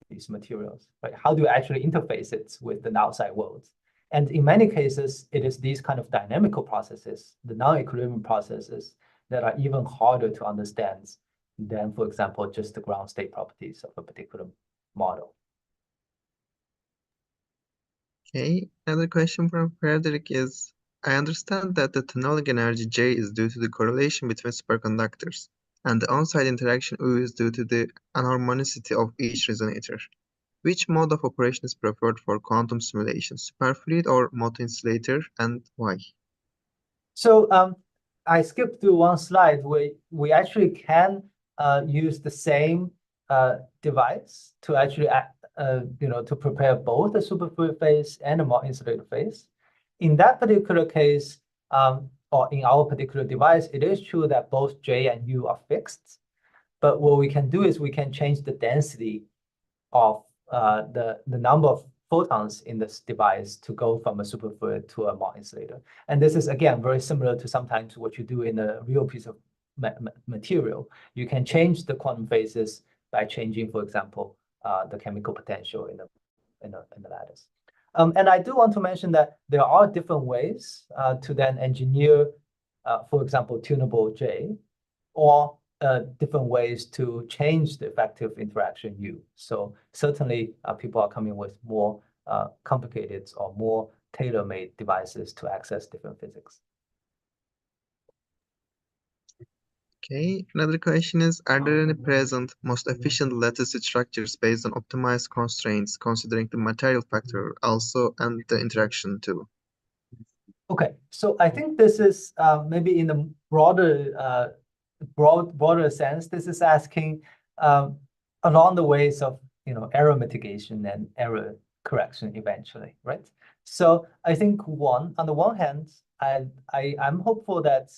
these materials, right? How do you actually interface it with the outside world? And in many cases, it is these kind of dynamical processes, the non-equilibrium processes, that are even harder to understand than, for example, just the ground state properties of a particular model. Okay, another question from Frederick is, I understand that the tunneling energy J is due to the correlation between superconductors, and the on-site interaction U is due to the anharmonicity of each resonator. Which mode of operation is preferred for quantum simulation, superfluid or multi-insulator, and why? So I skipped through one slide where we actually can use the same device to actually to prepare both a superfluid phase and a multi-insulator phase. In that particular case, or in our particular device, it is true that both J and U are fixed. But what we can do is we can change the density of the number of photons in this device to go from a superfluid to a multi-insulator. And this is, again, very similar to sometimes what you do in a real piece of material. You can change the quantum phases by changing, for example, the chemical potential in the lattice. And I do want to mention that there are different ways to then engineer, for example, tunable J, or different ways to change the effective interaction U. So certainly people are coming with more complicated or more tailor-made devices to access different physics. Okay, another question is, are there any present most efficient lattice structures based on optimized constraints, considering the material factor also and the interaction too? Okay, so I think this is maybe in a broader sense, this is asking along the ways of error mitigation and error correction eventually, right? So I think on the one hand, I'm hopeful that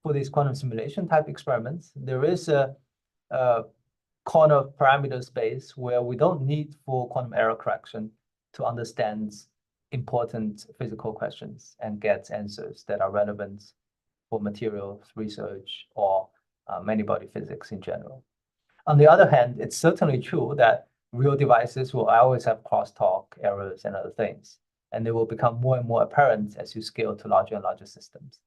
for these quantum simulation type experiments, there is a corner parameter space where we don't need full quantum error correction to understand important physical questions and get answers that are relevant for materials research or many-body physics in general. On the other hand, it's certainly true that real devices will always have crosstalk, errors, and other things, and they will become more and more apparent as you scale to larger and larger systems.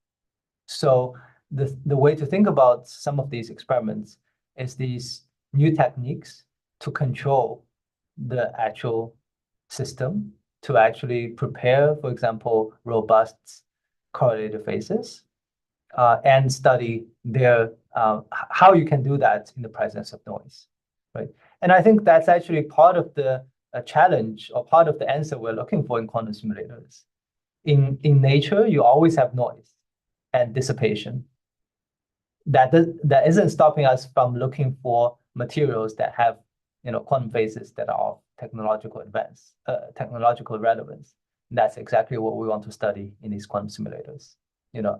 So the way to think about some of these experiments is these new techniques to control the actual system, to actually prepare, for example, robust correlated phases, and study their how you can do that in the presence of noise, right? And I think that's actually part of the challenge or part of the answer we're looking for in quantum simulators. In nature, you always have noise and dissipation. That isn't stopping us from looking for materials that have quantum phases that are of technological relevance. And that's exactly what we want to study in these quantum simulators.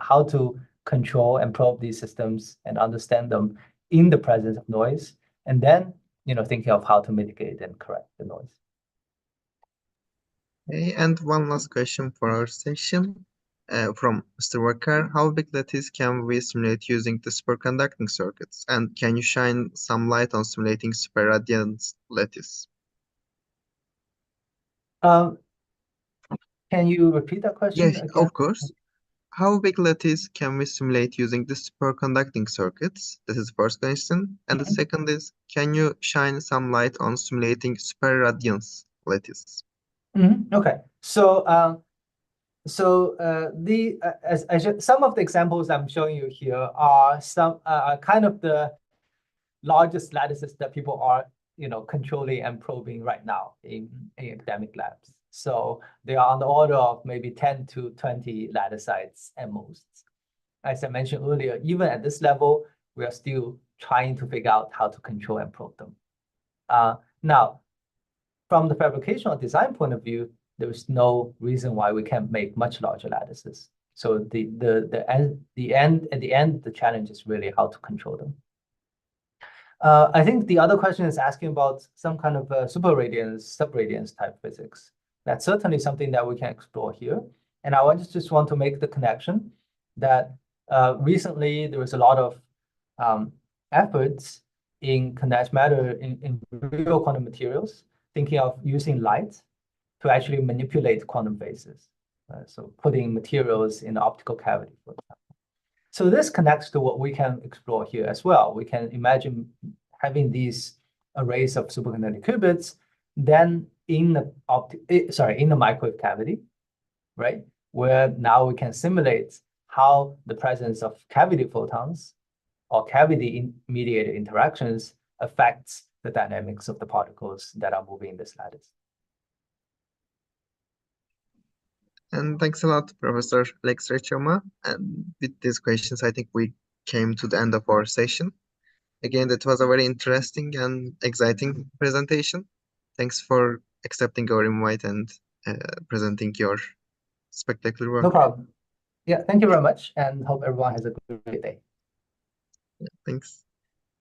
How to control and probe these systems and understand them in the presence of noise, and then thinking of how to mitigate and correct the noise. Okay, and one last question for our session. from Mr. Walker, how big lattice can we simulate using the superconducting circuits? And can you shine some light on simulating superradiance lattice? Can you repeat that question Yes, again? of course. How big lattice can we simulate using the superconducting circuits? This is the first question. And the second is, can you shine some light on simulating superradiance lattice? Okay. So some of the examples I'm showing you here are kind of the largest lattices that people are controlling and probing right now in academic labs. So they are on the order of maybe 10 to 20 lattice sites at most. As I mentioned earlier, even at this level, we are still trying to figure out how to control and probe them. Now, from the fabrication or design point of view, there is no reason why we can't make much larger lattices. So at the end, the challenge is really how to control them. I think the other question is asking about some kind of superradiance, subradiance type physics. That's certainly something that we can explore here. And I just want to make the connection that recently there was a lot of efforts in condensed matter in real quantum materials, thinking of using light to actually manipulate quantum phases. So putting materials in the optical cavity, for example. So this connects to what we can explore here as well. We can imagine having these arrays of superconducting qubits, then in the microwave cavity, right? Where now we can simulate how the presence of cavity photons or cavity-mediated interactions affects the dynamics of the particles that are moving in this lattice. And thanks a lot, Professor Alex Rechoma. And with these questions, I think we came to the end of our session. Again, that was a very interesting and exciting presentation. Thanks for accepting our invite and presenting your spectacular work. No problem. Yeah, thank you very much, and hope everyone has a great day. Thanks.